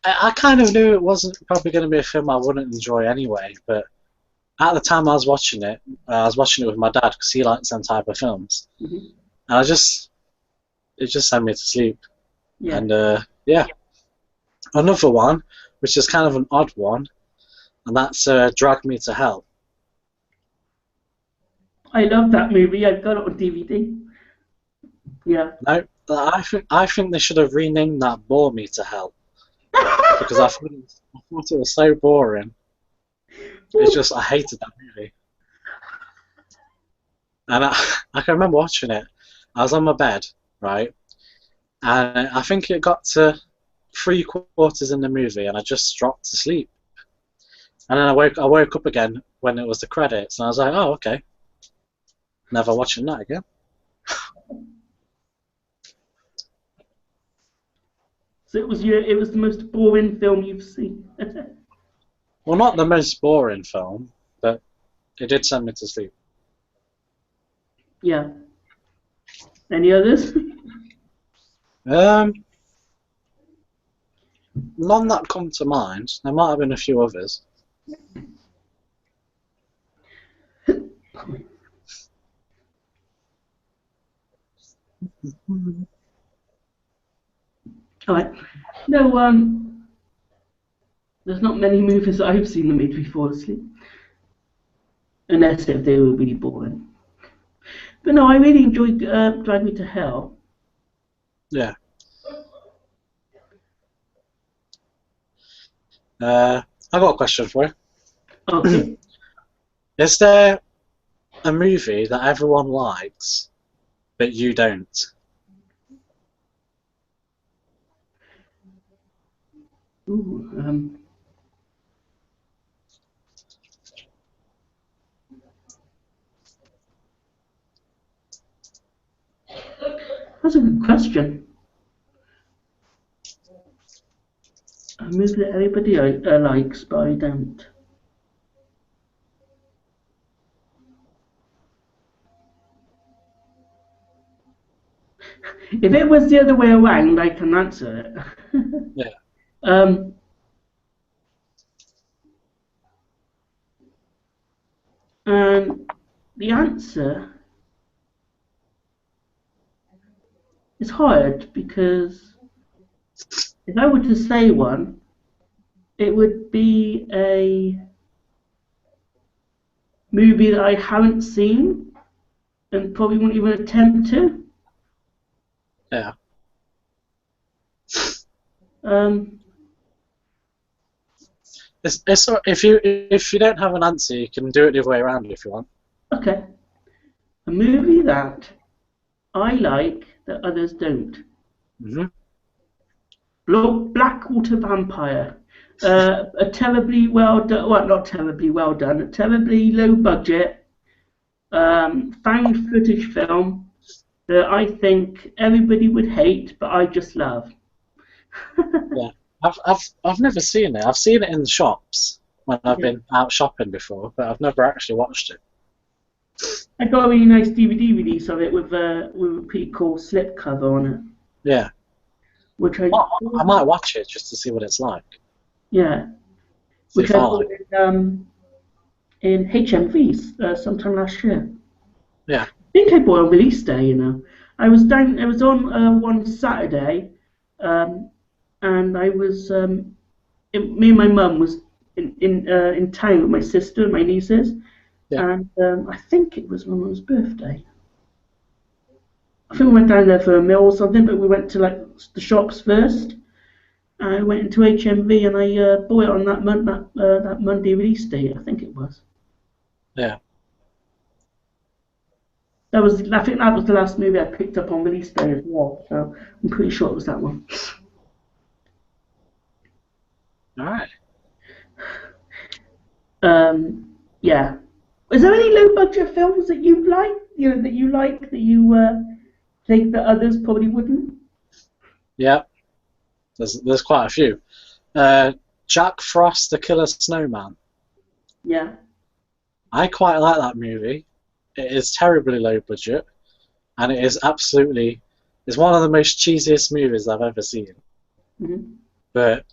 I kind of knew it wasn't probably going to be a film I wouldn't enjoy anyway. But at the time I was watching it with my dad because he likes them type of films, and it just sent me to sleep. Yeah. And yeah. Another one, which is kind of an odd one, and that's Drag Me to Hell. I love that movie. I've got it on DVD. Yeah. No, I think they should have renamed that Bore Me to Hell, because I thought it was so boring. It's just, I hated that movie. And I can remember watching it. I was on my bed, right, and I think it got to 3/4 in the movie, and I just dropped to sleep. And then I woke up again when it was the credits, and I was like, oh, okay. Never watching that again. So it was the most boring film you've seen. Well, not the most boring film, but it did send me to sleep. Yeah. Any others? None that come to mind. There might have been a few others. Alright. No, there's not many movies that I've seen that made me fall asleep. Unless if they were really boring. But no, I really enjoyed Drag Me to Hell. Yeah. I got a question for you. Okay. Is there a movie that everyone likes, but you don't? Ooh, that's a good question. A movie that everybody likes, but I don't. If it was the other way around, I can answer it. Yeah. um, and the answer is hard because if I were to say one, it would be a movie that I haven't seen and probably won't even attempt to. Yeah. Um, If you don't have an answer, you can do it the other way around if you want. okay. A movie that I like that others don't. Mm-hmm. Blackwater Vampire. A terribly well done, well, not terribly well done, a terribly low budget found footage film that I think everybody would hate, but I just love. Yeah. I've never seen it. I've seen it in the shops when I've Yeah. been out shopping before, but I've never actually watched it. I got a really nice DVD release of it with a pretty cool slipcover on it, Yeah. which I Well, I might watch it just to see what it's like. yeah, See which if I I bought like. in HMVs sometime last year. Yeah. I think I bought it on release day. I was down. I was on one Saturday, and I was me and my mum was in town with my sister and my nieces, Yeah. and I think it was my mum's birthday. I think we went down there for a meal or something, but we went to like the shops first. I went into HMV and I bought it on that Monday release date. I think it was. Yeah. I think that was the last movie I picked up on release day as well. So I'm pretty sure it was that one. All right. Yeah. Is there any low budget films that you like? That you think that others probably wouldn't? Yeah. There's quite a few. Jack Frost, the Killer Snowman. Yeah. I quite like that movie. It is terribly low budget, and it is it's one of the most cheesiest movies I've ever seen. Mm-hmm. But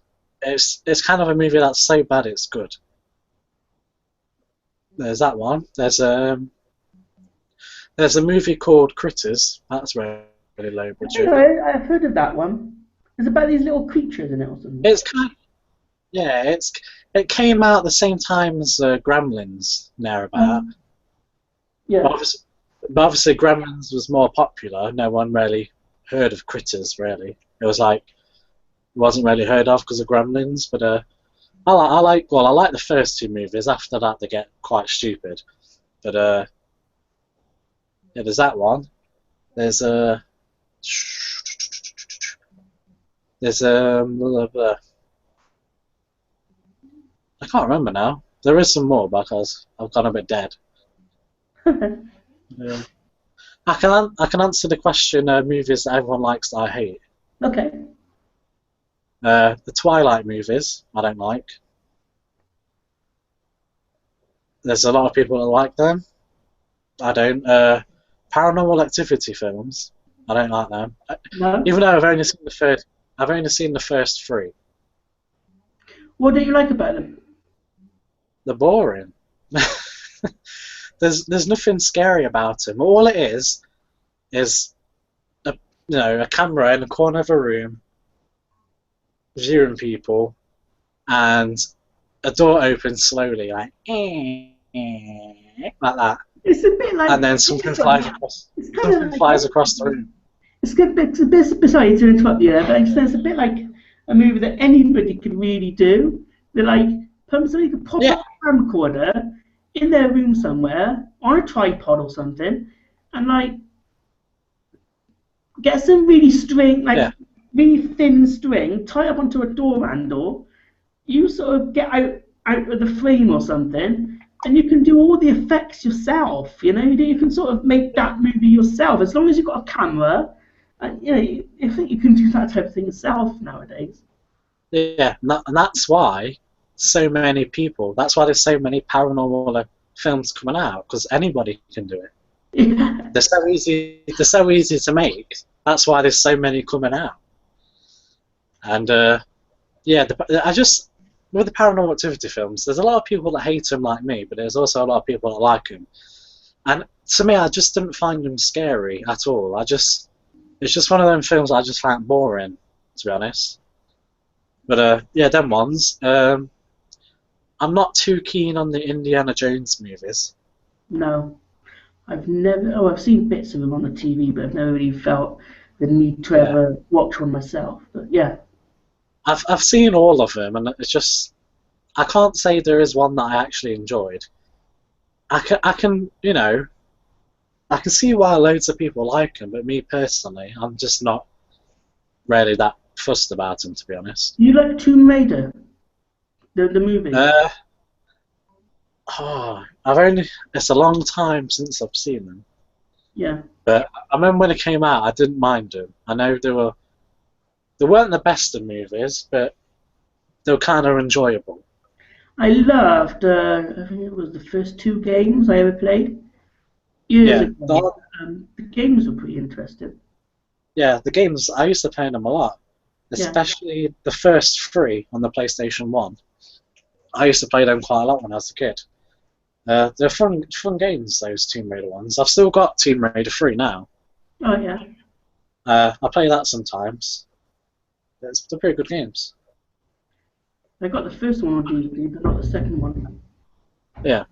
it's kind of a movie that's so bad it's good. There's that one. There's a movie called Critters. That's really low budget. I've heard of that one. It's about these little creatures in it or something. It's kind of, yeah. It came out the same time as Gremlins, near about. Yeah. But obviously Gremlins was more popular. No one really heard of Critters, really. It was like, it wasn't really heard of because of Gremlins. But I like the first two movies. After that, they get quite stupid. But yeah, there's that one. There's I can't remember now. There is some more because I've gone a bit dead. I can answer the question. Movies that everyone likes that I hate. Okay. The Twilight movies I don't like. There's a lot of people that like them. I don't. Paranormal Activity films. I don't like them. No. Even though I've only seen the first three. What do you like about them? They're boring. There's nothing scary about them. All it is a camera in the corner of a room viewing people, and a door opens slowly, like that. It's a bit like. And then something flies across the room. It's a bit sorry to interrupt you there, but it's a bit like a movie that anybody could really do. They're like, somebody could pop up a camcorder in their room somewhere on a tripod or something, and like get some really string, like Yeah, really thin string, tie up onto a door handle. You sort of get out of the frame or something, and you can do all the effects yourself. You can sort of make that movie yourself as long as you've got a camera. And I think you can do that type of thing yourself nowadays. yeah, and that's why so many people. That's why there's so many paranormal films coming out, because anybody can do it. Yeah. They're so easy. They're so easy to make. That's why there's so many coming out. And yeah, I just with the Paranormal Activity films, there's a lot of people that hate them like me, but there's also a lot of people that like them. And to me, I just didn't find them scary at all. It's just one of them films I just found boring, to be honest. But yeah, them ones. I'm not too keen on the Indiana Jones movies. No, I've never. Oh, I've seen bits of them on the TV, but I've never really felt the need to Yeah, ever watch one myself. But yeah, I've seen all of them, and it's just I can't say there is one that I actually enjoyed. I can I can see why loads of people like them, but me personally, I'm just not really that fussed about them, to be honest. you like Tomb Raider, the movie? Uh, it's a long time since I've seen them, Yeah. but I remember when it came out, I didn't mind them. I know they weren't the best of movies, but they were kind of enjoyable. I loved. I think it was the first two games I ever played years Yeah, ago. The games were pretty interesting. the games I used to play them a lot, Yeah. especially the first three on the PlayStation 1. I used to play them quite a lot when I was a kid. They're fun games, those Tomb Raider ones. I've still got Tomb Raider 3 now. Oh yeah. I play that sometimes. They're pretty good games. I got the first one on DVD, but not the second one. Yeah.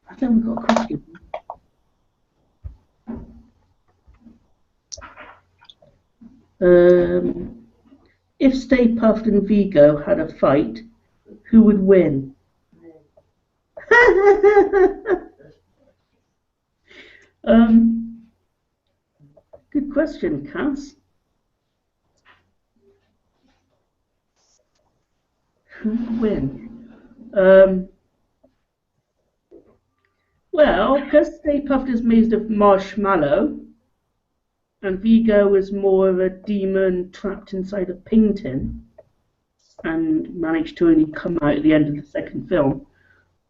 I think we've got a question. If Stay Puft and Vigo had a fight, who would win? um, Good question, Cass. Who would win? Well, because Stay Puft is made of marshmallow, and Vigo is more of a demon trapped inside a painting, and managed to only come out at the end of the second film,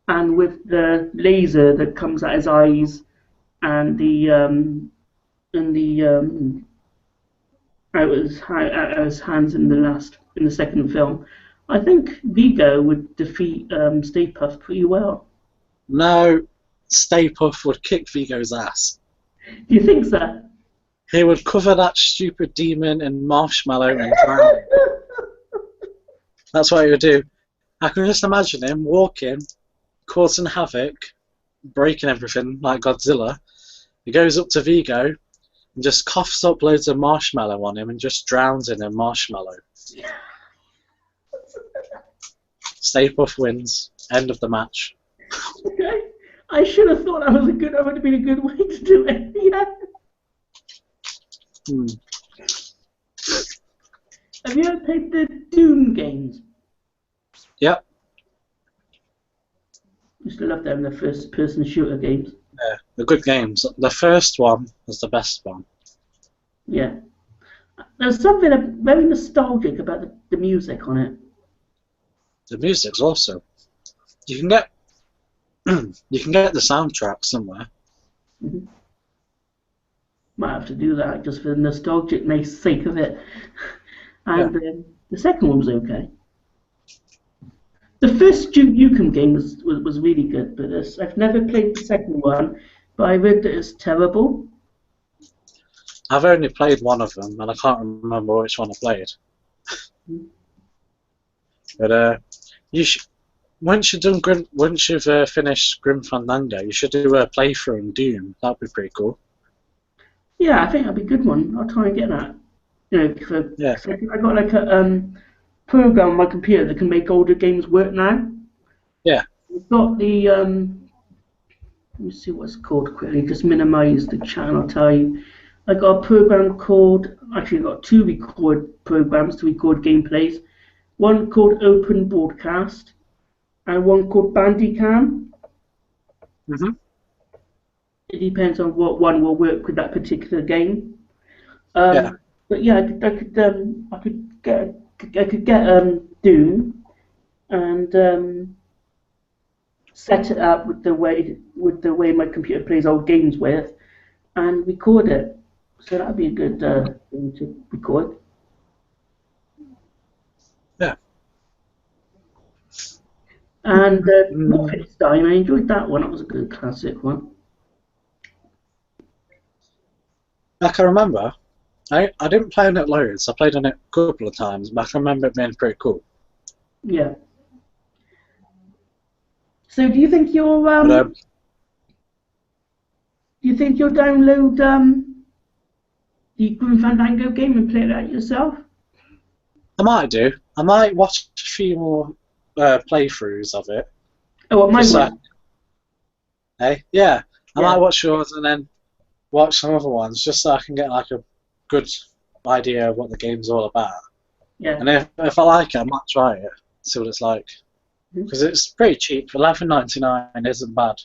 and with the laser that comes out his eyes and the out of his hands in the second film, I think Vigo would defeat Stay Puft pretty well. No, Stay Puft would kick Vigo's ass. Do you think so? He would cover that stupid demon in marshmallow and drown him. That's what he would do. I can just imagine him walking, causing havoc, breaking everything like Godzilla. He goes up to Vigo and just coughs up loads of marshmallow on him and just drowns him in marshmallow. Stay Puft wins. End of the match. Okay. I should have thought that would have been a good way to do it. Yeah. Have you ever played the Doom games? Yep. Used to love them, the first-person shooter games. Yeah, they're good games. The first one was the best one. Yeah. There's something very nostalgic about the music on it. The music's awesome. You can get the soundtrack somewhere. Mm-hmm. Might have to do that just for the nostalgic nice sake of it. And the second one was okay. The first Duke Nukem game was really good, but I've never played the second one, but I read that it's terrible. I've only played one of them, and I can't remember which one I played. But once you've finished Grim Fandango, you should do a playthrough in Doom. That'd be pretty cool. Yeah, I think that'd be a good one. I'll try and get that. I got like a program on my computer that can make older games work now. Yeah. We've got the let me see what it's called quickly. Just minimise the chat and I'll tell you. I got a program called, actually I got two programs to record gameplays. One called Open Broadcast and one called Bandicam. Mhm. It depends on what one will work with that particular game. Yeah. But yeah, I could get Doom and set it up with the way my computer plays old games with, and record it. So that'd be a good thing to record. Yeah. And Wolfenstein, I enjoyed that one. That was a good classic one. I can remember. I didn't play on it loads. I played on it a couple of times, but I can remember it being pretty cool. Yeah. So do you think you'll But, download the Grim Fandango game and play it out yourself? I might do. I might watch a few more playthroughs of it. Oh, what, my one? Hey, yeah. I Yeah. might watch yours and then watch some other ones just so I can get like a good idea of what the game's all about. Yeah. And if I like it, I might try it, see what it's like. Because it's pretty cheap. $11.99 isn't bad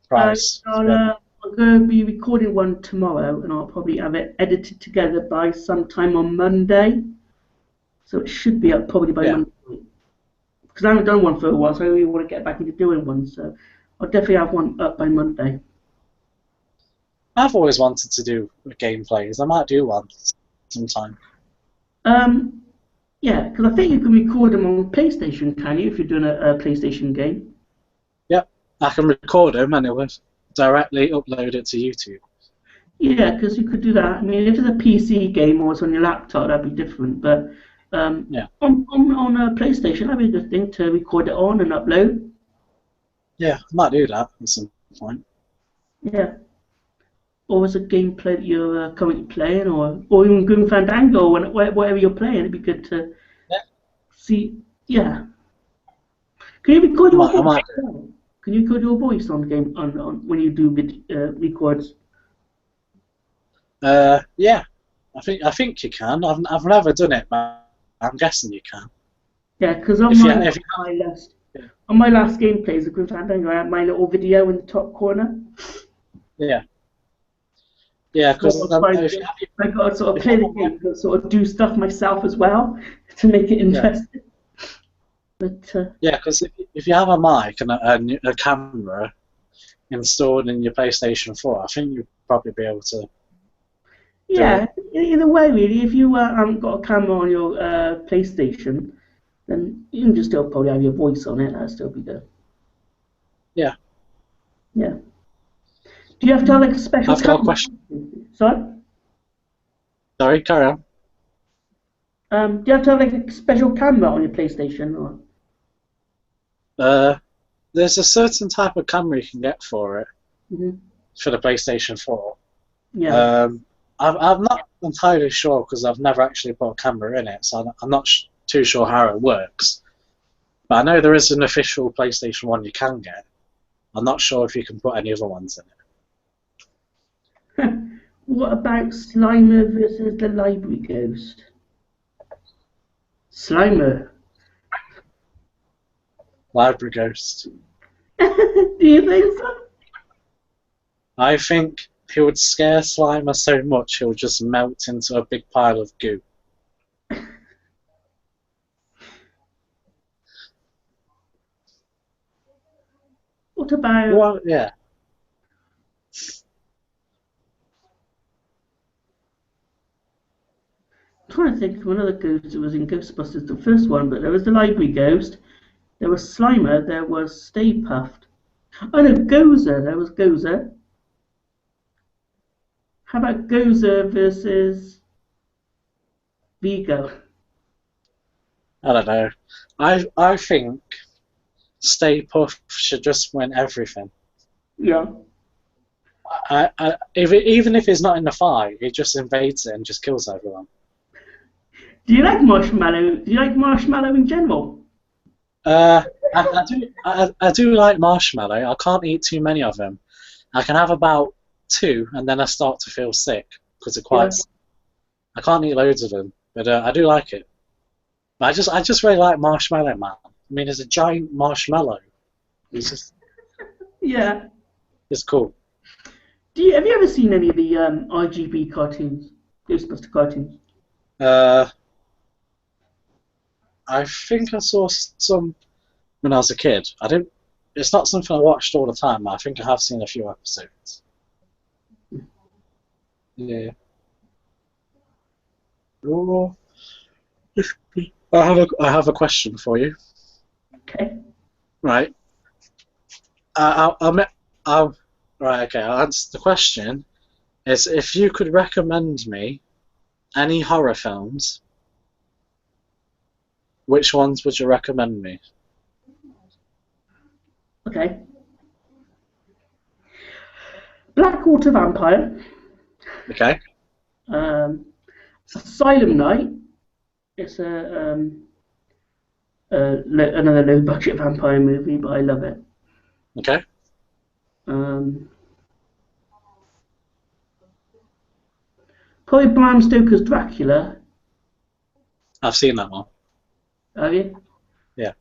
price. I'm going to be recording one tomorrow, and I'll probably have it edited together by sometime on Monday. So it should be up probably by Monday. Because I haven't done one for a while, so I really want to get back into doing one. So I'll definitely have one up by Monday. I've always wanted to do gameplays. I might do one sometime. Yeah, because I think you can record them on PlayStation, can you, if you're doing a PlayStation game? Yep, I can record them and it will directly upload it to YouTube. Yeah, because you could do that. I mean, if it's a PC game or it's on your laptop, that'd be different. But Yeah. on a PlayStation, that'd be a good thing to record it on and upload. Yeah, I might do that at some point. Yeah. Or as a gameplay that you're currently playing, or even Grim Fandango, or whatever you're playing, it'd be good to see. Yeah. Can you record your voice? Can you record your voice on game on when you do records? Yeah, I think you can. I've never done it, but I'm guessing you can. Yeah, because on my last gameplays of Grim Fandango, I had my little video in the top corner. Yeah. Yeah, because I got to sort of play the game, but sort of do stuff myself as well to make it interesting. Yeah. But yeah, because if you have a mic and a camera installed in your PlayStation 4, I think you'd probably be able to. Yeah, either way, really. If you haven't got a camera on your PlayStation, then you can just still probably have your voice on it. That'll still be good. Yeah. Yeah. Do you have to have like a special I've got a question. Sorry? Sorry, carry on. Do you have to have like a special camera on your PlayStation? Or? There's a certain type of camera you can get for it, for the PlayStation 4. Yeah. I'm not entirely sure because I've never actually put a camera in it, so I'm not too sure how it works. But I know there is an official PlayStation 1 you can get. I'm not sure if you can put any other ones in it. What about Slimer versus the Library Ghost? Slimer. Library Ghost. Do you think so? I think he would scare Slimer so much he'll just melt into a big pile of goo. What about... Well, yeah. I'm trying to think of another ghost that was in Ghostbusters, the first one, but there was the Library Ghost, there was Slimer, there was Stay Puft. Oh no, Gozer, there was Gozer. How about Gozer versus Vigo? I don't know. I think Stay Puft should just win everything. Yeah. Even if he's not in the fight, he just invades it and just kills everyone. Do you like Marshmallow? Do you like Marshmallow in general? I do like marshmallow. I can't eat too many of them. I can have about 2, and then I start to feel sick because they're quite. Yeah. I can't eat loads of them, but I do like it. But I just really like Marshmallow Man. I mean, it's a giant marshmallow. It's just, Yeah. it's cool. Have you ever seen any of the RGB cartoons, Ghostbuster cartoons? Uh, I think I saw some when I was a kid. I didn't. It's not something I watched all the time. I think I have seen a few episodes. Yeah. Oh, I have a question for you. Okay. Right. I'll right. Okay. I'll answer the question. Is if you could recommend me any horror films, which ones would you recommend me? Okay. Blackwater Vampire. Okay. Asylum Night. It's another low budget vampire movie, but I love it. Okay. Probably Bram Stoker's Dracula. I've seen that one. Have you? Yeah.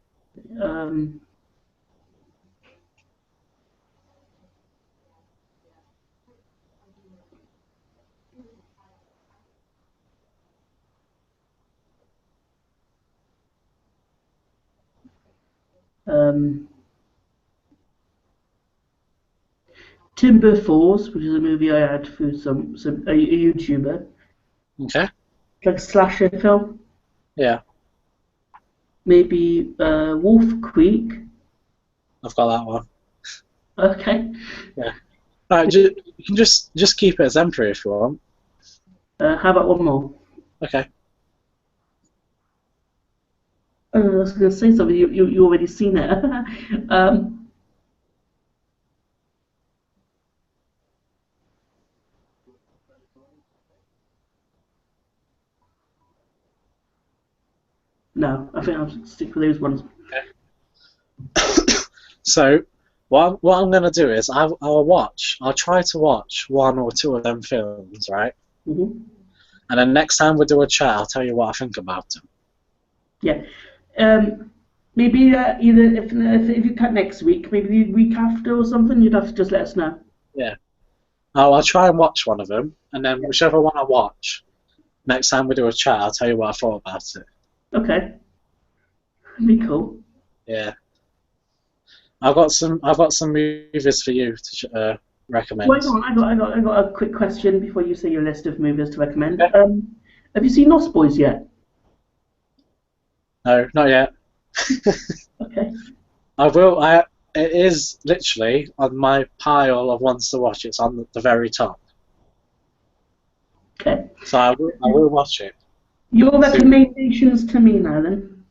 Timber Falls, which is a movie I had through a YouTuber, Okay. like a slasher film. Yeah. Maybe Wolf Creek. I've got that one. Okay. Yeah. Right. You can just keep it as Emperor if you want. How about one more? Okay. I was going to say something. You already seen it. No, I think I'll stick with those ones. Okay. So, what I'm gonna do is I'll try to watch 1 or 2 of them films, right? Mm-hmm. And then next time we do a chat, I'll tell you what I think about them. Yeah. Maybe either if you cut next week, maybe the week after or something, you'd have to just let us know. Yeah. I'll try and watch one of them, and then Yeah. whichever one I watch, next time we do a chat, I'll tell you what I thought about it. Okay. That'd be cool. Yeah. I've got some movies for you to recommend. Wait on, I got a quick question before you say your list of movies to recommend. Okay. Have you seen Lost Boys yet? No, not yet. Okay. I will. It is literally on my pile of ones to watch. It's on the very top. Okay. So I will watch it. Your recommendations to me now, then.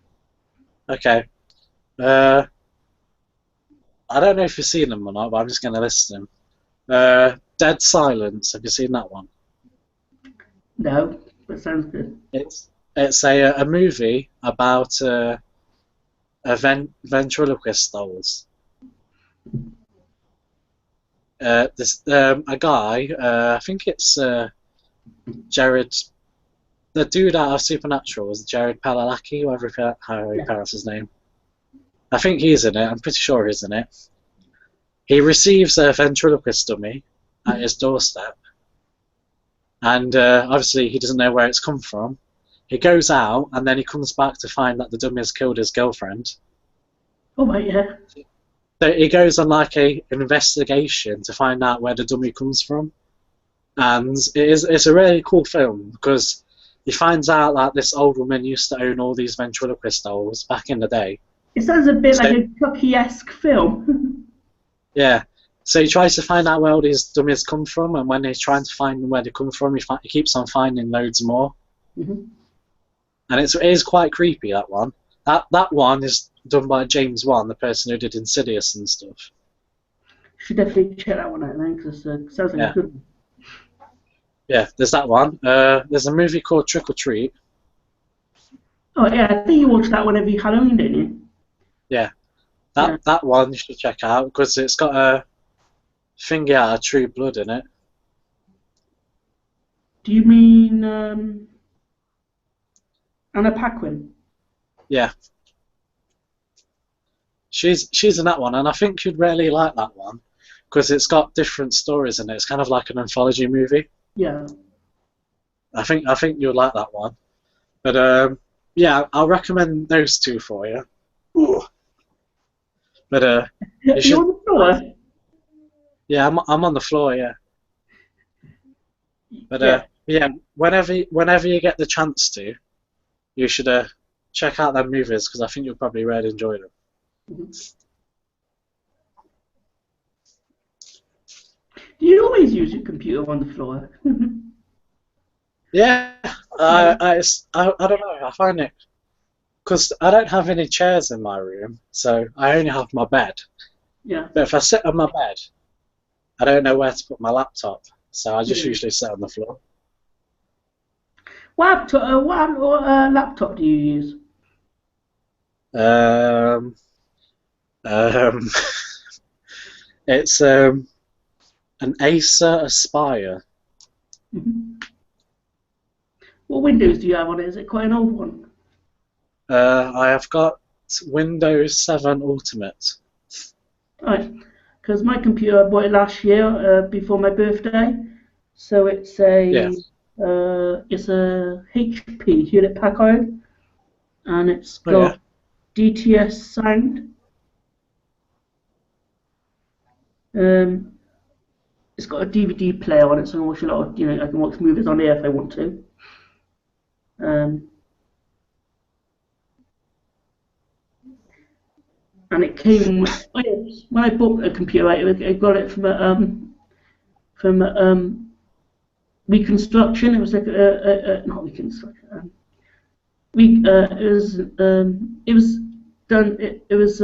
Okay. I don't know if you've seen them or not, but I'm just going to list them. Dead Silence. Have you seen that one? No, but sounds good. It's a movie about ventriloquist dolls. This a guy. I think it's Jared. The dude out of Supernatural is Jared Padalecki, how he pronounces his name. I think he's in it. I'm pretty sure he's in it. He receives a ventriloquist dummy at his doorstep, and obviously he doesn't know where it's come from. He goes out, and then he comes back to find that the dummy has killed his girlfriend. Oh, right, yeah. So he goes on like an investigation to find out where the dummy comes from, and it's a really cool film because he finds out that this old woman used to own all these ventriloquist dolls back in the day. It sounds a bit like a Chucky-esque film. Yeah. So he tries to find out where all these dummies come from, and when he's trying to find where they come from, he keeps on finding loads more. Mm-hmm. And it is quite creepy, that one. That one is done by James Wan, the person who did Insidious and stuff. Should definitely check that one out then, because it sounds like a good one. Yeah, there's that one. There's a movie called Trick or Treat. Oh, yeah, I think you watch that one every Halloween, didn't you? Yeah. Yeah. That one you should check out because it's got a thingy out of True Blood in it. Do you mean Anna Paquin? Yeah, she's in that one, and I think you'd really like that one because it's got different stories in it. It's kind of like an anthology movie. Yeah. I think you'll like that one. But yeah, I'll recommend those two for you. Ooh. But you You're should. on the floor? Yeah, I'm on the floor. Yeah. But Yeah. yeah, whenever you get the chance to, you should check out them movies because I think you'll probably really enjoy them. Mhm. Do you always use your computer on the floor? Yeah, Yeah. I don't know. I find it because I don't have any chairs in my room, so I only have my bed. Yeah. But if I sit on my bed, I don't know where to put my laptop, so I just Yeah. usually sit on the floor. What laptop do you use? Um, um, it's an Acer Aspire. Mhm. What Windows do you have on it? Is it quite an old one? I have got Windows 7 Ultimate. Right. Because my computer, I bought it last year before my birthday. So Yeah. it's a HP Hewlett Packard, and it's Oh yeah. got DTS sound. Um, it's got a DVD player on it, so I can watch a lot of, I can watch movies on there if I want to. Um, and it came when I bought a computer, I got it from Reconstruction. It was like not Reconstruction. It was done. It was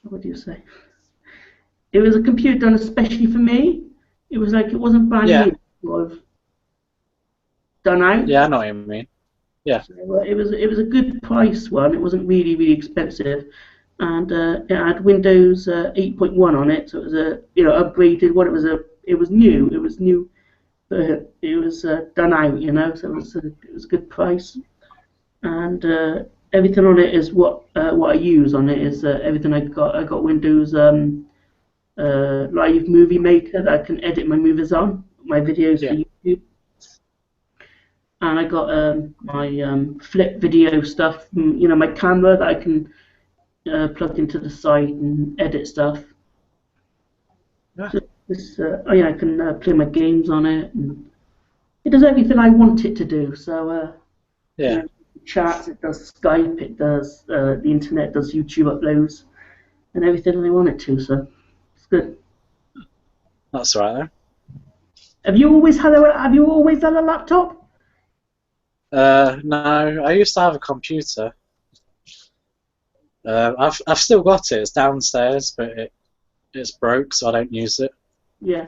what do you say? It was a computer done especially for me. It was like it wasn't brand Yeah. new, sort of done out. Yeah, I know what you mean. Yeah. So, it was a good price one. It wasn't really expensive, and it had Windows 8.1 on it, so it was a upgraded one. It was new. It was new, but it was done out. So it was a good price, and everything on it is what I use on it is everything I got. I got Windows Live Movie Maker that I can edit my movies on, my videos for Yeah. YouTube. And I got my flip video stuff, my camera that I can plug into the side and edit stuff. Yeah. So I can play my games on it, and it does everything I want it to do. So, Yeah. it chats, it does Skype, it does the internet, does YouTube uploads, and everything I want it to. So, it's good. That's right there. Have you always had a laptop? No, I used to have a computer. I've still got it. It's downstairs, but it's broke, so I don't use it. Yeah.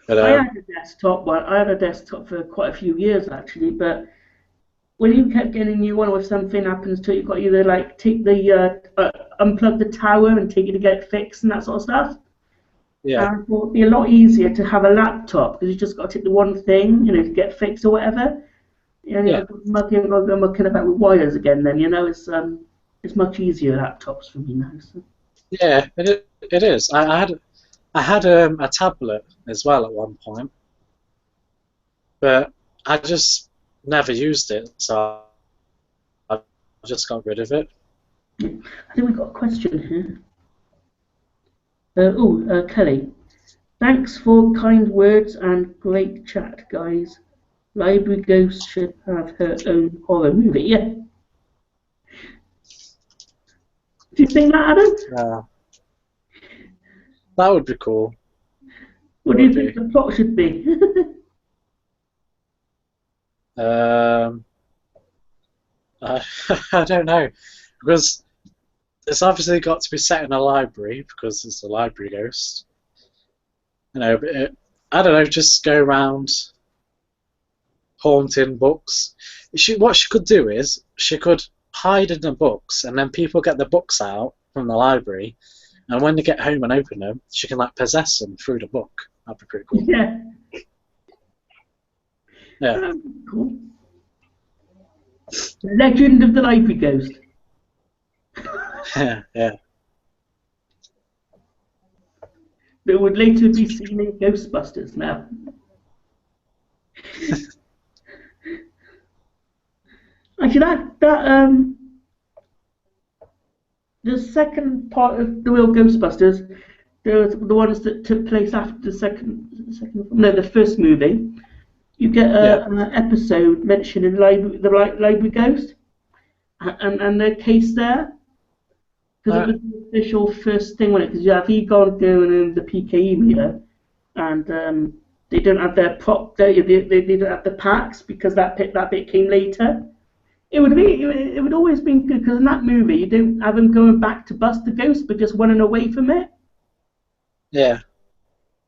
But I had a desktop. Well, I had a desktop for quite a few years actually, but when you kept getting a new one, or if something happens to it, you've got to either like take unplug the tower and take it to get it fixed and that sort of stuff. yeah, And I thought it'd be a lot easier to have a laptop because you just got to take the one thing, to get fixed or whatever. And yeah, mucking about with wires again. Then it's much easier laptops for me now. So. yeah. It is. I had a tablet as well at one point, but I just never used it, so I just got rid of it. Yeah. I think we've got a question here. Kelly. Thanks for kind words and great chat, guys. Library Ghost should have her own horror movie. Yeah. Do you think that, Adam? Uh, that would be cool. What It do you would think be. the plot should be? Um, I, I don't know because it's obviously got to be set in a library because it's a library ghost. But I don't know. Just go around haunting books. What she could do is she could hide in the books, and then people get the books out from the library, and when they get home and open them, she can like possess them through the book. That'd be pretty cool. Yeah. Yeah. Cool. Legend of the Library Ghost. Yeah. That would later be seen in Ghostbusters now. Actually, the second part of the real Ghostbusters, the ones that took place after the first movie. You get an episode mentioning the library ghost, and the case there. Because it was the official first thing on it, because you have Egon doing in the PKE meter, and they don't have their they don't have the packs because that bit came later. It would always been good because in that movie you don't have them going back to bust the ghost, but just running away from it. Yeah.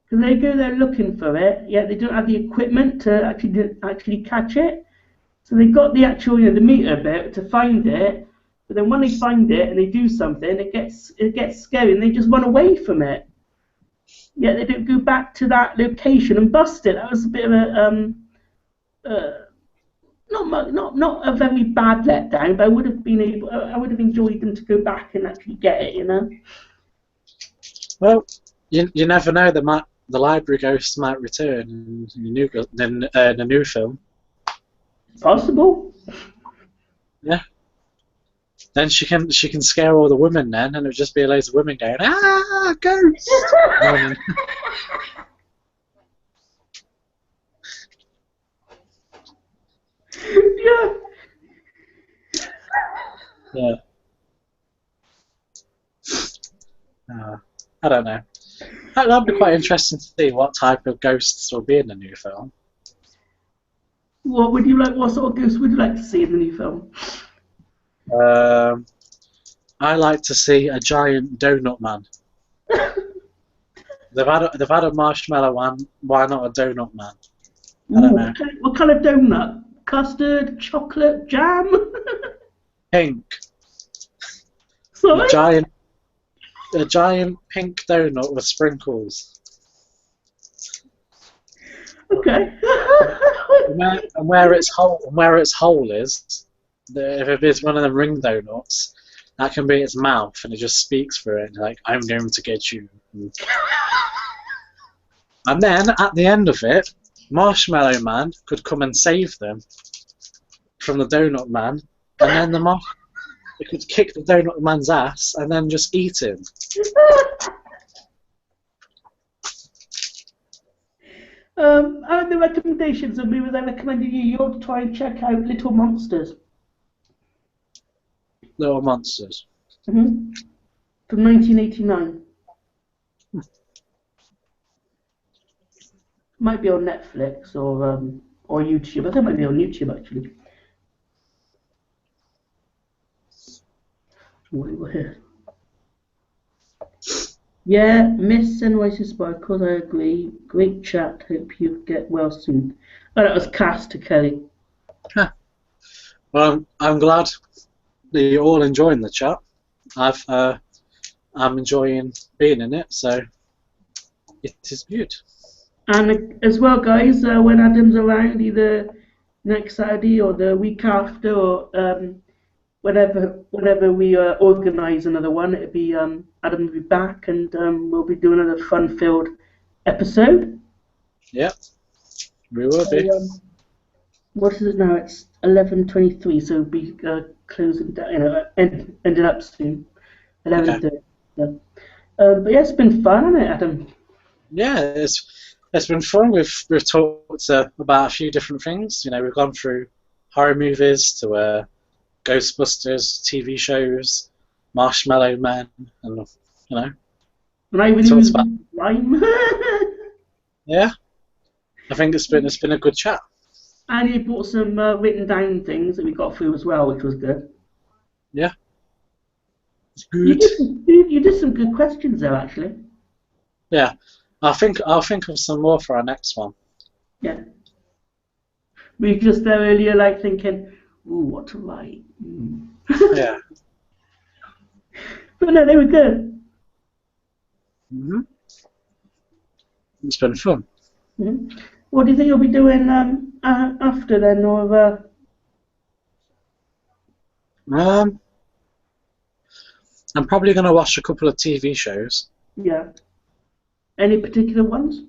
Because they go there looking for it, yet they don't have the equipment to actually catch it. So they got the actual the meter bit to find it. But then when they find it and they do something, it gets scary and they just run away from it. Yet they don't go back to that location and bust it. That was a bit of a not a very bad letdown, but I would have enjoyed them to go back and actually get it, Well, you never know. The library ghost might return in the new film. Possible. Yeah. Then she can scare all the women then, and it'll just be a loads of women going, "Ah, ghost!" Yeah. Yeah. I don't know. That'd be quite interesting to see what type of ghosts will be in the new film. What sort of ghost would you like to see in the new film? I like to see a giant donut man. They've had a marshmallow one. Why not a donut man? I don't know. What kind of donut? Custard, chocolate, jam? Pink. Sorry? A giant pink donut with sprinkles. Okay. and where its hole is, if it is one of the ring donuts, that can be its mouth, and it just speaks through it, like, "I'm going to get you." And then at the end of it, Marshmallow Man could come and save them from the Donut Man, and then it could kick the Donut Man's ass and then just eat him. Out of the recommendations of movies I recommended you ought to try and check out Little Monsters. Little Monsters. From 1989. Might be on Netflix or YouTube. I think it might be on YouTube actually. Yeah, Miss Sunrise Sparkles, I agree. Great chat. Hope you get well soon. Oh, that was cast to Kelly. Huh. Well, I'm glad that you're all enjoying the chat. I'm enjoying being in it, so it is good. And as well, guys, when Adam's around, either next Saturday or the week after, or whenever we organise another one, it'll be Adam will be back, and we'll be doing another fun-filled episode. Yep, we will be. What is it now? It's 11:23, so we'll be closing down. Ended up soon. 11:30. Okay. So. But yeah, it's been fun, hasn't it, Adam? Yeah, it's been fun. We've talked about a few different things. We've gone through horror movies to Ghostbusters, TV shows, Marshmallow Man, and And I even used rhyme. Yeah, I think it's been a good chat. And you brought some written down things that we got through as well, which was good. Yeah, it's good. You did some good questions there, actually. Yeah, I'll think of some more for our next one. Yeah. We were just there earlier, like thinking, Ooh, what to write. Yeah. But no, they were good. It's been fun. What do you think you'll be doing after then, or? I'm probably going to watch a couple of TV shows. Yeah. Any particular ones?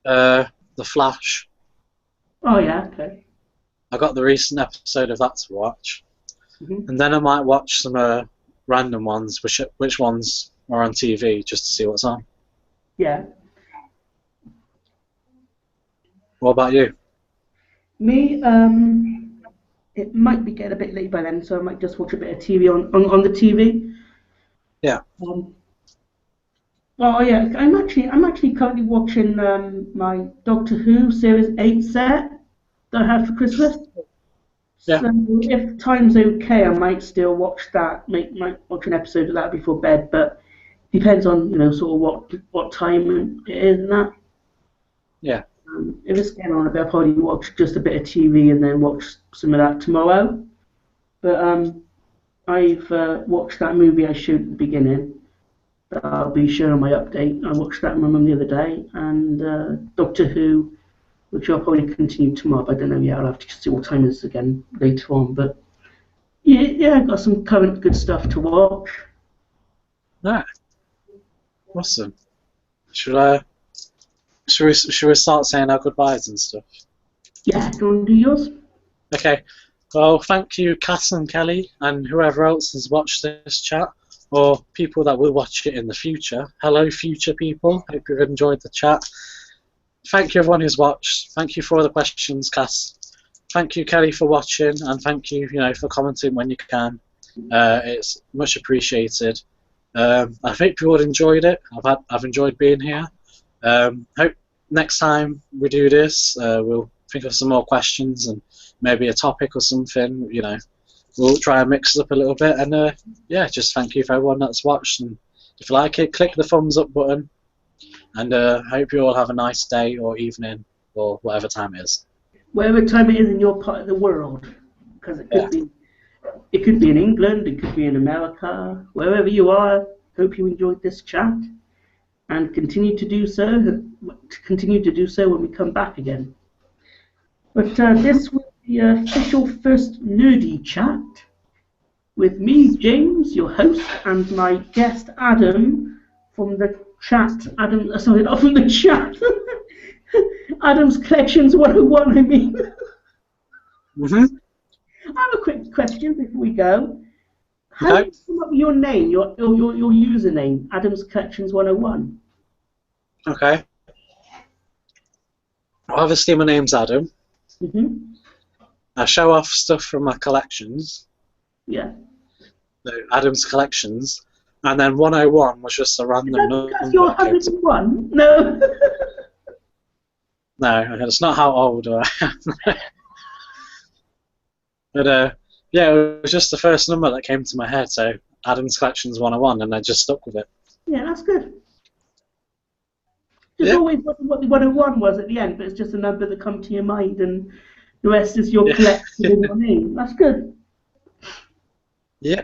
The Flash. Oh yeah, okay. I got the recent episode of that to watch, Mm-hmm. and then I might watch some random ones, which ones are on TV, just to see what's on. Yeah. What about you? Me, it might be getting a bit late by then, so I might just watch a bit of TV on the TV. Yeah. Oh yeah, I'm actually currently watching my Doctor Who Series 8 set that I had for Christmas. Yeah. So if time's okay, I might still watch that. Might watch an episode of that before bed, but depends on sort of what time it is and that. Yeah. If it's getting on a bit, I'll probably watch just a bit of TV and then watch some of that tomorrow. But I've watched that movie I showed at the beginning. That I'll be showing on my update. I watched that with my mum the other day, and Doctor Who, which I'll probably continue tomorrow. But I don't know yet. I'll have to see what time it is again later on. But yeah, I've got some current good stuff to watch. Yeah. Awesome. Should we start saying our goodbyes and stuff? Yeah, do you want to do yours? Okay. Well, thank you, Cass and Kelly, and whoever else has watched this chat, or people that will watch it in the future. Hello, future people. Hope you've enjoyed the chat. Thank you, everyone who's watched. Thank you for all the questions, Cass. Thank you, Kelly, for watching, and thank you, for commenting when you can. It's much appreciated. I hope you all enjoyed it. I've enjoyed being here. Hope next time we do this, we'll think of some more questions and maybe a topic or something. We'll try and mix it up a little bit. And yeah, just thank you for everyone that's watched. And if you like it, click the thumbs up button. And hope you all have a nice day or evening or whatever time it is. Whatever time it is in your part of the world, because it could be in England, it could be in America, wherever you are. Hope you enjoyed this chat, and continue to do so. Continue to do so when we come back again. But this was the official first nerdy chat with me, James, your host, and my guest Adam from the chat. Sorry, not from the chat. Adam's Collections 101. I mean. I have a quick question before we go. How did you come up with your name, your username, Adam's Collections 101? Okay. Obviously, my name's Adam. I show off stuff from my collections. Yeah. So Adam's Collections. And then 101 was just a random number. Because you're 101? No. No, it's not how old I am. But yeah, it was just the first number that came to my head, so Adam's Collections 101, and I just stuck with it. Yeah, that's good. Just always what the 101 was at the end, but it's just a number that comes to your mind, and the rest is your collection in your name. That's good. Yeah.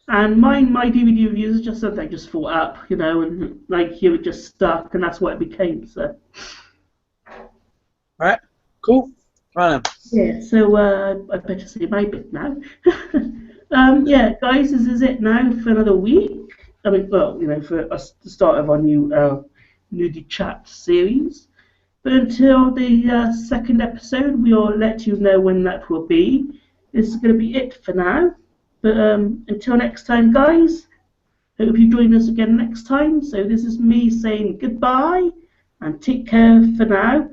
And my DVD reviews is just something I just thought up, and like here it just stuck, and that's what it became. So. All right. Cool. Right then. Yeah. So I better say my bit now. Yeah, guys, this is it now for another week. I mean, well, for us the start of our new Nudie Chat series. But until the second episode, we'll let you know when that will be. This is going to be it for now. But until next time, guys, hope you join us again next time. So this is me saying goodbye and take care for now.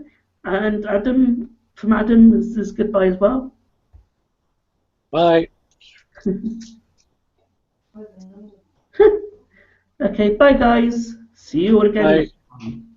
And Adam, from Adam, this is goodbye as well. Bye. Okay, bye guys. See you all again. Bye. Next time.